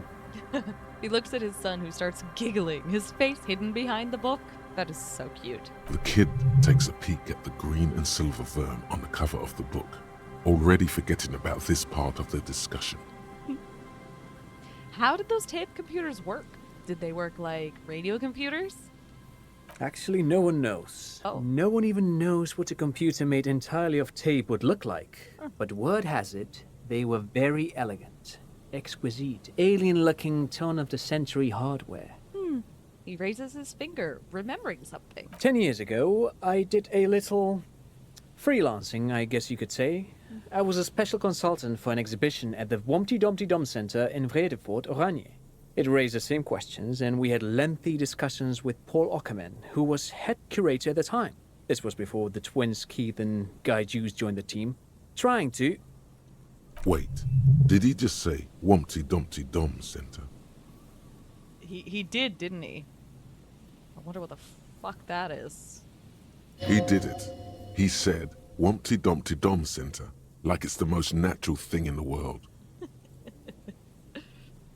He looks at his son, who starts giggling, his face hidden behind the book. That is so cute. The kid takes a peek at the green and silver worm on the cover of the book, already forgetting about this part of the discussion. How did those tape computers work? Did they work like radio computers? Actually, no one knows. No one even knows what a computer made entirely of tape would look like. But word has it, they were very elegant, exquisite, alien-looking turn-of-the-century hardware. He raises his finger, remembering something. 10 years ago, I did a little freelancing, I guess you could say. I was a special consultant for an exhibition at the Wompty Dumpty Dum Center in Vredefort, Oranje. It raised the same questions, and we had lengthy discussions with Paul Ockerman, who was head curator at the time. This was before the twins Keith and Guy Jews joined the team, trying to... Wait, did he just say Wumpty Dumpty Dum Center? He did, didn't he? I wonder what the fuck that is. He did it. He said Wumpty Dumpty Dom Center, like it's the most natural thing in the world.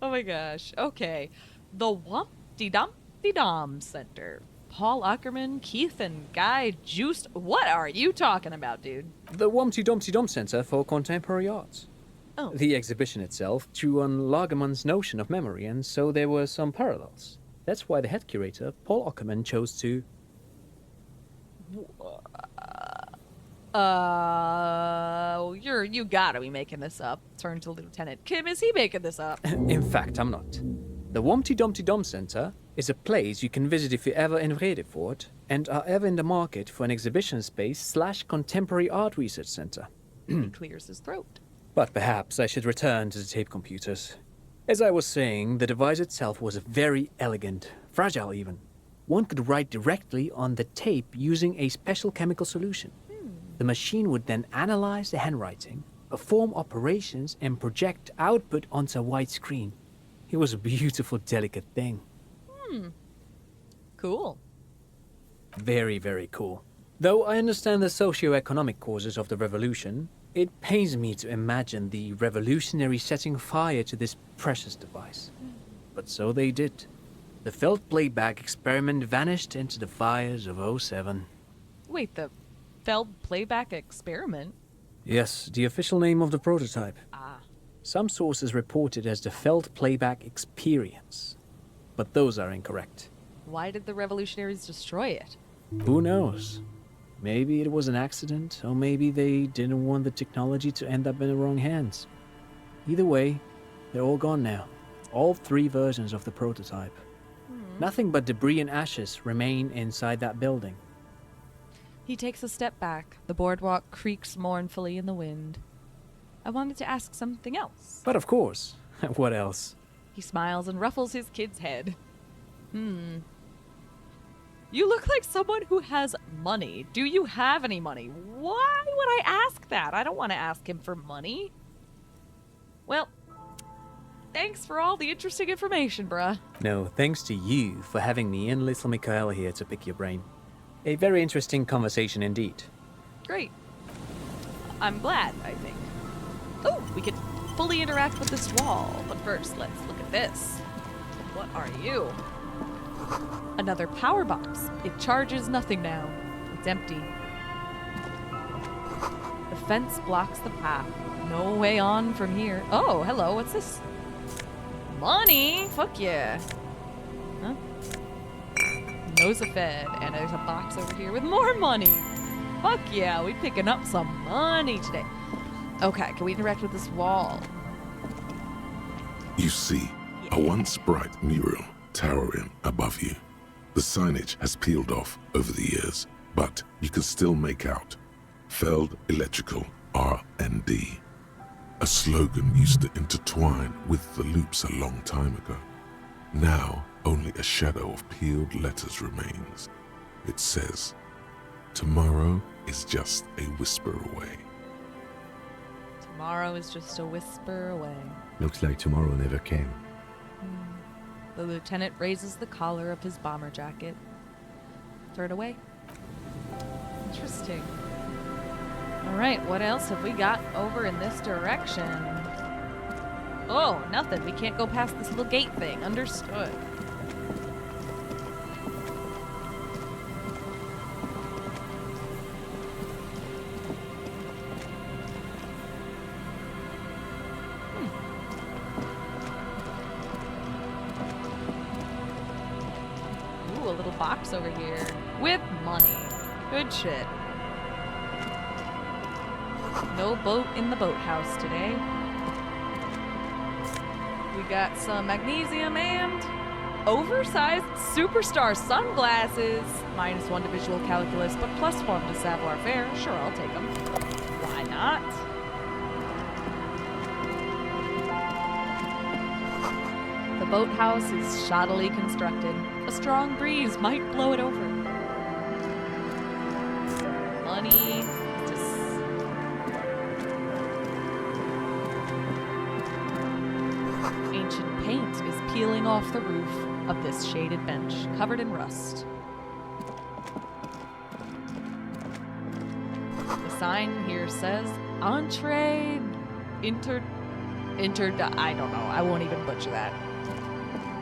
Oh my gosh. Okay. The Wumpty Dumpty Dom Center. Paul Ackerman, Keith, and Guy Juiced. What are you talking about, dude? The Wumpty Dumpty Dom Center for Contemporary Arts. Oh. The exhibition itself drew on Lagerman's notion of memory, and so there were some parallels. That's why the head curator, Paul Ackerman, chose to... You gotta be making this up. Turn to Lieutenant Kim, is he making this up? In fact, I'm not. The Wumpty Dumpty Dom Center is a place you can visit if you're ever in Redefort and are ever in the market for an exhibition space / contemporary art research center. He clears his throat. But perhaps I should return to the tape computers. As I was saying, the device itself was very elegant, fragile even. One could write directly on the tape using a special chemical solution. The machine would then analyze the handwriting, perform operations, and project output onto a white screen. It was a beautiful, delicate thing. Cool. Very, very cool. Though I understand the socio-economic causes of the revolution, it pains me to imagine the revolutionaries setting fire to this precious device. But so they did. The felt playback experiment vanished into the fires of '07. Wait, the Feld playback experiment? Yes, the official name of the prototype. Ah. Some sources report it as the Feld Playback Experience, but those are incorrect. Why did the revolutionaries destroy it? Who knows? Maybe it was an accident, or maybe they didn't want the technology to end up in the wrong hands. Either way, they're all gone now. All 3 versions of the prototype. Nothing but debris and ashes remain inside that building. He takes a step back. The boardwalk creaks mournfully in the wind. I wanted to ask something else. But of course. What else? He smiles and ruffles his kid's head. You look like someone who has money. Do you have any money? Why would I ask that? I don't want to ask him for money. Well, thanks for all the interesting information, bruh. No, thanks to you for having me and little Mikaela here to pick your brain. A very interesting conversation indeed. Great. I'm glad, I think. Oh, we could fully interact with this wall. But first, let's look at this. What are you? Another power box. It charges nothing now. It's empty. The fence blocks the path. No way on from here. Oh, hello. What's this? Money? Fuck yeah. Huh? Nosafed. And there's a box over here with more money. Fuck yeah. We picking up some money today. Okay, can we interact with this wall? You see a once bright mural towering above you. The signage has peeled off over the years, but you can still make out Feld Electrical R&D. A slogan used to intertwine with the loops a long time ago. Now, only a shadow of peeled letters remains. It says, "Tomorrow is just a whisper away." Tomorrow is just a whisper away. Looks like tomorrow never came. The lieutenant raises the collar of his bomber jacket. Throw it away. Interesting. All right, what else have we got over in this direction? Oh, nothing. We can't go past this little gate thing. Understood. Ooh, a little box over here with money. Good shit. No boat in the boathouse today. We got some magnesium and oversized superstar sunglasses. -1 to visual calculus, but +1 to savoir faire. Sure, I'll take them. Why not? The boathouse is shoddily constructed. A strong breeze might blow it over. Money. Ancient paint is peeling off the roof of this shaded bench, covered in rust. The sign here says entree inter I don't know. I won't even butcher that.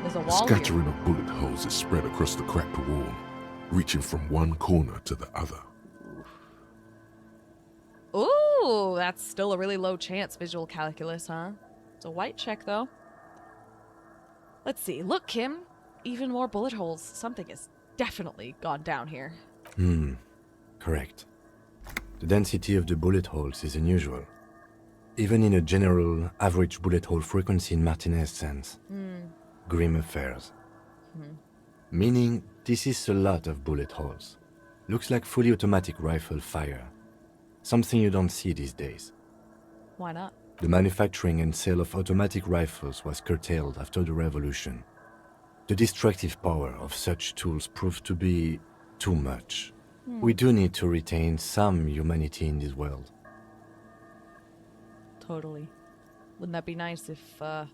There's a A wall here. scattering of bullet holes is spread across the cracked wall, reaching from one corner to the other. Ooh, that's still a really low chance visual calculus, huh? It's a white check, though. Let's see. Look, Kim. Even more bullet holes. Something has definitely gone down here. Correct. The density of the bullet holes is unusual. Even in a general average bullet hole frequency in Martinez sense. Grim affairs. Meaning, this is a lot of bullet holes. Looks like fully automatic rifle fire. Something you don't see these days. Why not? The manufacturing and sale of automatic rifles was curtailed after the revolution. The destructive power of such tools proved to be too much. We do need to retain some humanity in this world. Totally. Wouldn't that be nice if the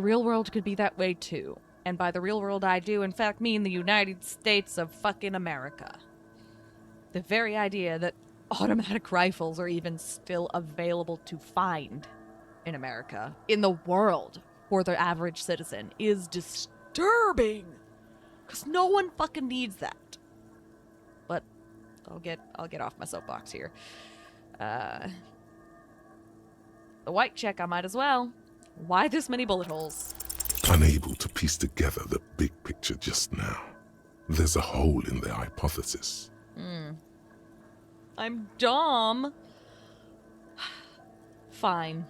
real world could be that way too? And by the real world, I do, in fact, mean the United States of fucking America. The very idea that automatic rifles are even still available to find in America, in the world, for the average citizen, is disturbing. Because no one fucking needs that. But I'll get off my soapbox here. The white check, I might as well. Why this many bullet holes? Unable to piece together the big picture just now. There's a hole in their hypothesis. I'm dumb. Fine.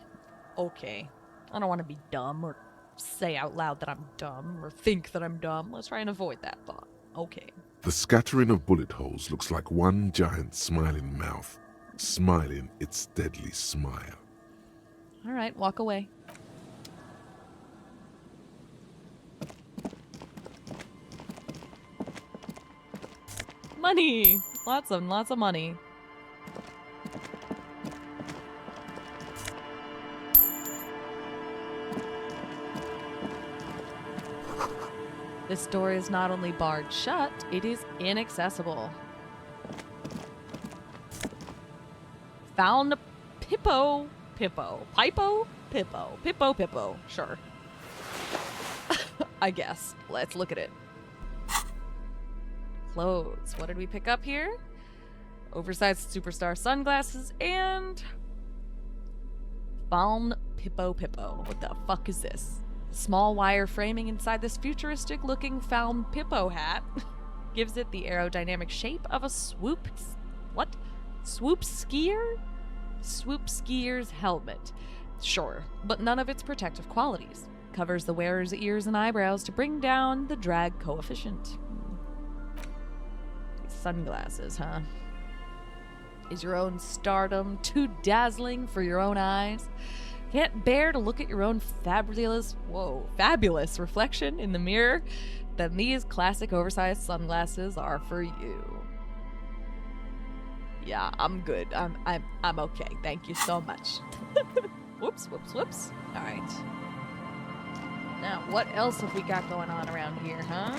Okay. I don't want to be dumb or say out loud that I'm dumb or think that I'm dumb. Let's try and avoid that thought. Okay. The scattering of bullet holes looks like one giant smiling mouth, smiling its deadly smile. All right, walk away. Money! Lots of money. This door is not only barred shut, it is inaccessible. Found Pippo. Pippo. Sure. I guess. Let's look at it. Clothes. What did we pick up here? Oversized superstar sunglasses and... Found Pippo. What the fuck is this? Small wire framing inside this futuristic-looking Found Pippo hat gives it the aerodynamic shape of a swoop skier? Swoop skier's helmet. Sure, but none of its protective qualities. Covers the wearer's ears and eyebrows to bring down the drag coefficient. These sunglasses, huh? Is your own stardom too dazzling for your own eyes? Can't bear to look at your own fabulous reflection in the mirror? Then these classic oversized sunglasses are for you. Yeah, I'm good. I'm okay. Thank you so much. Whoops. All right. Now, what else have we got going on around here, huh?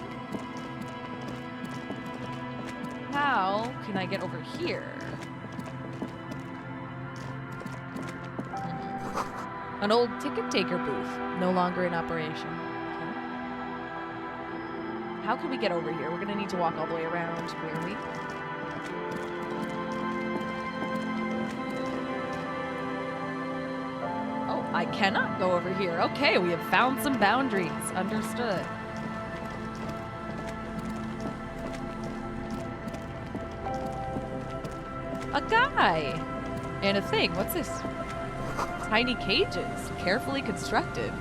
How can I get over here? An old ticket taker booth, no longer in operation. Okay. How can we get over here? We're gonna need to walk all the way around, clearly. Oh, I cannot go over here. Okay, we have found some boundaries. Understood. A guy! And a thing. What's this? Tiny cages, carefully constructed.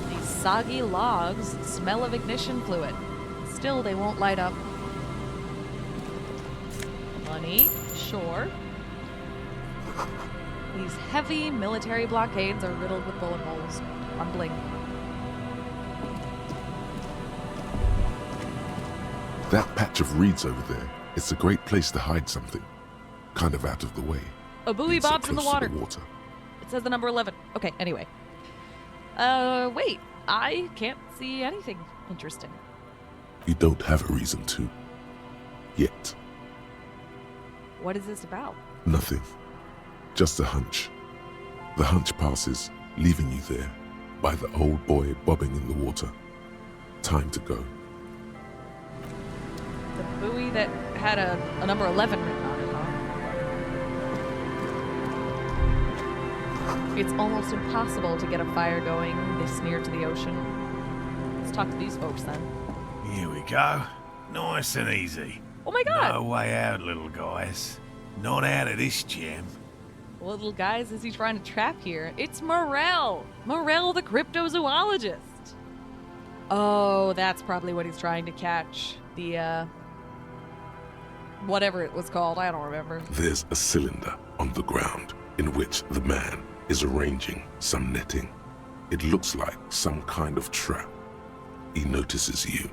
These soggy logs smell of ignition fluid. Still, they won't light up. Money, sure. These heavy military blockades are riddled with bullet holes. Rumbling. That patch of reeds over there, it's a great place to hide something. Kind of out of the way. A buoy Being so bobs in the close to water. It says the number 11. Okay, anyway. Wait. I can't see anything interesting. You don't have a reason to. Yet, What is this about? nothing. Just a hunch. The hunch passes, leaving you there, by the old boy bobbing in the water. Time to go. The buoy that had a number 11 written on it, huh? It's almost impossible to get a fire going this near to the ocean. Let's talk to these folks then. Here we go. Nice and easy. Oh my god! No way out, little guys. Not out of this jam. What little guys is he trying to trap here? It's Morel! Morel the cryptozoologist! Oh, that's probably what he's trying to catch. The, whatever it was called, I don't remember. There's a cylinder on the ground in which the man is arranging some netting. It looks like some kind of trap. He notices you.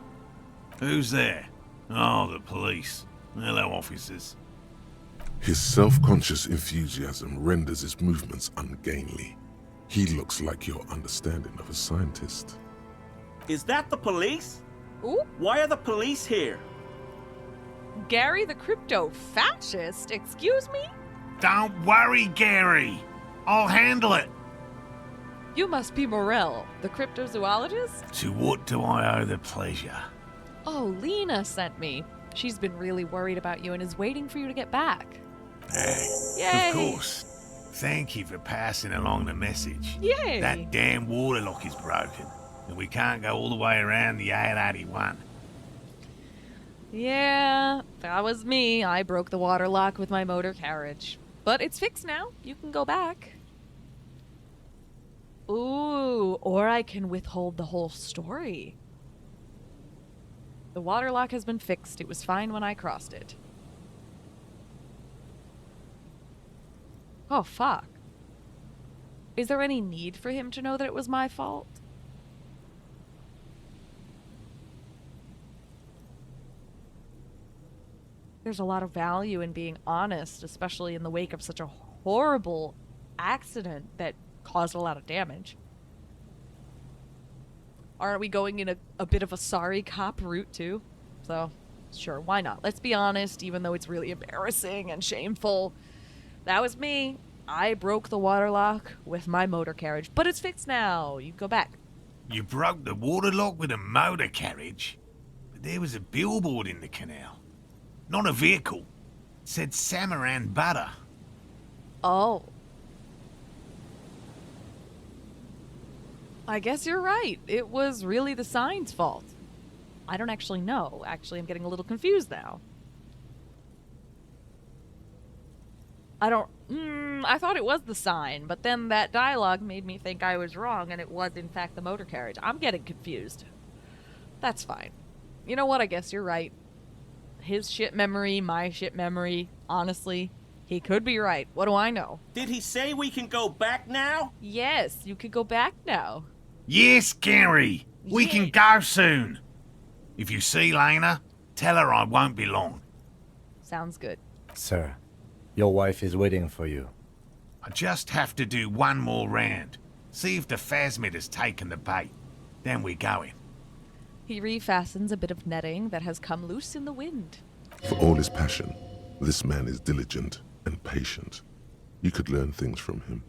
Who's there? Oh, the police. Hello, officers. His self-conscious enthusiasm renders his movements ungainly. He looks like your understanding of a scientist. Is that the police? Ooh. Why are the police here? Gary the crypto-fascist? Excuse me? Don't worry, Gary. I'll handle it. You must be Morel, the cryptozoologist? To what do I owe the pleasure? Oh, Lena sent me. She's been really worried about you and is waiting for you to get back. Hey, Yay. of course. Thank you for passing along the message. Yay! That damn waterlock is broken, and we can't go all the way around the 881. Yeah, that was me. I broke the water lock with my motor carriage. But it's fixed now. You can go back. Ooh, or I can withhold the whole story. The water lock has been fixed. It was fine when I crossed it. Oh, fuck. Is there any need for him to know that it was my fault? There's a lot of value in being honest, especially in the wake of such a horrible accident that caused a lot of damage. Aren't we going in a bit of a sorry cop route too? So, sure, why not? Let's be honest, even though it's really embarrassing and shameful. That was me. I broke the water lock with my motor carriage, but it's fixed now. You can go back. You broke the waterlock with a motor carriage? But there was a billboard in the canal. Not a vehicle. It said Samaran Butter. Oh. I guess you're right. It was really the sign's fault. I don't actually know. Actually, I'm getting a little confused now. I thought it was the sign, but then that dialogue made me think I was wrong and it was in fact the motor carriage. I'm getting confused. That's fine. You know what? I guess you're right. His shit memory, my shit memory. Honestly, he could be right. What do I know? Did he say we can go back now? Yes, you could go back now. Yes, Gary. We can go soon. If you see Lena, tell her I won't be long. Sounds good. Sir, your wife is waiting for you. I just have to do one more round. See if the phasmid has taken the bait. Then we're going. He refastens a bit of netting that has come loose in the wind. For all his passion, this man is diligent and patient. You could learn things from him.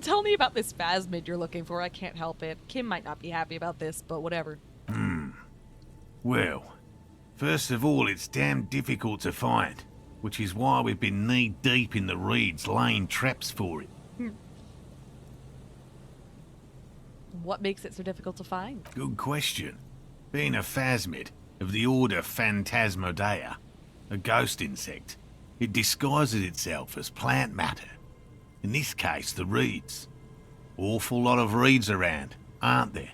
Tell me about this phasmid you're looking for. I can't help it. Kim might not be happy about this, but whatever. Well, first of all, it's damn difficult to find, which is why we've been knee-deep in the reeds laying traps for it. What makes it so difficult to find? Good question. Being a phasmid of the order Phantasmodea, a ghost insect, it disguises itself as plant matter. In this case, the reeds. Awful lot of reeds around, aren't there?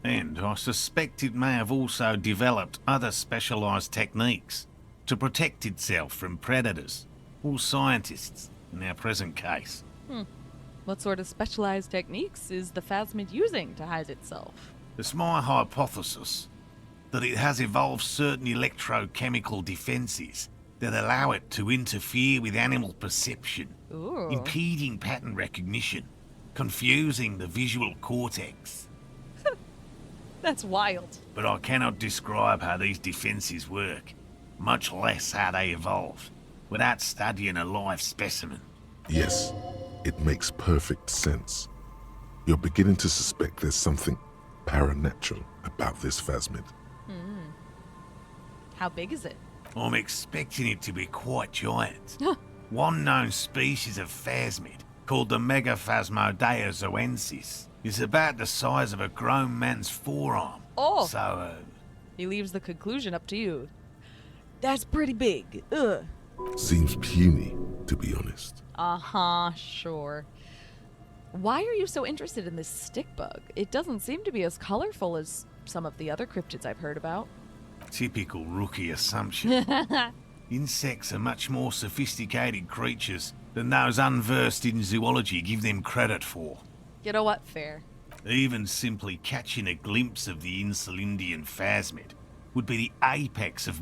And I suspect it may have also developed other specialised techniques to protect itself from predators, or scientists, in our present case. What sort of specialized techniques is the phasmid using to hide itself? It's my hypothesis that it has evolved certain electrochemical defences that allow it to interfere with animal perception, Ooh. impeding pattern recognition, confusing the visual cortex. That's wild. But I cannot describe how these defenses work, much less how they evolved, without studying a live specimen. Yes, it makes perfect sense. You're beginning to suspect there's something paranatural about this phasmid. How big is it? I'm expecting it to be quite giant. One known species of phasmid, called the Megaphasmodea zoensis, is about the size of a grown man's forearm. Oh! So, He leaves the conclusion up to you. That's pretty big. Ugh. Seems puny, to be honest. Uh-huh, sure. Why are you so interested in this stick bug? It doesn't seem to be as colorful as some of the other cryptids I've heard about. typical rookie assumption. Insects are much more sophisticated creatures than those unversed in zoology give them credit for. You know what? Fair. Even simply catching a glimpse of the Insulindian phasmid would be the apex of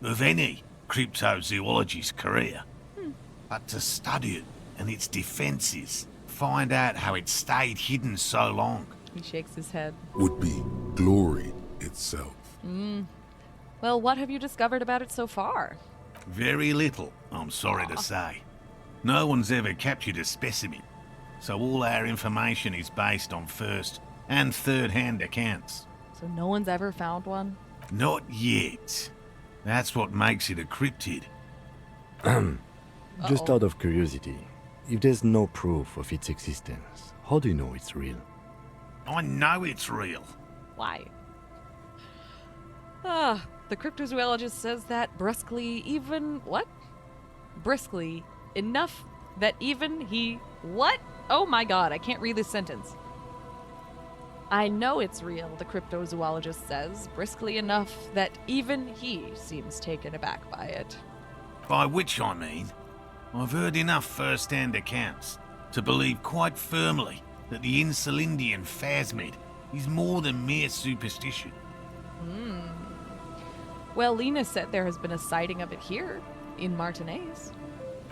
of any cryptozoologist's career. But to study it and its defences, find out how it stayed hidden so long. He shakes his head. Would be glory itself. Well, what have you discovered about it so far? Very little, I'm sorry to say. No one's ever captured a specimen, so all our information is based on first and third-hand accounts. So no one's ever found one? Not yet. That's what makes it a cryptid. Just out of curiosity, if there's no proof of its existence, how do you know it's real? I know it's real. Why? The cryptozoologist says that briskly enough that even he... What? Oh my god, I can't read this sentence. I know it's real, the cryptozoologist says, briskly enough that even he seems taken aback by it. By which I mean, I've heard enough first-hand accounts to believe quite firmly that the Insulindian phasmid is more than mere superstition. Well, Lena said there has been a sighting of it here, in Martinez.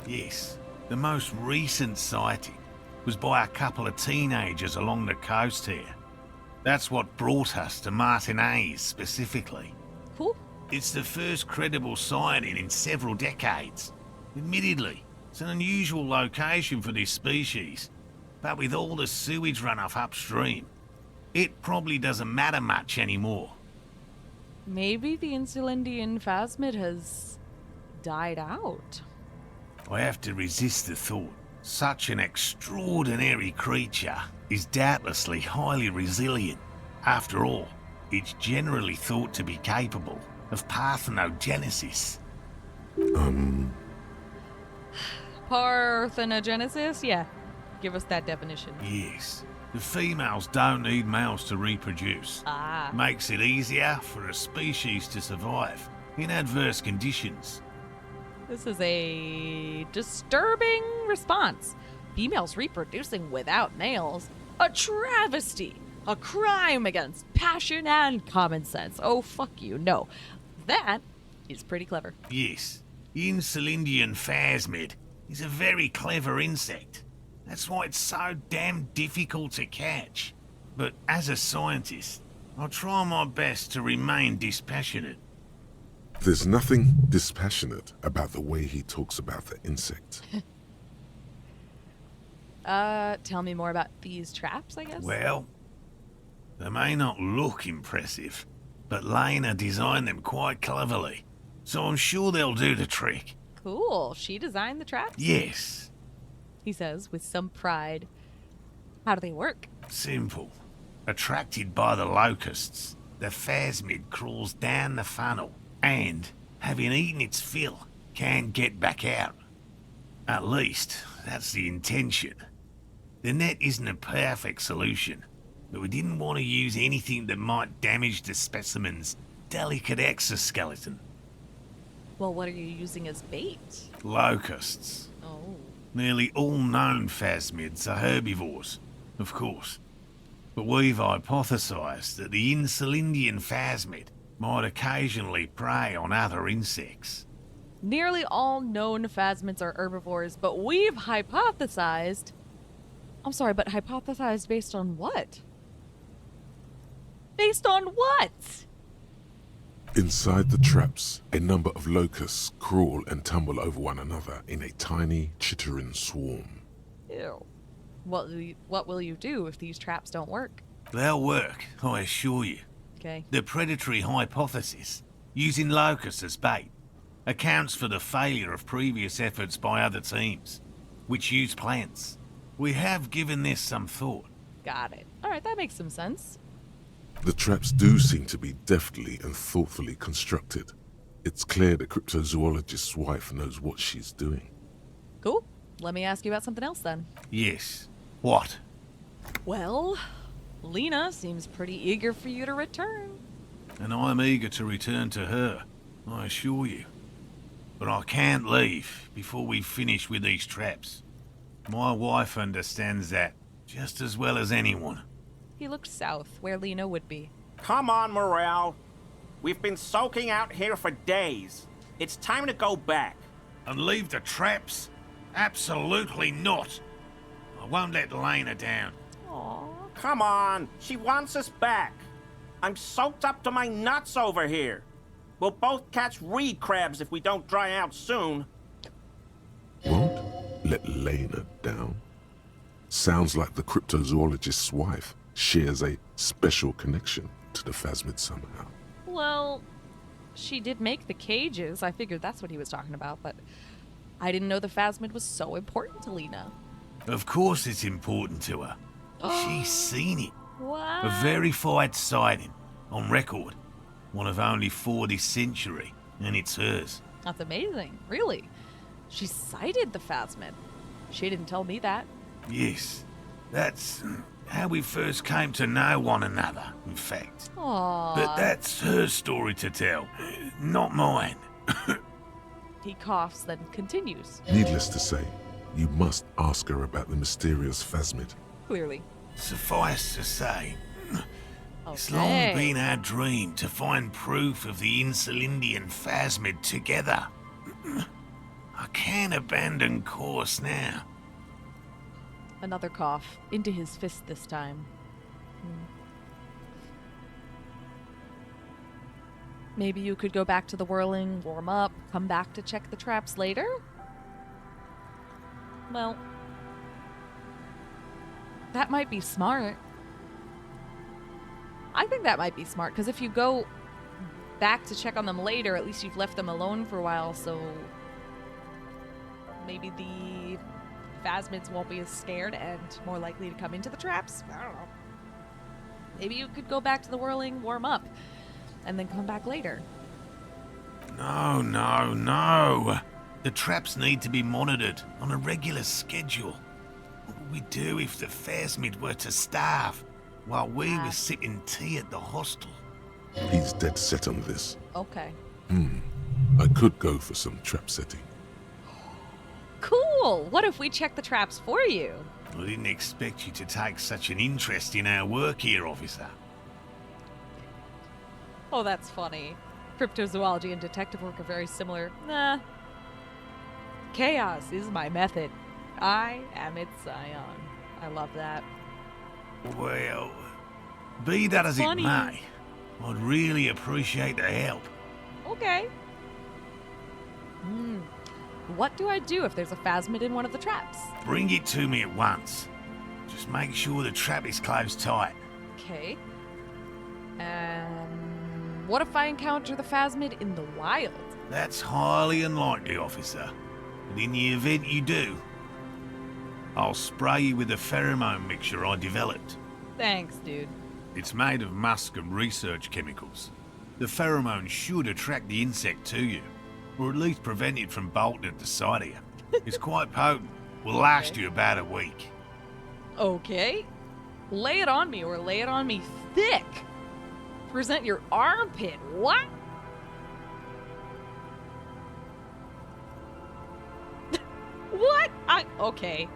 Yes, the most recent sighting was by a couple of teenagers along the coast here. That's what brought us to Martinez specifically. Cool. It's the first credible sighting in several decades. Admittedly, it's an unusual location for this species, but with all the sewage runoff upstream, it probably doesn't matter much anymore. Maybe the Insulindian phasmid has died out. I have to resist the thought. Such an extraordinary creature is doubtlessly highly resilient. After all, it's generally thought to be capable of parthenogenesis. Parthenogenesis? Yeah. Give us that definition. Yes. The females don't need males to reproduce. Makes it easier for a species to survive in adverse conditions. This is a disturbing response. Females reproducing without males. A travesty. A crime against passion and common sense. Oh, fuck you. No. That is pretty clever. Yes. Insulindian phasmid is a very clever insect. That's why it's so damn difficult to catch. But as a scientist, I'll try my best to remain dispassionate. There's nothing dispassionate about the way he talks about the insect. Tell me more about these traps, I guess? Well, they may not look impressive, but Lena designed them quite cleverly, so I'm sure they'll do the trick. Cool. She designed the traps? Yes. He says with some pride. How do they work? Simple. Attracted by the locusts, the phasmid crawls down the funnel and, having eaten its fill, can get back out. At least, that's the intention. The net isn't a perfect solution, but we didn't want to use anything that might damage the specimen's delicate exoskeleton. Well, what are you using as bait? Locusts. Oh. Nearly all known phasmids are herbivores, of course. But we've hypothesized that the Insulindian phasmid might occasionally prey on other insects. Nearly all known phasmids are herbivores, but we've hypothesized... I'm sorry, but hypothesized based on what? Based on what? Inside the traps, a number of locusts crawl and tumble over one another in a tiny, chittering swarm. Ew. What will you do if these traps don't work? They'll work, I assure you. Okay. The predatory hypothesis, using locusts as bait, accounts for the failure of previous efforts by other teams, which use plants. We have given this some thought. Got it. Alright, that makes some sense. The traps do seem to be deftly and thoughtfully constructed. It's clear the cryptozoologist's wife knows what she's doing. Cool. Let me ask you about something else then. Yes. What? Well, Lena seems pretty eager for you to return. And I'm eager to return to her, I assure you. But I can't leave before we've finished with these traps. My wife understands that just as well as anyone. He looked south, where Lena would be. Come on, Morel. We've been soaking out here for days. It's time to go back. And leave the traps? Absolutely not. I won't let Lena down. Aww. Come on, she wants us back. I'm soaked up to my nuts over here. We'll both catch reed crabs if we don't dry out soon. Won't let Lena down? Sounds like the cryptozoologist's wife shares a special connection to the phasmid somehow. Well, she did make the cages. I figured that's what he was talking about, but I didn't know the phasmid was so important to Lena. Of course it's important to her. She's seen it. What? A verified sighting, on record. One of only 4 this century, and it's hers. That's amazing. Really? She sighted the phasmid. She didn't tell me that. Yes, that's how we first came to know one another, in fact. Aww. But that's her story to tell, not mine. He coughs, then continues. Needless to say, you must ask her about the mysterious phasmid. Clearly. Suffice to say, it's long Okay. been our dream to find proof of the Insulindian phasmid together. I can't abandon course now. Another cough, into his fist this time. Maybe you could go back to the whirling, warm up, come back to check the traps later? Well, that might be smart. I think that might be smart, because if you go back to check on them later, at least you've left them alone for a while, so maybe the phasmids won't be as scared and more likely to come into the traps. I don't know. Maybe you could go back to the whirling, warm up, and then come back later. No, no, no. The traps need to be monitored on a regular schedule. What would we do if the phasmid were to starve while we were sipping tea at the hostel? He's dead set on this. Okay. I could go for some trap setting. Cool! What if we check the traps for you? I didn't expect you to take such an interest in our work here, officer. Oh, that's funny. Cryptozoology and detective work are very similar. Nah. Chaos is my method. I am its scion. I love that. Well, be that as funny. it may, I'd really appreciate the help. Okay. What do I do if there's a phasmid in one of the traps? Bring it to me at once. Just make sure the trap is closed tight. Okay. What if I encounter the phasmid in the wild? That's highly unlikely, officer. But in the event you do, I'll spray you with a pheromone mixture I developed. Thanks, dude. It's made of musk and research chemicals. The pheromone should attract the insect to you, or at least prevent it from bolting at the sight of you. It's quite potent. Will last you about a week. Okay. Lay it on me, or lay it on me thick. Present your armpit. What? What? Okay.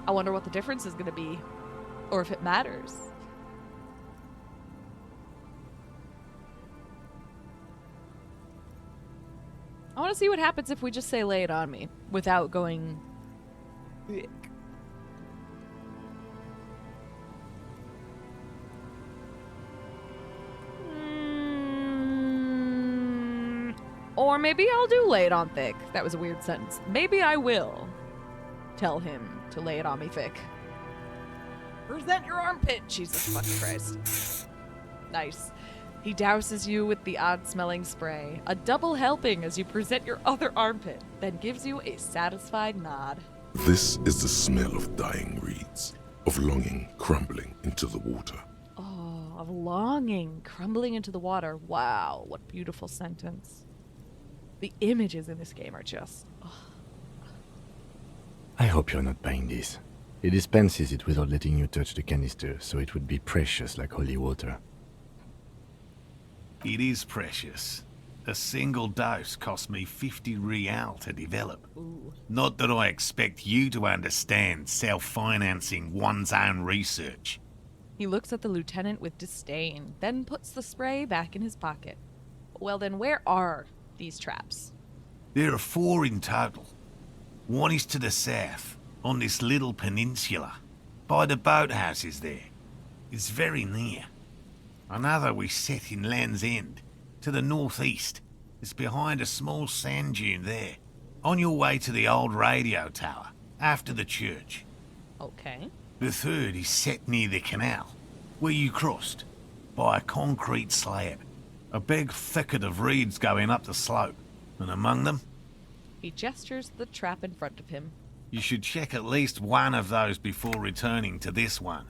I wonder what the difference is going to be. Or if it matters. want to see what happens if we just say lay it on me without going... Ick. Or maybe I'll do lay it on thick. That was a weird sentence. Maybe I will tell him to lay it on me thick. Present your armpit, Jesus fucking Christ. Nice. He douses you with the odd-smelling spray, a double helping as you present your other armpit, then gives you a satisfied nod. This is the smell of dying reeds, of longing crumbling into the water. Oh, of longing crumbling into the water. Wow, what beautiful sentence. The images in this game are just... I hope you're not buying this. He dispenses it without letting you touch the canister, so it would be precious like holy water. It is precious. A single dose cost me 50 real to develop. Ooh. Not that I expect you to understand self-financing one's own research. He looks at the lieutenant with disdain, then puts the spray back in his pocket. Well then, where are these traps? There are 4 in total. One is to the south, on this little peninsula, by the boathouses there. It's very near. Another we set in Land's End, to the northeast. It's behind a small sand dune there, on your way to the old radio tower, after the church. Okay. The third is set near the canal, where you crossed, by a concrete slab. A big thicket of reeds going up the slope, and among them... He gestures the trap in front of him. You should check at least one of those before returning to this one,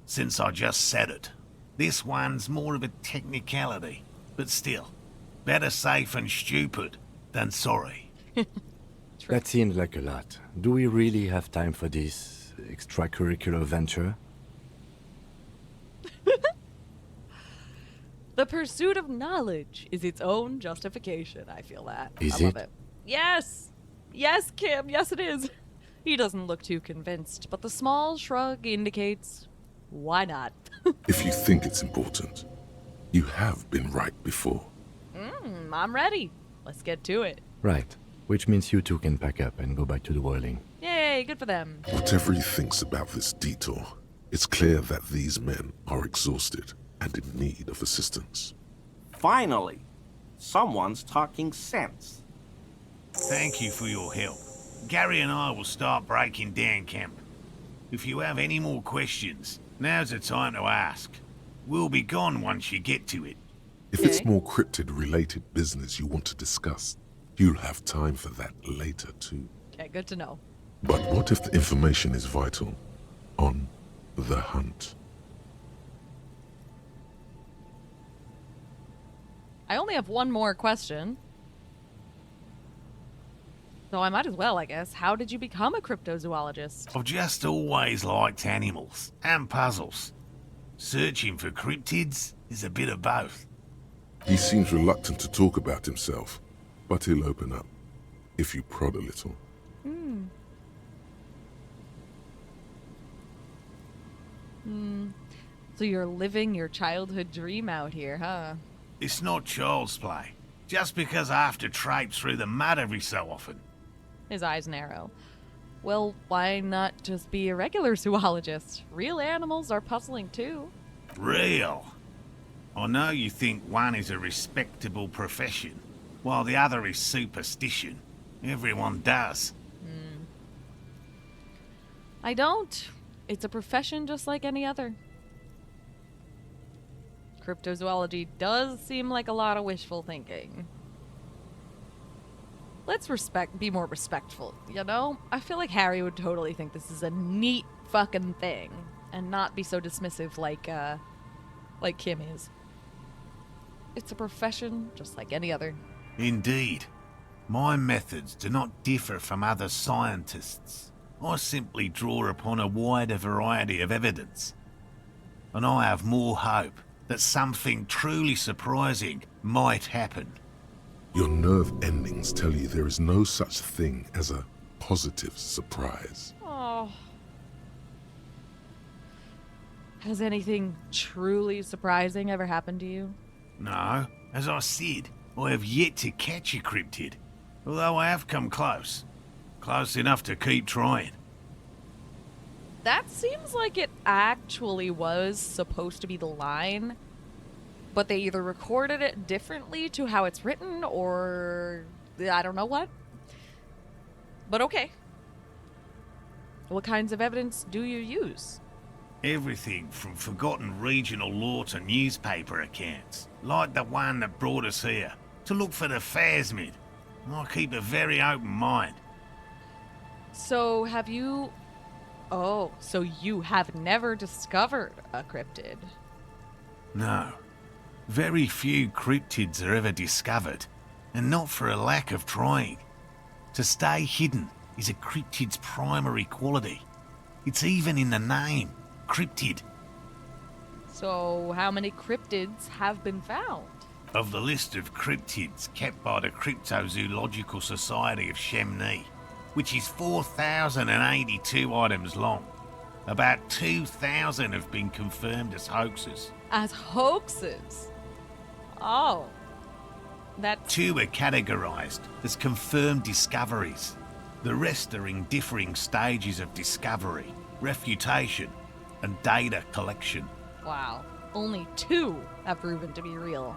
since I just said it. This one's more of a technicality, but still, better safe and stupid than sorry. That seems like a lot. Do we really have time for this extracurricular venture? The pursuit of knowledge is its own justification. I feel that. Is I love it? it. Yes! Yes, Kim, yes it is. He doesn't look too convinced, but the small shrug indicates why not. If you think it's important, you have been right before. I'm ready. Let's get to it. Right. Which means you two can pack up and go back to the whirling. Yay, good for them. Whatever he thinks about this detour, it's clear that these men are exhausted and in need of assistance. Finally, someone's talking sense. Thank you for your help. Gary and I will start breaking down camp. If you have any more questions, now's the time to ask. We'll be gone once you get to it. If it's more cryptid-related business you want to discuss, you'll have time for that later too. Okay, good to know. But what if the information is vital? On the hunt. I only have one more question. So I might as well, I guess. How did you become a cryptozoologist? I've just always liked animals and puzzles. Searching for cryptids is a bit of both. He seems reluctant to talk about himself, but he'll open up, if you prod a little. So you're living your childhood dream out here, huh? It's not child's play, just because I have to traipse through the mud every so often. His eyes narrow. Well, why not just be a regular zoologist? Real animals are puzzling too. Real? I know you think one is a respectable profession, while the other is superstition. Everyone does. I don't. It's a profession just like any other. Cryptozoology does seem like a lot of wishful thinking. Let's be more respectful, you know? I feel like Harry would totally think this is a neat fucking thing, and not be so dismissive like Kim is. It's a profession just like any other. Indeed. My methods do not differ from other scientists. I simply draw upon a wider variety of evidence. And I have more hope that something truly surprising might happen. Your nerve endings tell you there is no such thing as a positive surprise. Oh. Has anything truly surprising ever happened to you? No, as I said, I have yet to catch a cryptid. Although I have come close. Close enough to keep trying. That seems like it actually was supposed to be the line, but they either recorded it differently to how it's written, or I don't know what. But okay. What kinds of evidence do you use? Everything from forgotten regional lore to newspaper accounts, like the one that brought us here, to look for the phasmid. I keep a very open mind. So have you... Oh, so you have never discovered a cryptid? No. Very few cryptids are ever discovered, and not for a lack of trying. To stay hidden is a cryptid's primary quality. It's even in the name, cryptid. So how many cryptids have been found? Of the list of cryptids kept by the Cryptozoological Society of Chemnee, which is 4,082 items long, about 2,000 have been confirmed as hoaxes. As hoaxes? Oh. That's... 2 are categorized as confirmed discoveries. The rest are in differing stages of discovery, refutation, and data collection. Wow. Only 2 have proven to be real.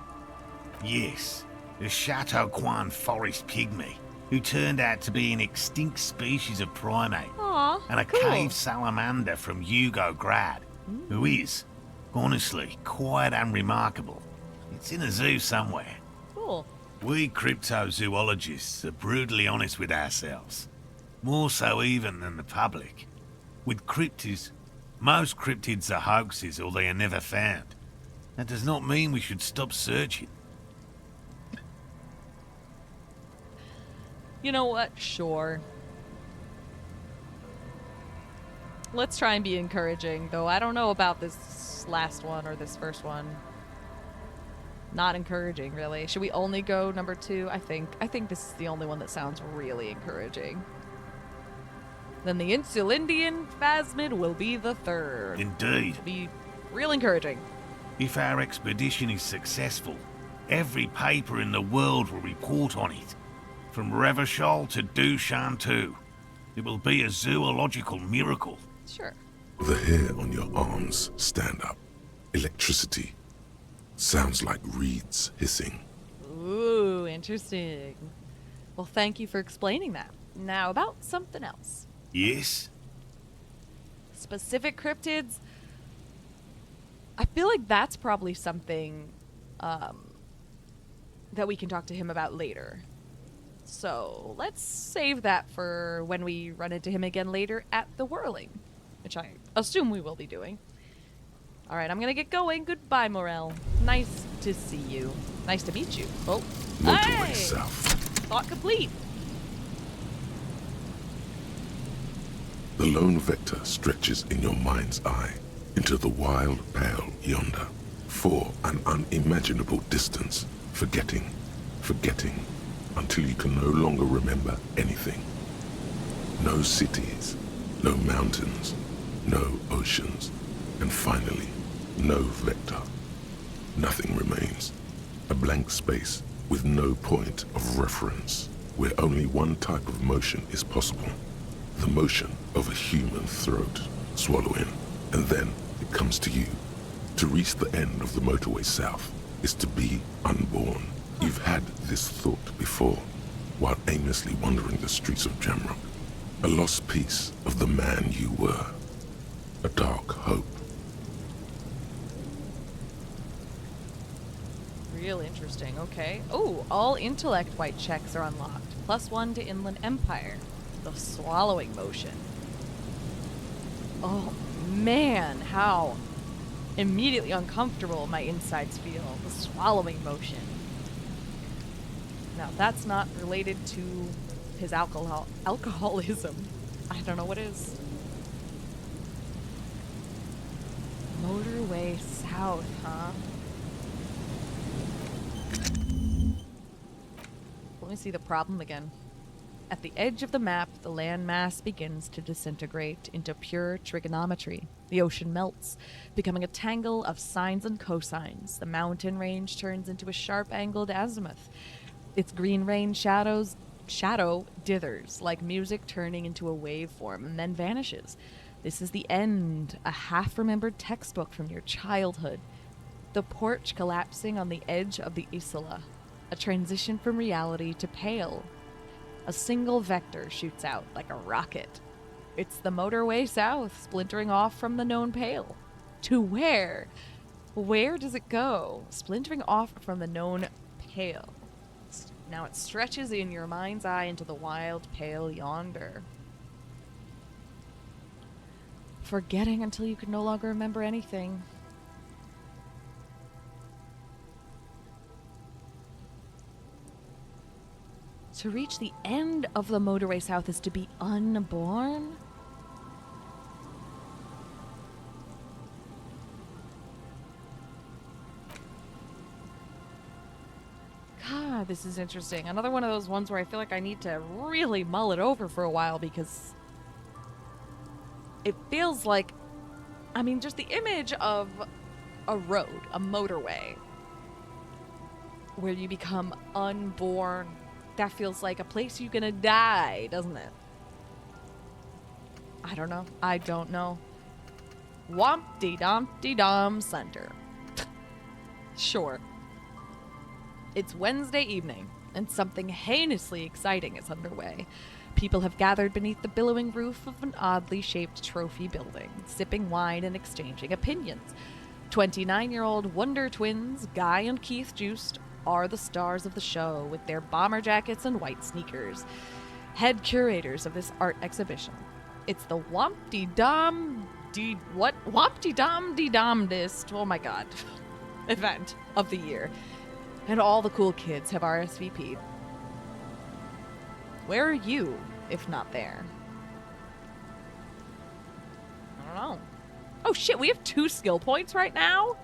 Yes, the Chateau Quan forest pygmy, who turned out to be an extinct species of primate, Aww, and a cool. cave salamander from Yugograd, who is, honestly, quite unremarkable. It's in a zoo somewhere. Cool. We cryptozoologists are brutally honest with ourselves, more so even than the public. With cryptids, most cryptids are hoaxes or they are never found. That does not mean we should stop searching. You know what? Sure. Let's try and be encouraging, though I don't know about this last one or this first one. Not encouraging, really. Should we only go number 2? I think this is the only one that sounds really encouraging. Then the Insulindian phasmid will be the 3rd. Indeed. Be real encouraging. If our expedition is successful, every paper in the world will report on it. From Revachol to Dushantu. It will be a zoological miracle. Sure. The hair on your arms stand up. Electricity. Sounds like reeds hissing. Ooh, interesting. Well, thank you for explaining that. Now, about something else. Yes? Specific cryptids. I feel like that's probably something that we can talk to him about later. So let's save that for when we run into him again later at the Whirling, which I assume we will be doing. All right, I'm gonna get going. Goodbye, Morel. Nice to see you. Nice to meet you. Oh, Motorway hey! south. Thought complete. The lone vector stretches in your mind's eye into the wild pale yonder, for an unimaginable distance, forgetting, until you can no longer remember anything. No cities, no mountains, no oceans, and finally, no vector. Nothing remains. A blank space with no point of reference, where only one type of motion is possible. The motion of a human throat, swallowing, and then it comes to you. To reach the end of the motorway south is to be unborn. You've had this thought before, while aimlessly wandering the streets of Jamrock. A lost piece of the man you were. A dark hope. Real interesting. Okay. Oh, all intellect white checks are unlocked. +1 to Inland Empire. The swallowing motion. Oh, man, how immediately uncomfortable my insides feel. The swallowing motion. Now, that's not related to his alcoholism. I don't know what is. Motorway south, huh? Let me see the problem again. At the edge of the map, the landmass begins to disintegrate into pure trigonometry. The ocean melts, becoming a tangle of sines and cosines. The mountain range turns into a sharp-angled azimuth. Its green rain shadows shadow dithers like music turning into a waveform and then vanishes. This is the end, a half-remembered textbook from your childhood. The porch collapsing on the edge of the Isola. A transition from reality to pale. A single vector shoots out like a rocket. It's the motorway south, splintering off from the known pale. To where? Where does it go? Splintering off from the known pale. Now it stretches in your mind's eye into the wild pale yonder. Forgetting until you can no longer remember anything. To reach the end of the motorway south is to be unborn? God, this is interesting. Another one of those ones where I feel like I need to really mull it over for a while because it feels like, I mean, just the image of a road, a motorway, where you become unborn. That feels like a place you're gonna die, doesn't it? I don't know. I don't know. Womp-de-dom-de-dom center. Sure. It's Wednesday evening, and something heinously exciting is underway. People have gathered beneath the billowing roof of an oddly shaped trophy building, sipping wine and exchanging opinions. 29-year-old Wonder Twins, Guy and Keith Juiced, are the stars of the show with their bomber jackets and white sneakers. Head curators of this art exhibition. It's the Womp-de-dom-de-domdest, oh my god, event of the year. And all the cool kids have RSVP'd. Where are you, if not there? I don't know. Oh shit, we have 2 skill points right now?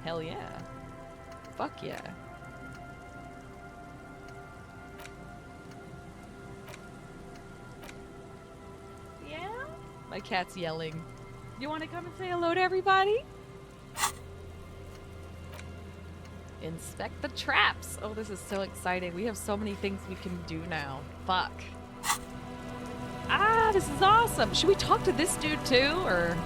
Hell yeah. Fuck yeah. Yeah? My cat's yelling. You want to come and say hello to everybody? Inspect the traps. Oh, this is so exciting. We have so many things we can do now. Fuck. Ah, this is awesome. Should we talk to this dude too, or?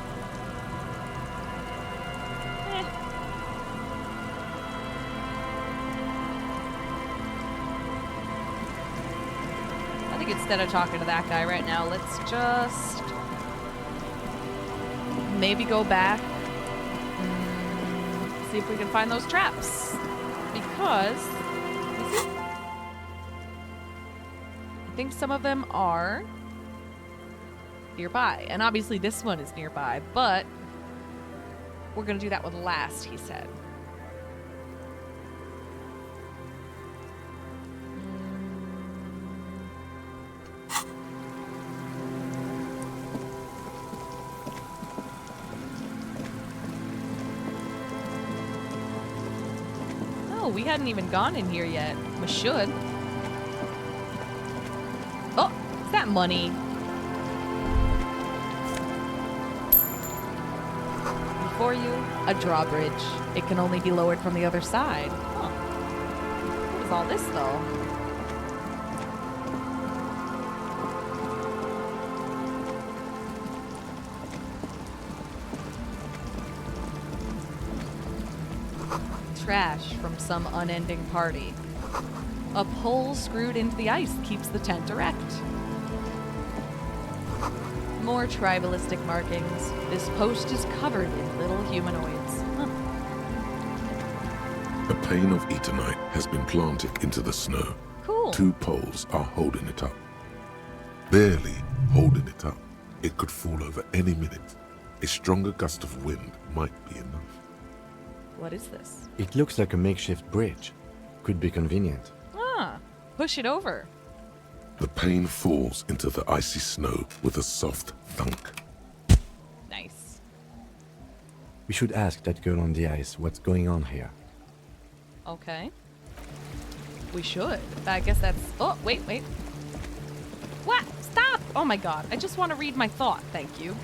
I think instead of talking to that guy right now, let's just maybe go back and see if we can find those traps. Because I think some of them are nearby. And obviously this one is nearby, but we're going to do that one last, he said. We hadn't even gone in here yet. We should. Oh, is that money? Before you, a drawbridge. It can only be lowered from the other side. Huh. What is all this, though? Trash from some unending party. A pole screwed into the ice keeps the tent erect. More tribalistic markings. This post is covered in little humanoids. Huh. A pane of Eternite has been planted into the snow. Cool. 2 poles are holding it up. Barely holding it up. It could fall over any minute. A stronger gust of wind might be enough. What is this? It looks like a makeshift bridge. Could be convenient. Ah, push it over. The pane falls into the icy snow with a soft thunk. Nice. We should ask that girl on the ice what's going on here. Okay. We should. I guess that's... Oh, wait. What? Stop! Oh my god. I just want to read my thought. Thank you.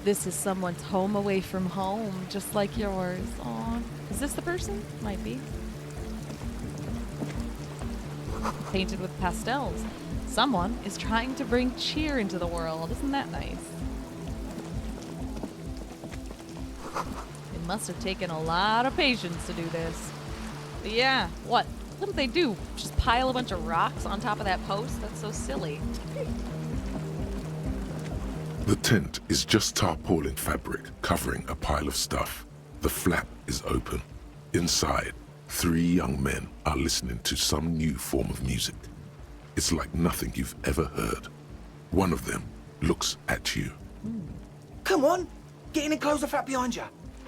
This is someone's home away from home, just like yours. Aw. Is this the person? Might be. painted with pastels. Someone is trying to bring cheer into the world. Isn't that nice? It must have taken a lot of patience to do this. But yeah, what? What did they do? Just pile a bunch of rocks on top of that post? That's so silly. The tent is just tarpaulin fabric covering a pile of stuff. The flap is open. Inside, 3 young men are listening to some new form of music. It's like nothing you've ever heard. One of them looks at you. Come on, get in and close the flap behind you.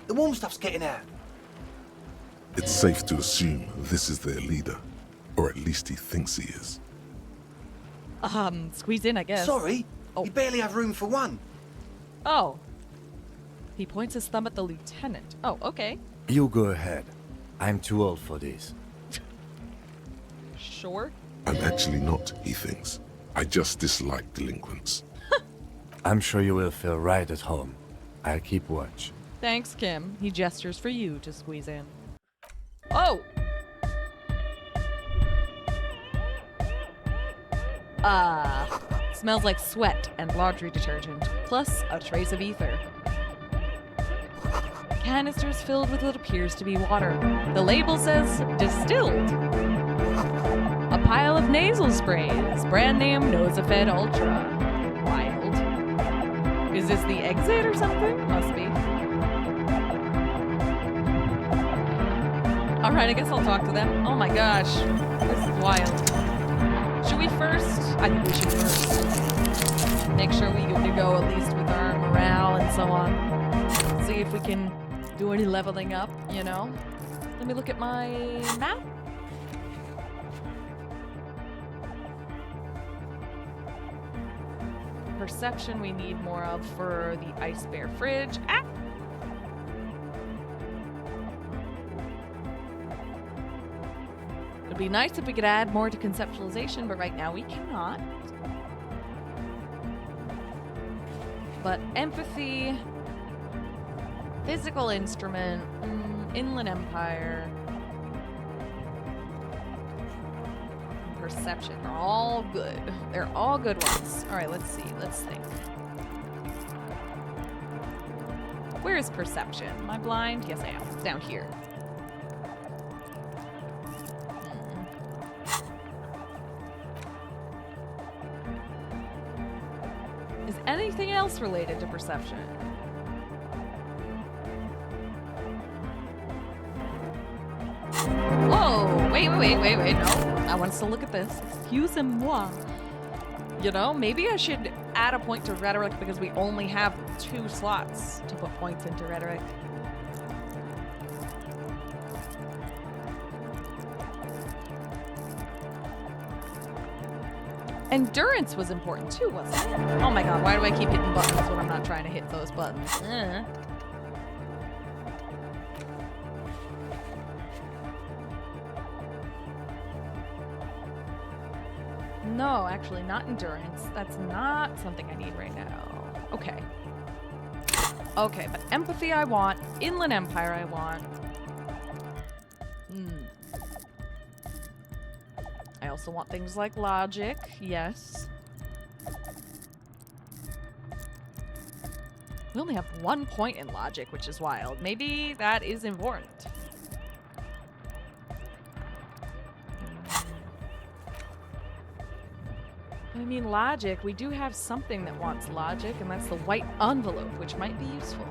The warm stuff's getting out. It's safe to assume this is their leader, or at least he thinks he is. Squeeze in, I guess. Sorry, we barely have room for one. Oh. He points his thumb at the lieutenant. Oh, okay. You go ahead. I'm too old for this. Sure. I'm actually not, he thinks. I just dislike delinquents. I'm sure you will feel right at home. I'll keep watch. Thanks, Kim. He gestures for you to squeeze in. Oh! Smells like sweat and laundry detergent, plus a trace of ether. Canisters filled with what appears to be water. The label says distilled. A pile of nasal sprays, brand name Nosafed Ultra. Wild. Is this the exit or something? Must be. Alright, I guess I'll talk to them. Oh my gosh. This is wild. Should we first? I think we should first. Make sure we get to go at least with our morale and so on. See if we can do any leveling up, you know? Let me look at my map. Perception we need more of for the Ice Bear Fridge. Ah! It'd be nice if we could add more to conceptualization, but right now we cannot. But empathy, physical instrument, Inland Empire, perception are all good. They're all good ones. All right, let's see. Let's think. Where is perception? Am I blind? Yes, I am. It's down here. Is anything else related to perception? Whoa! Wait, no. I want us to look at this. Excusez-moi. You know, maybe I should add a point to rhetoric because we only have 2 slots to put points into rhetoric. Endurance was important too, wasn't it? Oh my god, why do I keep hitting buttons when I'm not trying to hit those buttons? No, actually, not endurance. That's not something I need right now. Okay. Okay, but empathy I want. Inland Empire I want. I also want things like logic. Yes. We only have 1 point in logic, which is wild. Maybe that is important. I mean, logic, we do have something that wants logic, and that's the white envelope, which might be useful.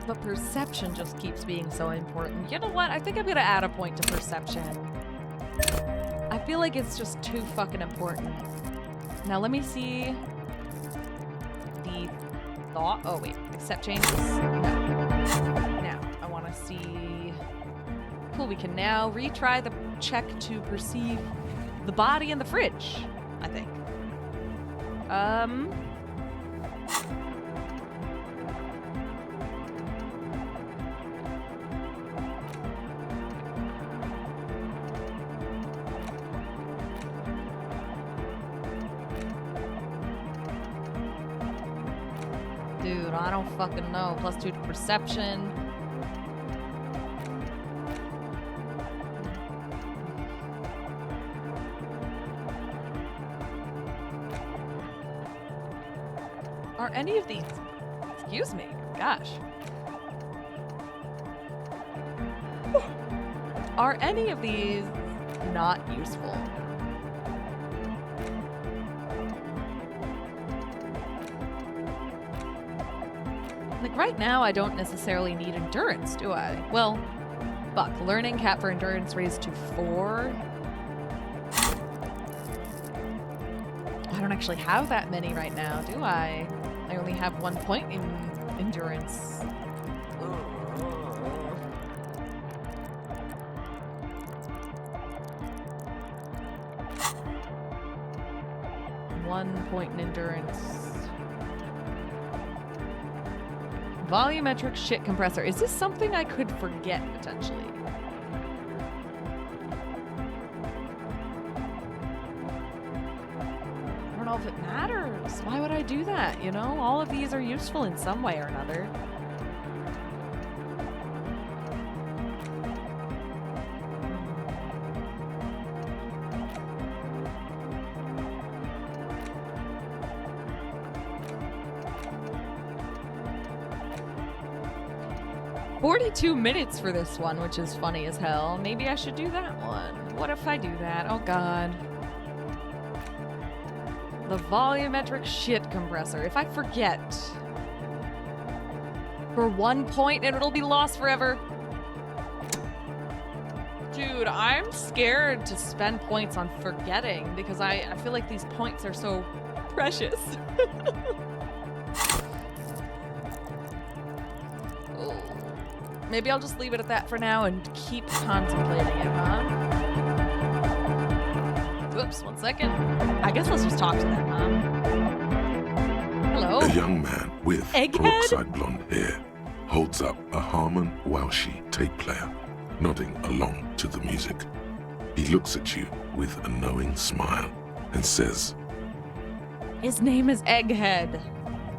But perception just keeps being so important. You know what? I think I'm gonna add a point to perception. I feel like it's just too fucking important. Now let me see the thought. Oh wait, accept changes. No. Now I want to see. Cool. We can now retry the check to perceive the body in the fridge. I think. but I don't fucking know. +2 to perception. Are any of these... Excuse me. Gosh. Are any of these not useful? Like right now, I don't necessarily need endurance, do I? Well, fuck. Learning cap for endurance raised to 4. I don't actually have that many right now, do I? I only have 1 point in endurance. 1 point in endurance. Volumetric shit compressor. Is this something I could forget, potentially? I don't know if it matters. Why would I do that, you know? All of these are useful in some way or another. "42 minutes for this one, which is funny as hell. Maybe I should do that one. What if I do that? Oh god. The volumetric shit compressor. If I forget for 1 point and it'll be lost forever. Dude, I'm scared to spend points on forgetting because I feel like these points are so precious. Maybe I'll just leave it at that for now and keep contemplating it, huh? Whoops, 1 second. I guess let's just talk to them, huh? Hello? A young man with Egghead? peroxide blonde hair holds up a Harman Walshy tape player, nodding along to the music. He looks at you with a knowing smile and says, His name is Egghead.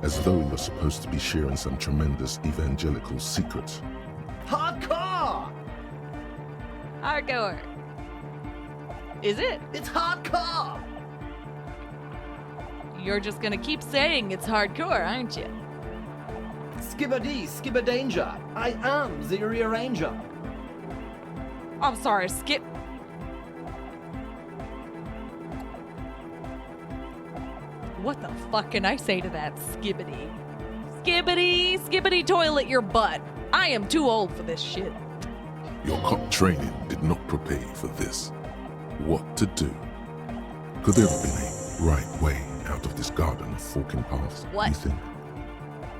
as though you're supposed to be sharing some tremendous evangelical secret. Hardcore! Hardcore. Is it? It's hardcore! You're just gonna keep saying it's hardcore, aren't you? Skibbity, skibberdanger. I am the rearranger. I'm sorry, Skip. What the fuck can I say to that, Skibbity? Skibbity, skibbity toilet your butt. I am too old for this shit. Your cop training did not prepare you for this. What to do? Could there have been a right way out of this garden of forking paths, What? you think?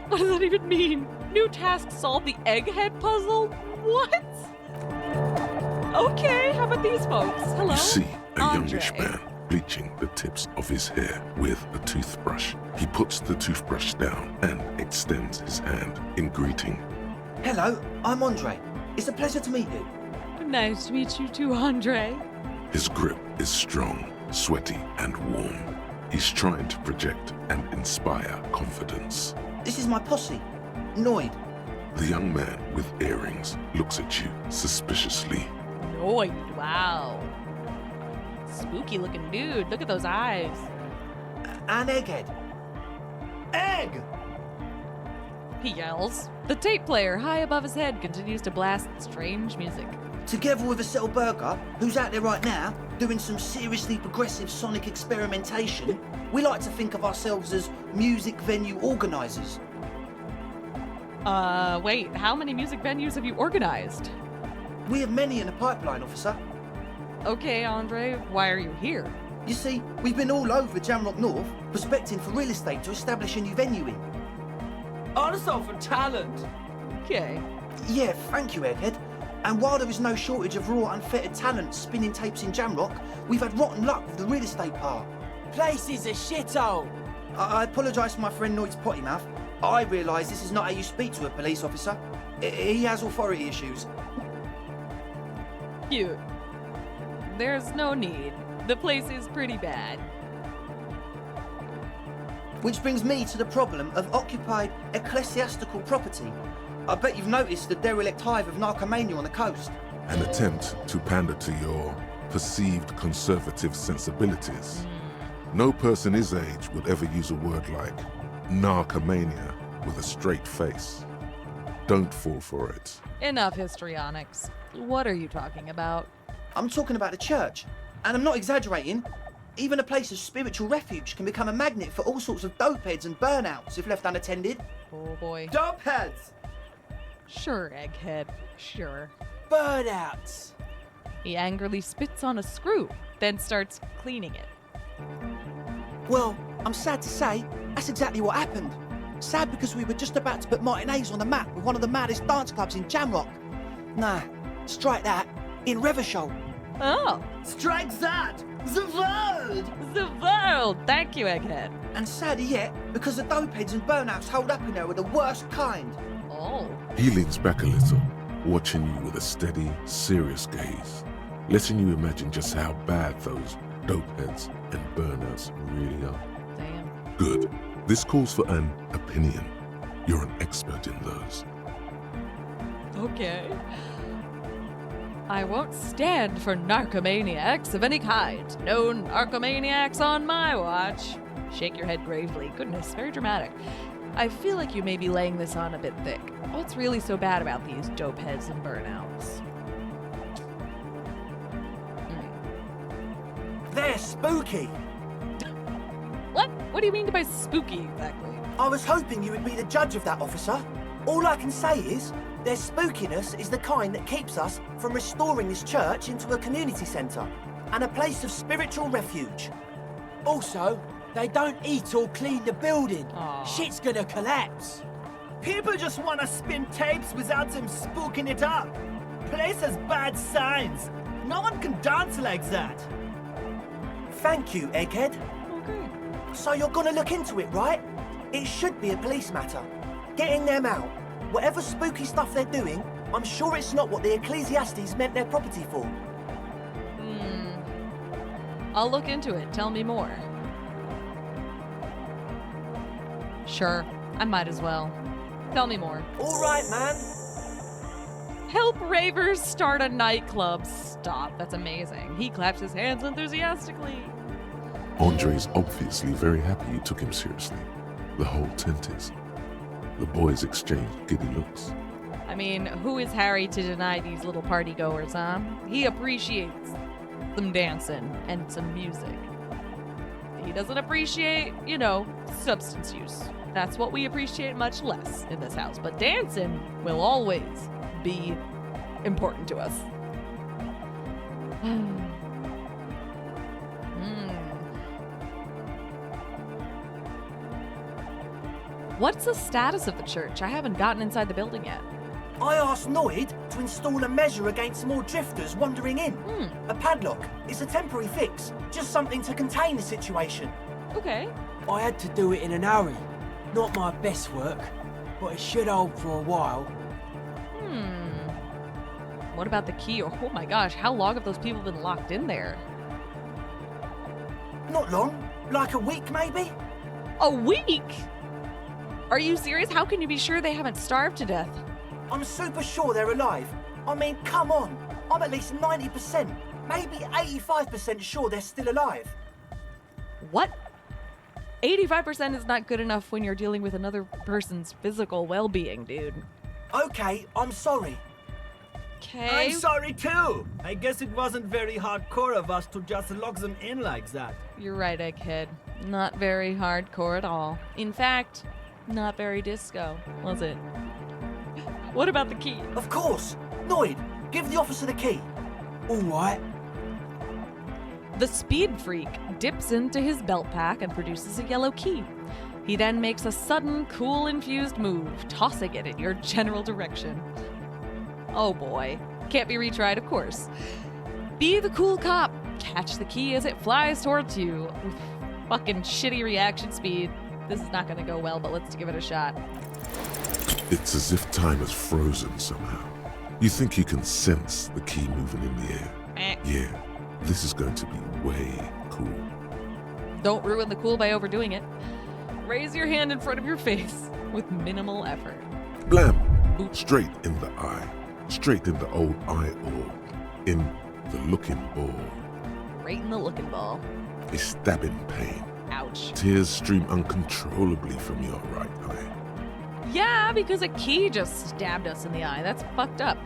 What does that even mean? New task solve the egghead puzzle? What? Okay, how about these folks? Hello? You see a Andre. youngish man bleaching the tips of his hair with a toothbrush. He puts the toothbrush down and extends his hand in greeting. Hello, I'm Andre. It's a pleasure to meet you. Nice to meet you too, Andre. His grip is strong, sweaty, and warm. He's trying to project and inspire confidence. This is my posse, Noid. The young man with earrings looks at you suspiciously. Noid, wow. Spooky looking dude. Look at those eyes. An egghead. Egg! He yells. The tape player, high above his head, continues to blast strange music. Together with a Settle Burger, who's out there right now, doing some seriously progressive sonic experimentation, we like to think of ourselves as music venue organisers. Wait, how many music venues have you organized? We have many in the pipeline, officer. Okay, Andre, why are you here? You see, we've been all over Jamrock North, prospecting for real estate to establish a new venue in. Also for talent. Okay. Yeah, thank you, Egghead. And while there is no shortage of raw, unfettered talent spinning tapes in Jamrock, we've had rotten luck with the real estate part. Place is a shithole. I apologise for my friend Noid's potty mouth. I realise this is not how you speak to a police officer. He has authority issues. Cute. There's no need. The place is pretty bad. Which brings me to the problem of occupied ecclesiastical property. I bet you've noticed the derelict hive of narcomania on the coast. An attempt to pander to your perceived conservative sensibilities. No person his age would ever use a word like narcomania with a straight face. Don't fall for it. Enough histrionics. What are you talking about? I'm talking about the church, and I'm not exaggerating. Even a place of spiritual refuge can become a magnet for all sorts of dopeheads and burnouts if left unattended. Oh boy. Dopeheads! Sure, Egghead. Sure. Burnouts! He angrily spits on a screw, then starts cleaning it. Well, I'm sad to say, that's exactly what happened. Sad because we were just about to put Martinez on the map with one of the maddest dance clubs in Jamrock. Nah, strike that. In Revachol. Oh. Strike that! The world! The world! Thank you, Egghead. And sadder yet, because the dopeheads and burnouts holed up in there were the worst kind. Oh. He leans back a little, watching you with a steady, serious gaze, letting you imagine just how bad those dopeheads and burnouts really are. Damn. Good. This calls for an opinion. You're an expert in those. Okay. I won't stand for narcomaniacs of any kind. No narcomaniacs on my watch. Shake your head gravely. Goodness, very dramatic. I feel like you may be laying this on a bit thick. What's really so bad about these dope heads and burnouts? They're spooky. What? What do you mean by spooky, exactly? I was hoping you would be the judge of that, officer. All I can say is, their spookiness is the kind that keeps us from restoring this church into a community centre and a place of spiritual refuge. Also, they don't eat or clean the building. Aww. Shit's gonna collapse. People just want to spin tapes without them spooking it up. Place has bad signs. No one can dance like that. Thank you, Egghead. Okay. So you're gonna look into it, right? It should be a police matter. Getting them out. Whatever spooky stuff they're doing, I'm sure it's not what the Ecclesiastes meant their property for. I'll look into it. Tell me more. Sure, I might as well. Tell me more. All right, man. Help ravers start a nightclub. Stop. That's amazing. He claps his hands enthusiastically. Andre's obviously very happy you took him seriously. The whole tent is. The boys exchanged giddy looks. I mean, who is Harry to deny these little party goers, huh? He appreciates some dancing and some music. He doesn't appreciate, substance use. That's what we appreciate much less in this house. But dancing will always be important to us. What's the status of the church? I haven't gotten inside the building yet. I asked Noid to install a measure against more drifters wandering in. A padlock. It's a temporary fix. Just something to contain the situation. Okay. I had to do it in a hurry. Not my best work, but it should hold for a while. What about the key? Oh my gosh, how long have those people been locked in there? Not long. Like a week, maybe? A week? Are you serious? How can you be sure they haven't starved to death? I'm super sure they're alive. I mean, come on. I'm at least 90%, maybe 85% sure they're still alive. What? 85% is not good enough when you're dealing with another person's physical well-being, dude. Okay, I'm sorry. Okay. I'm sorry too. I guess it wasn't very hardcore of us to just lock them in like that. You're right, Egghead. Not very hardcore at all. In fact, not very disco, was it? What about the key? Of course. Noid, give the officer the key. All right. The speed freak dips into his belt pack and produces a yellow key. He then makes a sudden, cool-infused move, tossing it in your general direction. Oh boy. Can't be retried, of course. Be the cool cop. Catch the key as it flies towards you with fucking shitty reaction speed. This is not gonna go well, but let's give it a shot. It's as if time has frozen somehow. You think you can sense the key moving in the air. Yeah, this is going to be way cool. Don't ruin the cool by overdoing it. Raise your hand in front of your face with minimal effort. Blam! Straight in the eye. Straight in the old eye or in the looking ball. Right in the looking ball. A stabbing pain. Ouch. Tears stream uncontrollably from your right eye. Yeah, because a key just stabbed us in the eye. That's fucked up.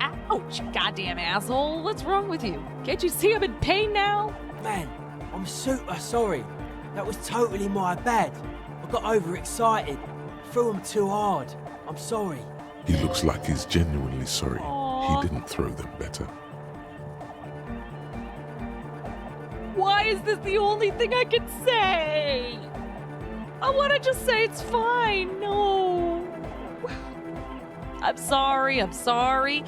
Ouch, goddamn asshole. What's wrong with you? Can't you see I'm in pain now? Man, I'm super sorry. That was totally my bad. I got overexcited. Threw him too hard. I'm sorry. He looks like he's genuinely sorry. Aww. He didn't throw them better. Why is this the only thing I can say? I want to just say it's fine. No. I'm sorry.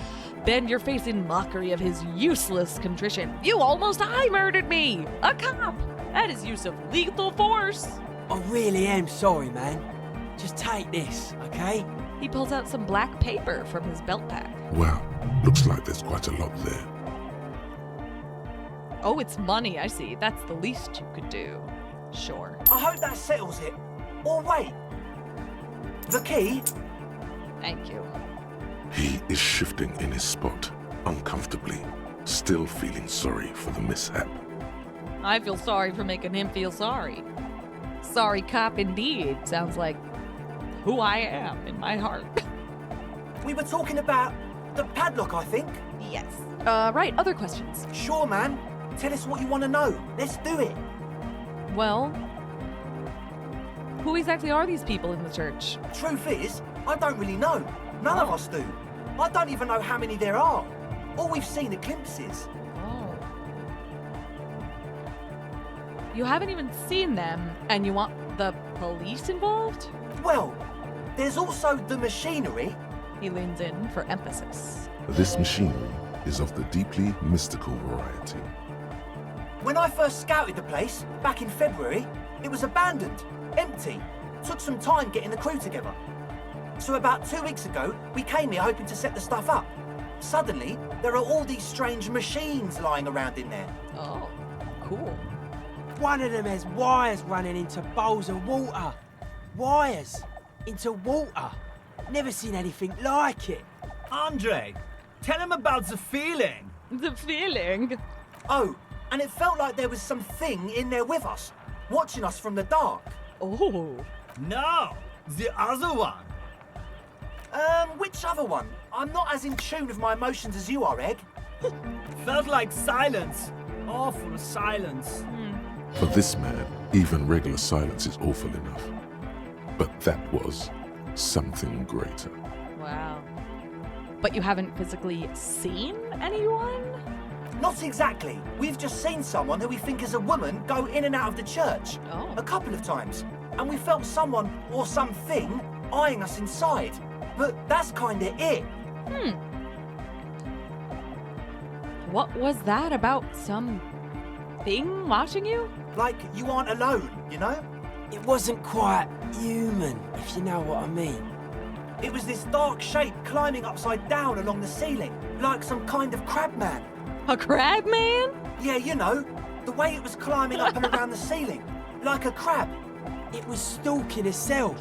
Bend your face in mockery of his useless contrition. You almost eye-murdered me! A cop! That is use of lethal force! I really am sorry, man. Just take this, okay? He pulls out some black paper from his belt pack. Wow, looks like there's quite a lot there. Oh, it's money, I see. That's the least you could do. Sure. I hope that settles it. Or wait. The key? Thank you. He is shifting in his spot, uncomfortably, still feeling sorry for the mishap. I feel sorry for making him feel sorry. Sorry cop indeed. Sounds like who I am in my heart. We were talking about the padlock, I think. Yes. Right, other questions. Sure, man. Tell us what you want to know. Let's do it. Well, who exactly are these people in the church? Truth is, I don't really know. None of us do. I don't even know how many there are. All we've seen are glimpses. Oh. You haven't even seen them, and you want the police involved? Well, there's also the machinery. He leans in for emphasis. This machinery is of the deeply mystical variety. When I first scouted the place, back in February, it was abandoned, empty. Took some time getting the crew together. So about 2 weeks ago, we came here hoping to set the stuff up. Suddenly, there are all these strange machines lying around in there. Oh, cool. One of them has wires running into bowls of water. Wires into water. Never seen anything like it. Andre, tell him about the feeling. The feeling? Oh, and it felt like there was something in there with us, watching us from the dark. Oh. No, the other one. Which other one? I'm not as in tune with my emotions as you are, Egg. Felt like silence. Awful silence. For this man, even regular silence is awful enough. But that was something greater. Wow. But you haven't physically seen anyone? Not exactly. We've just seen someone who we think is a woman go in and out of the church. Oh. A couple of times. And we felt someone or something eyeing us inside. But that's kinda it. What was that about some thing watching you? Like you aren't alone, you know? It wasn't quite human, if you know what I mean. It was this dark shape climbing upside down along the ceiling, like some kind of crab man. A crab man? Yeah, you know, the way it was climbing up and around the ceiling, like a crab. It was stalking a cell,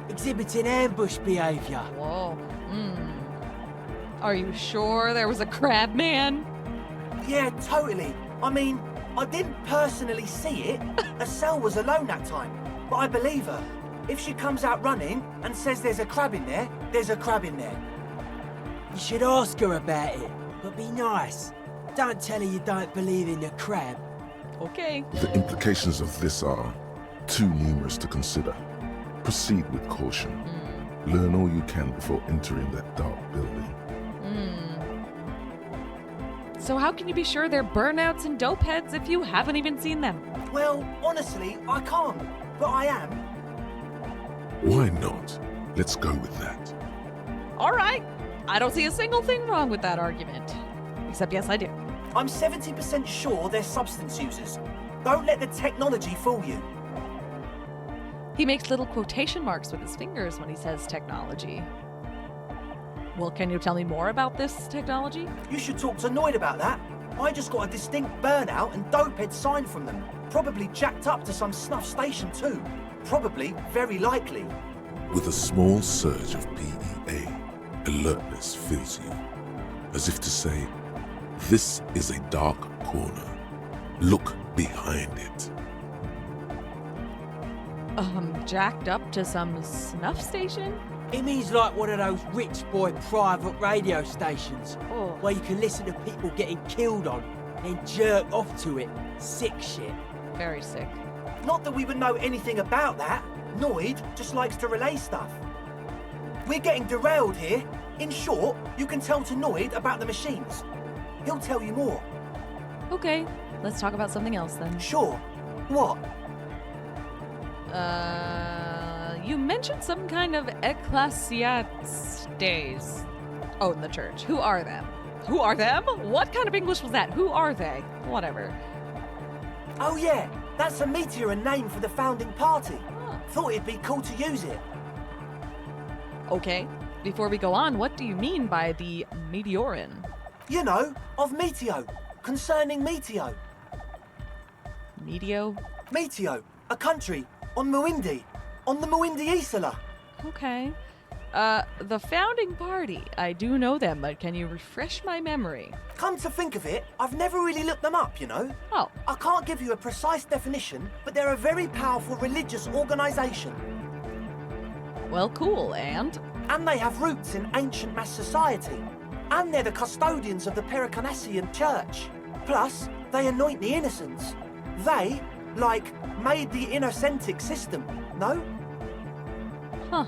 exhibiting ambush behavior. Whoa. Are you sure there was a crab man? Yeah, totally. I mean, I didn't personally see it. A cell was alone that time. But I believe her. If she comes out running and says there's a crab in there, there's a crab in there. You should ask her about it, but be nice. Don't tell her you don't believe in the crab. Okay. The implications of this are too numerous to consider. Proceed with caution. Learn all you can before entering that dark building. So how can you be sure they're burnouts and dope heads if you haven't even seen them? Well, honestly, I can't. But I am. Why not? Let's go with that. All right. I don't see a single thing wrong with that argument. Except yes, I do. I'm 70% sure they're substance users. Don't let the technology fool you. He makes little quotation marks with his fingers when he says technology. Well, can you tell me more about this technology? You should talk to Noid about that. I just got a distinct burnout and dopehead sign from them. Probably jacked up to some snuff station too. Probably, very likely. With a small surge of PEA, alertness fills you, as if to say, this is a dark corner. Look behind it. Jacked up to some snuff station? It means like one of those rich boy private radio stations, Oh. where you can listen to people getting killed on, and jerk off to it. Sick shit. Very sick. Not that we would know anything about that. Noid just likes to relay stuff. We're getting derailed here. In short, you can tell to Noid about the machines. He'll tell you more. Okay, let's talk about something else then. Sure. What? You mentioned some kind of ecclesiastes. Oh, in the church. Who are them? Who are them? What kind of English was that? Who are they? Whatever. Oh yeah, that's a meteor name for the founding party. Thought it'd be cool to use it. Okay, before we go on, what do you mean by the meteorin? You know, of Meteo. Concerning Meteo. Meteo? Meteo, a country on Muindi. On the Muindi Isla. Okay. The founding party. I do know them, but can you refresh my memory? Come to think of it, I've never really looked them up, you know? Oh. I can't give you a precise definition, but they're a very powerful religious organisation. Well, cool, and? And they have roots in ancient mass society. And they're the custodians of the Pericarnassian Church. Plus, they anoint the innocents. They, like, made the innocentic system, no? Huh.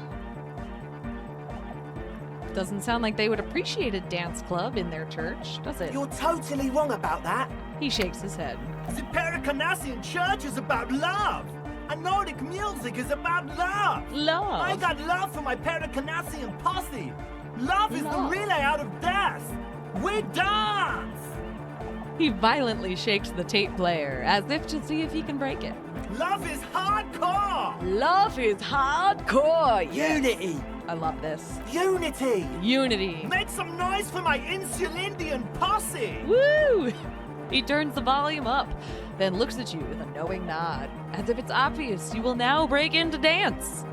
Doesn't sound like they would appreciate a dance club in their church, does it? You're totally wrong about that. He shakes his head. The Pericarnassian Church is about love. And Nordic music is about love. Love? I got love for my Pericarnassian posse. Love is the relay out of death. We dance. He violently shakes the tape player, as if to see if he can break it. Love is hardcore. Love is hardcore. Yes. Unity. I love this. Unity. Unity. Make some noise for my Insulindian posse. Woo! He turns the volume up, then looks at you with a knowing nod, as if it's obvious you will now break into dance.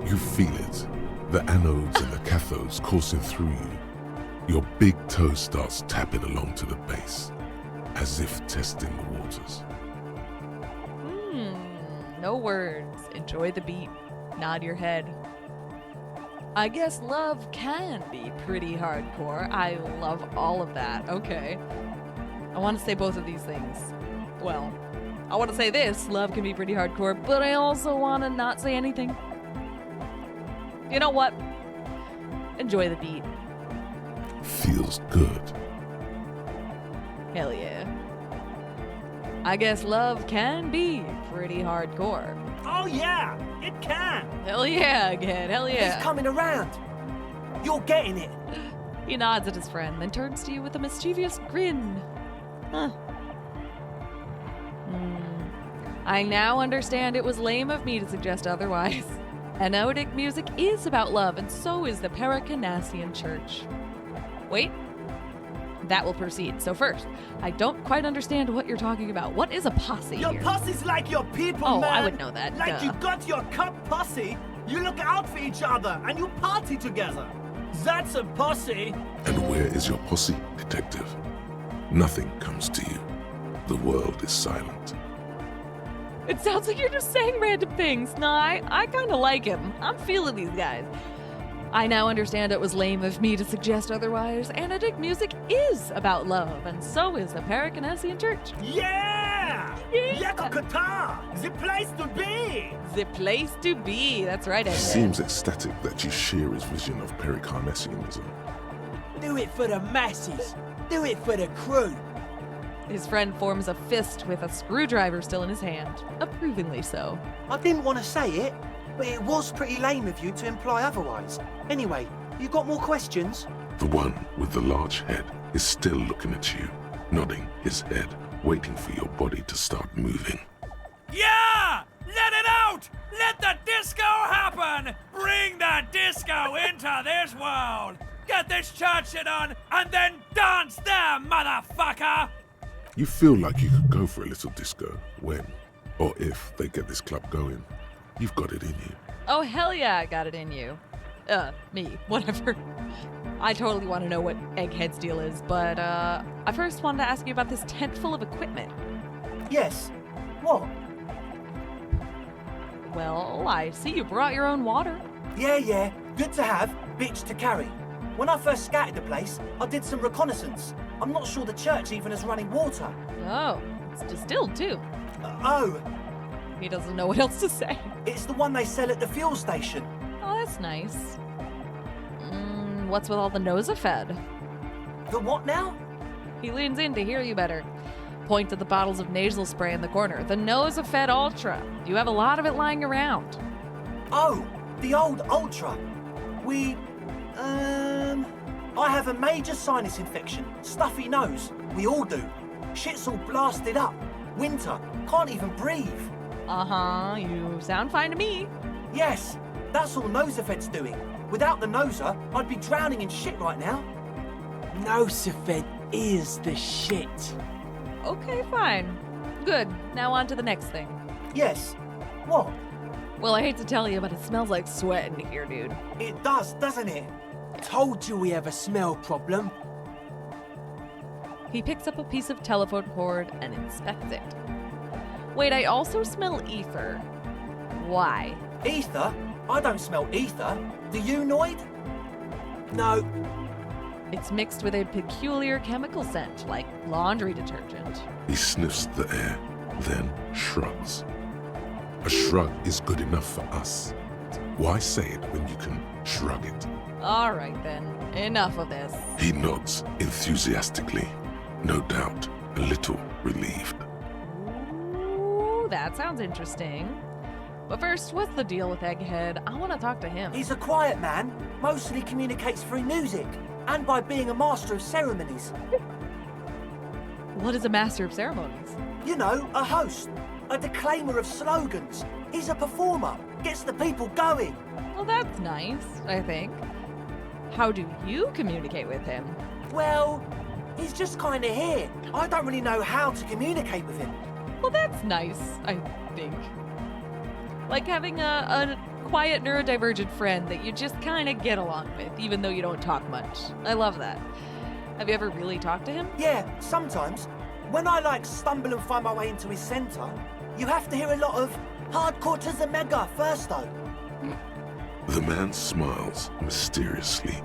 You feel it. The anodes and the cathodes coursing through you. Your big toe starts tapping along to the bass, as if testing the waters. No words. Enjoy the beat. Nod your head. I guess love can be pretty hardcore. I love all of that. Okay. I want to say both of these things. Well, I want to say this. Love can be pretty hardcore, but I also want to not say anything. You know what? Enjoy the beat. Feels good. Hell yeah. I guess love can be pretty hardcore. Oh yeah, it can. Hell yeah again, hell yeah. He's coming around. You're getting it. He nods at his friend, then turns to you with a mischievous grin. Huh. I now understand it was lame of me to suggest otherwise. Anodic music is about love, and so is the Pericarnassian Church. Wait. That will proceed. So first, I don't quite understand what you're talking about. What is a posse Your here? posse's like your people, Oh, man. I would know that. Like Duh. you got your cup posse, you look out for each other, and you party together. That's a posse. And where is your posse, detective? Nothing comes to you. The world is silent. It sounds like you're just saying random things. Nah, I kind of like him. I'm feeling these guys. I now understand it was lame of me to suggest otherwise. Anodic music is about love, and so is the Pericarnassian Church. Yeah! Yakokata! The place to be! The place to be. That's right, He Ed. seems ecstatic that you share his vision of Pericarnassianism. Do it for the masses. Do it for the crew. His friend forms a fist with a screwdriver still in his hand. Approvingly so. I didn't want to say it, but it was pretty lame of you to imply otherwise. Anyway, you got more questions? The one with the large head is still looking at you, nodding his head, waiting for your body to start moving. Yeah! Let it out! Let the disco happen! Bring the disco into this world! Get this church shit on, and then dance there, motherfucker! You feel like you could go for a little disco when, or if, they get this club going. You've got it in you. Oh, hell yeah, I got it in you. Me, whatever. I totally want to know what Egghead's deal is, but, I first wanted to ask you about this tent full of equipment. Yes. What? Well, I see you brought your own water. Yeah. Good to have, bitch to carry. When I first scouted the place, I did some reconnaissance. I'm not sure the church even has running water. Oh, it's distilled too. Oh. He doesn't know what else to say. It's the one they sell at the fuel station. Oh, that's nice. What's with all the Nosafed? The what now? He leans in to hear you better. Point to the bottles of nasal spray in the corner. The Nosafed Ultra. You have a lot of it lying around. Oh, the old Ultra. I have a major sinus infection. Stuffy nose. We all do. Shit's all blasted up. Winter. Can't even breathe. Uh-huh. You sound fine to me. Yes. That's all Nosafed's doing. Without the Nosa, I'd be drowning in shit right now. Nosafed is the shit. Okay, fine. Good. Now on to the next thing. Yes. What? Well, I hate to tell you, but it smells like sweat in here, dude. It does, doesn't it? Told you we have a smell problem. He picks up a piece of telephone cord and inspects it. Wait, I also smell ether. Why? Ether? I don't smell ether. Do you, Noid? No. It's mixed with a peculiar chemical scent, like laundry detergent. He sniffs the air, then shrugs. A shrug is good enough for us. Why say it when you can shrug it? All right, then. Enough of this. He nods enthusiastically, no doubt a little relieved. Ooh, that sounds interesting. But first, what's the deal with Egghead? I want to talk to him. He's a quiet man, mostly communicates through music, and by being a master of ceremonies. What is a master of ceremonies? You know, a host, a declaimer of slogans. He's a performer, gets the people going. Well, that's nice, I think. How do you communicate with him? Well, he's just kind of here. I don't really know how to communicate with him. Well, that's nice, I think. Like having a quiet neurodivergent friend that you just kind of get along with, even though you don't talk much. I love that. Have you ever really talked to him? Yeah, sometimes. When I stumble and find my way into his center, you have to hear a lot of hardcore to the mega first though. The man smiles mysteriously,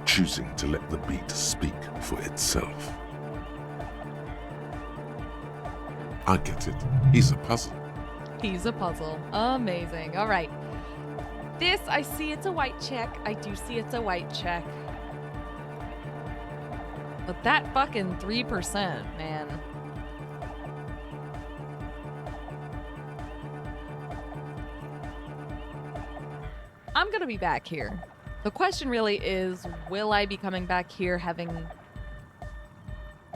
choosing to let the beat speak for itself. I get it. He's a puzzle. He's a puzzle. Amazing. All right. This, I see it's a white check. I do see it's a white check. But that fucking 3%, man. I'm gonna be back here. The question really is, will I be coming back here having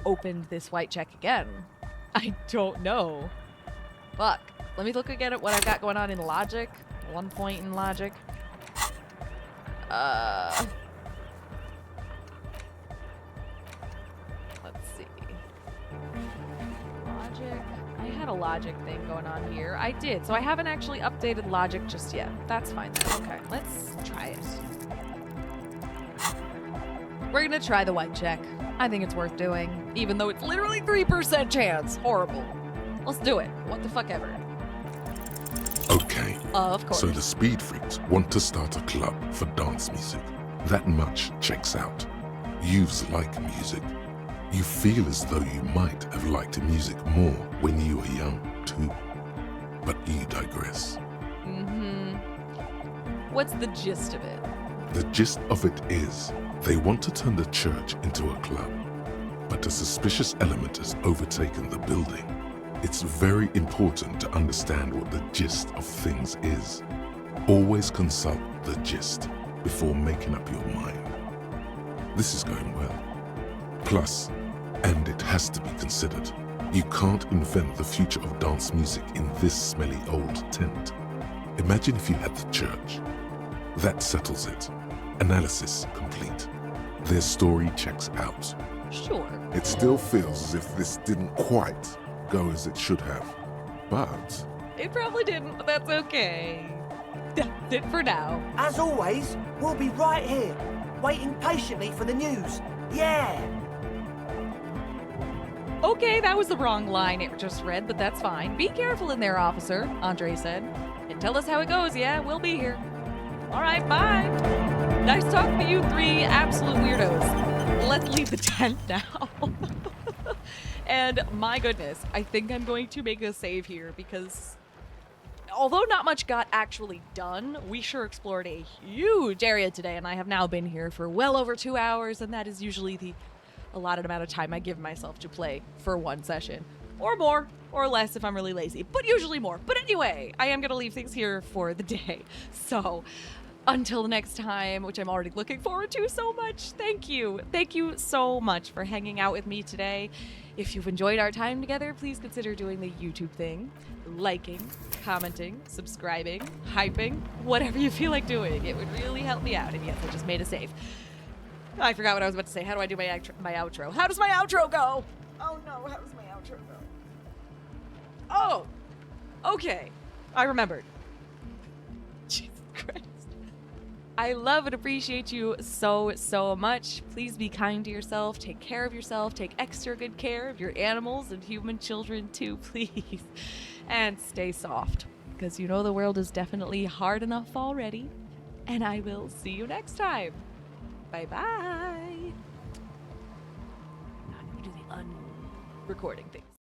opened this white check again? I don't know. Fuck. Let me look again at what I've got going on in logic. 1 point in logic. Let's see. Logic. I had a logic thing going on here. I did. So I haven't actually updated logic just yet. That's fine then. Okay, let's try it. We're gonna try the white check. I think it's worth doing, even though it's literally 3% chance. Horrible. Let's do it. What the fuck ever. Okay. Of course. So the speed freaks want to start a club for dance music. That much checks out. Youths like music. You feel as though you might have liked music more when you were young, too. But you digress. What's the gist of it? The gist of it is, they want to turn the church into a club, but a suspicious element has overtaken the building. It's very important to understand what the gist of things is. Always consult the gist before making up your mind. This is going well. Plus, and it has to be considered, you can't invent the future of dance music in this smelly old tent. Imagine if you had the church. That settles it. Analysis complete. Their story checks out. Sure. It still feels as if this didn't quite go as it should have. But It probably didn't, but that's okay. That's it for now. As always, we'll be right here, waiting patiently for the news. Yeah! Okay, that was the wrong line it just read, but that's fine. Be careful in there, officer, Andre said. And tell us how it goes, yeah? We'll be here. All right, bye. Nice talking to you three absolute weirdos. Let's leave the tent now. And my goodness, I think I'm going to make a save here because although not much got actually done, we sure explored a huge area today, and I have now been here for well over 2 hours, and that is usually the allotted amount of time I give myself to play for one session. Or more, or less if I'm really lazy, but usually more. But anyway, I am going to leave things here for the day. So until the next time, which I'm already looking forward to so much, thank you. Thank you so much for hanging out with me today. If you've enjoyed our time together, please consider doing the YouTube thing, liking, commenting, subscribing, hyping, whatever you feel like doing. It would really help me out. And yes, I just made a save. I forgot what I was about to say. How do I do my outro? How does my outro go? Oh no, how does my outro go? Oh, okay. I remembered. Jesus Christ. I love and appreciate you so, so much. Please be kind to yourself. Take care of yourself. Take extra good care of your animals and human children too, please. And stay soft, because you know the world is definitely hard enough already. And I will see you next time. Bye-bye. Now I'm going to do the unrecording thing.